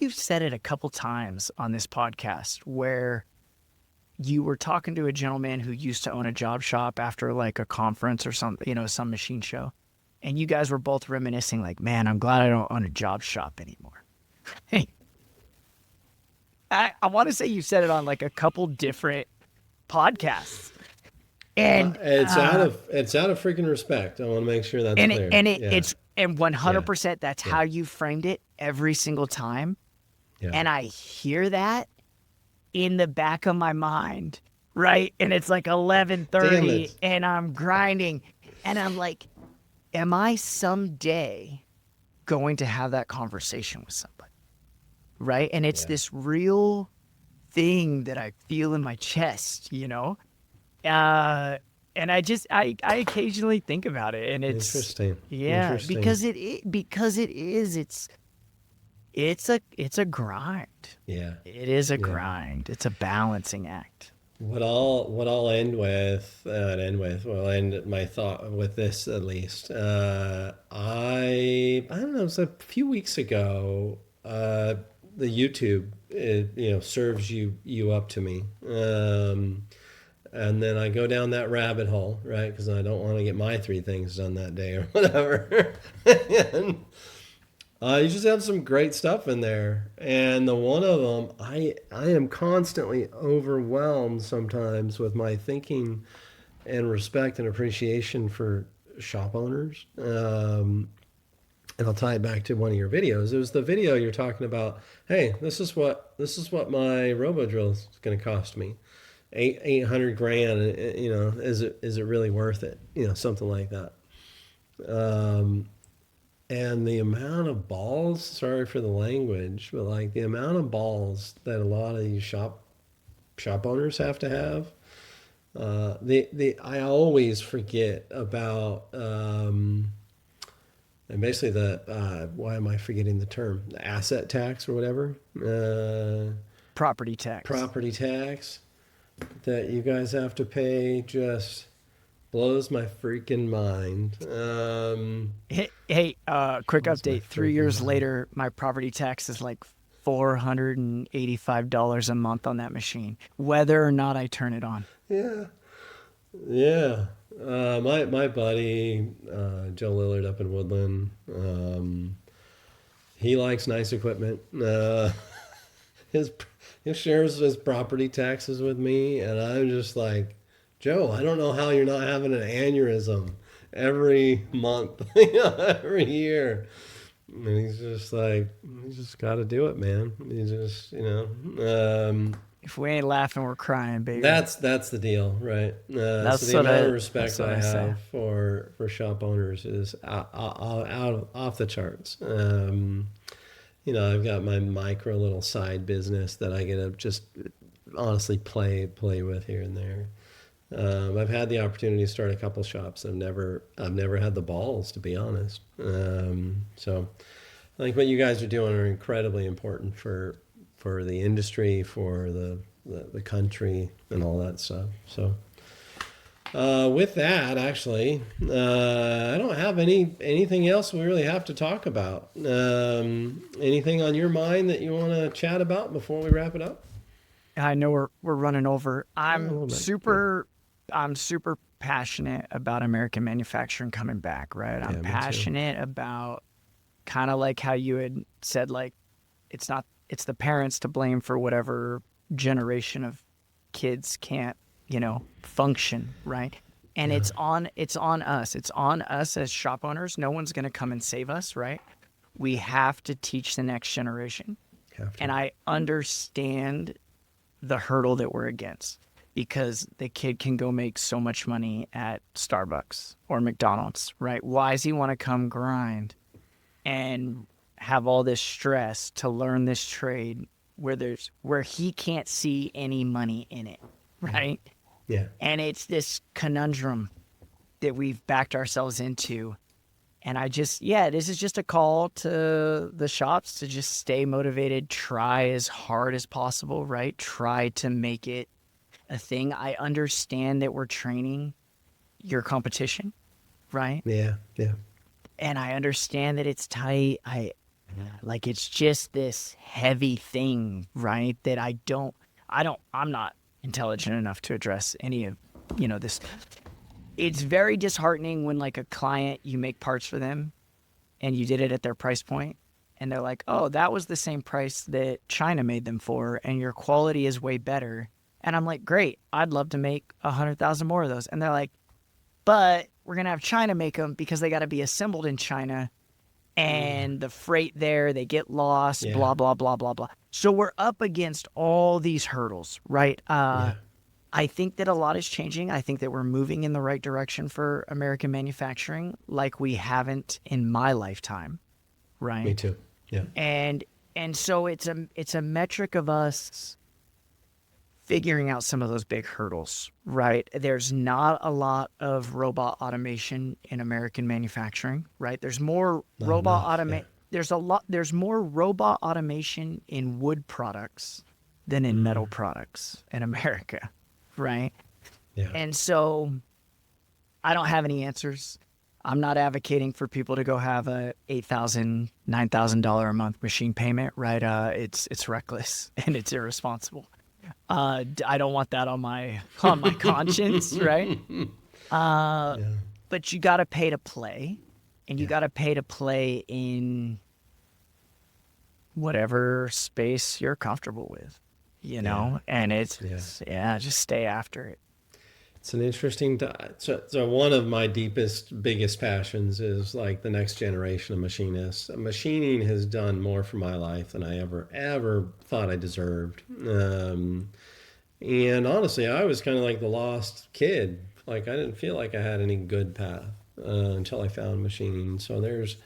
you've said it a couple times on this podcast where you were talking to a gentleman who used to own a job shop after like a conference or some, you know, some machine show. and you guys were both reminiscing like, man, I'm glad I don't own a job shop anymore. Hey, I want to say you said it on like a couple different podcasts. And It's out of freaking respect. I want to make sure that's and clear. it's and 100% that's Yeah. how you framed it every single time. Yeah. And I hear that in the back of my mind, right? And it's like Damn 11:30 it. and I'm grinding and I'm like, am I someday going to have that conversation with somebody? Right? And it's this real thing that I feel in my chest, you know? And I occasionally think about it, and it's Interesting. yeah, Interesting. because it is it's a grind. Yeah. It is a grind. It's a balancing act. What I'll end with, well, I'll end my thought with this at least. I don't know, it was a few weeks ago, the YouTube, serves you up to me. And then I go down that rabbit hole, right? Because I don't want to get my 3 things done that day or whatever. And you just have some great stuff in there. And the one of them, I am constantly overwhelmed sometimes with my thinking and respect and appreciation for shop owners. And I'll tie it back to one of your videos. It was the video you're talking about. Hey, this is what my robo drill is going to cost me. 800 grand, is it really worth it? Something like that. And the amount of balls, sorry for the language, but like the amount of balls that a lot of these shop owners have to have. I always forget about, and basically why am I forgetting the term? The asset tax or whatever. Property tax. Property tax that you guys have to pay just blows my freaking mind. Hey, quick Blows my update. 3 freaking years mind. later, my property tax is like $485 a month on that machine, whether or not I turn it on. Yeah, yeah. My buddy Joe Lillard up in Woodland, he likes nice equipment. His he shares his property taxes with me, and I'm just like, Joe, I don't know how you're not having an aneurysm every month, every year. And he's just like, you just got to do it, man. You just, If we ain't laughing, we're crying, baby. that's the deal, right? That's so the what amount I- of respect that's what I I say. have for shop owners is off the charts. I've got my micro little side business that I get to just honestly play with here and there. I've had the opportunity to start a couple shops. I've never had the balls, to be honest. So I think what you guys are doing are incredibly important for the industry, for the country, and all that stuff. So with that, actually, I don't have anything else we really have to talk about. Anything on your mind that you want to chat about before we wrap it up? I know we're running over. a little bit, I'm super passionate about American manufacturing coming back, right? Yeah, I'm me too. passionate about kind of like how you had said, like, it's the parents to blame for whatever generation of kids can't, function, right? And it's on us. It's on us as shop owners. No one's going to come and save us, right? We have to teach the next generation. Have to. And I understand the hurdle that we're against, because the kid can go make so much money at Starbucks or McDonald's, right? Why does he want to come grind and have all this stress to learn this trade where he can't see any money in it, right? Yeah. And it's this conundrum that we've backed ourselves into. And this is just a call to the shops to just stay motivated, try as hard as possible, right? Try to make it a thing. I understand that we're training your competition, right? Yeah. Yeah. And I understand that it's tight. It's just this heavy thing, right? That I'm not intelligent enough to address any of, this. it's very disheartening when like a client, you make parts for them and you did it at their price point and they're like, oh, that was the same price that China made them for and your quality is way better. And I'm like, great, I'd love to make 100,000 more of those. And they're like, but we're going to have China make them because they got to be assembled in China and the freight there, they get lost, Yeah. blah, blah, blah, blah, blah. So we're up against all these hurdles, right? Yeah. I think that a lot is changing. I think that we're moving in the right direction for American manufacturing like we haven't in my lifetime, right? Me too. Yeah. And so it's a metric of us figuring out some of those big hurdles, right? There's not a lot of robot automation in American manufacturing, right? There's more Not robot enough. Yeah. there's more robot automation in wood products than in metal products in America, right? Yeah. And so I don't have any answers. I'm not advocating for people to go have a $8,000, $9,000 a month machine payment, right? It's reckless and it's irresponsible. I don't want that on my conscience, right? Yeah. But you got to pay to play, and you got to pay to play in whatever space you're comfortable with, you know. And it's just stay after it. It's an interesting. So one of my biggest passions is like the next generation of machinists. Machining has done more for my life than I ever thought I deserved. And honestly, I was kind of like the lost kid. Like I didn't feel like I had any good path until I found machining. So there's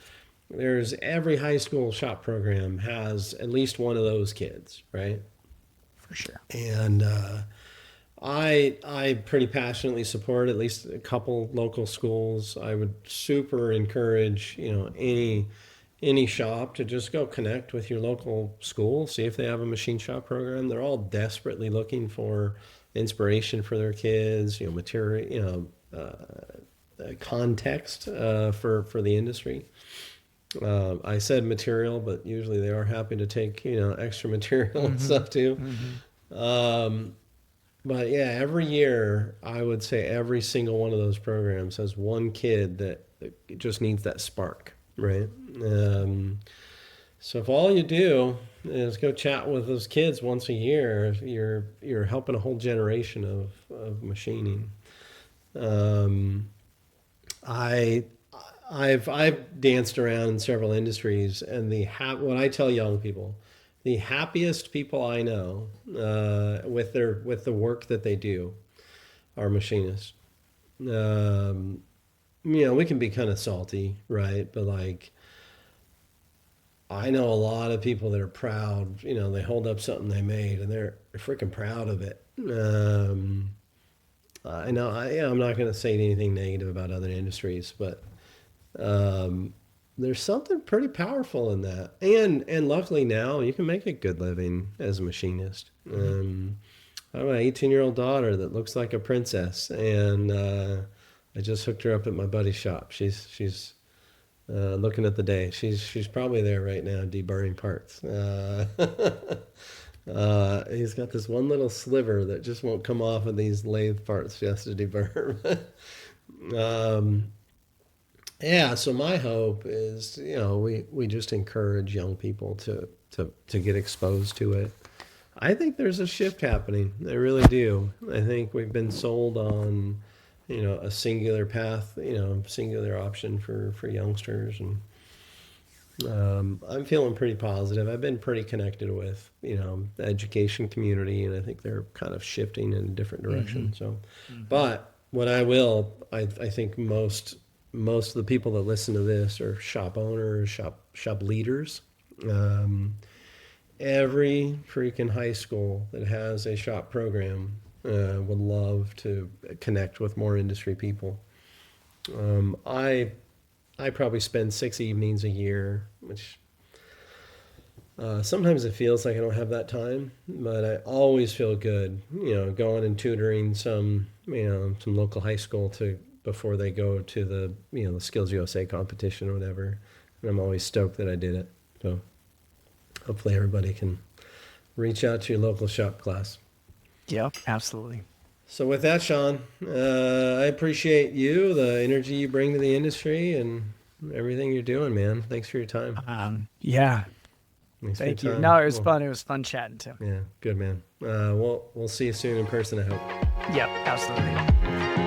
every high school shop program has at least one of those kids, right? For sure. And I pretty passionately support at least a couple local schools. I would super encourage, any shop to just go connect with your local school, see if they have a machine shop program. They're all desperately looking for inspiration for their kids, material, context for the industry. I said material, but usually they are happy to take extra material and stuff too. But yeah, every year I would say every single one of those programs has one kid that just needs that spark, right? So if all you do is go chat with those kids once a year, you're helping a whole generation of machining. I've danced around in several industries, and what I tell young people, the happiest people I know with the work that they do are machinists. We can be kind of salty, right? But like, I know a lot of people that are proud. They hold up something they made, and they're freaking proud of it. I know. I'm not going to say anything negative about other industries, but there's something pretty powerful in that. And luckily now you can make a good living as a machinist. I have an 18-year-old daughter that looks like a princess, and I just hooked her up at my buddy's shop. She's looking at the day. She's probably there right now deburring parts. He's got this one little sliver that just won't come off of these lathe parts just to deburr. Yeah, so my hope is, we just encourage young people to get exposed to it. I think there's a shift happening. I really do. I think we've been sold on, a singular path, singular option for youngsters. And I'm feeling pretty positive. I've been pretty connected with, the education community, and I think they're kind of shifting in a different direction. So, but what I think most of the people that listen to this are shop owners, shop leaders. Every freaking high school that has a shop program would love to connect with more industry people. I probably spend 6 evenings a year, which sometimes it feels like I don't have that time, but I always feel good, going and tutoring some local high school before they go to the Skills USA competition or whatever. And I'm always stoked that I did it. So hopefully everybody can reach out to your local shop class. Yep, absolutely. So with that, Shawn, I appreciate you, the energy you bring to the industry, and everything you're doing, man. Thanks for your time. Yeah. Thanks Thank for your you. time. No, it was Well, fun. It was fun chatting too. yeah, good man. We'll see you soon in person, I hope. Yep, absolutely.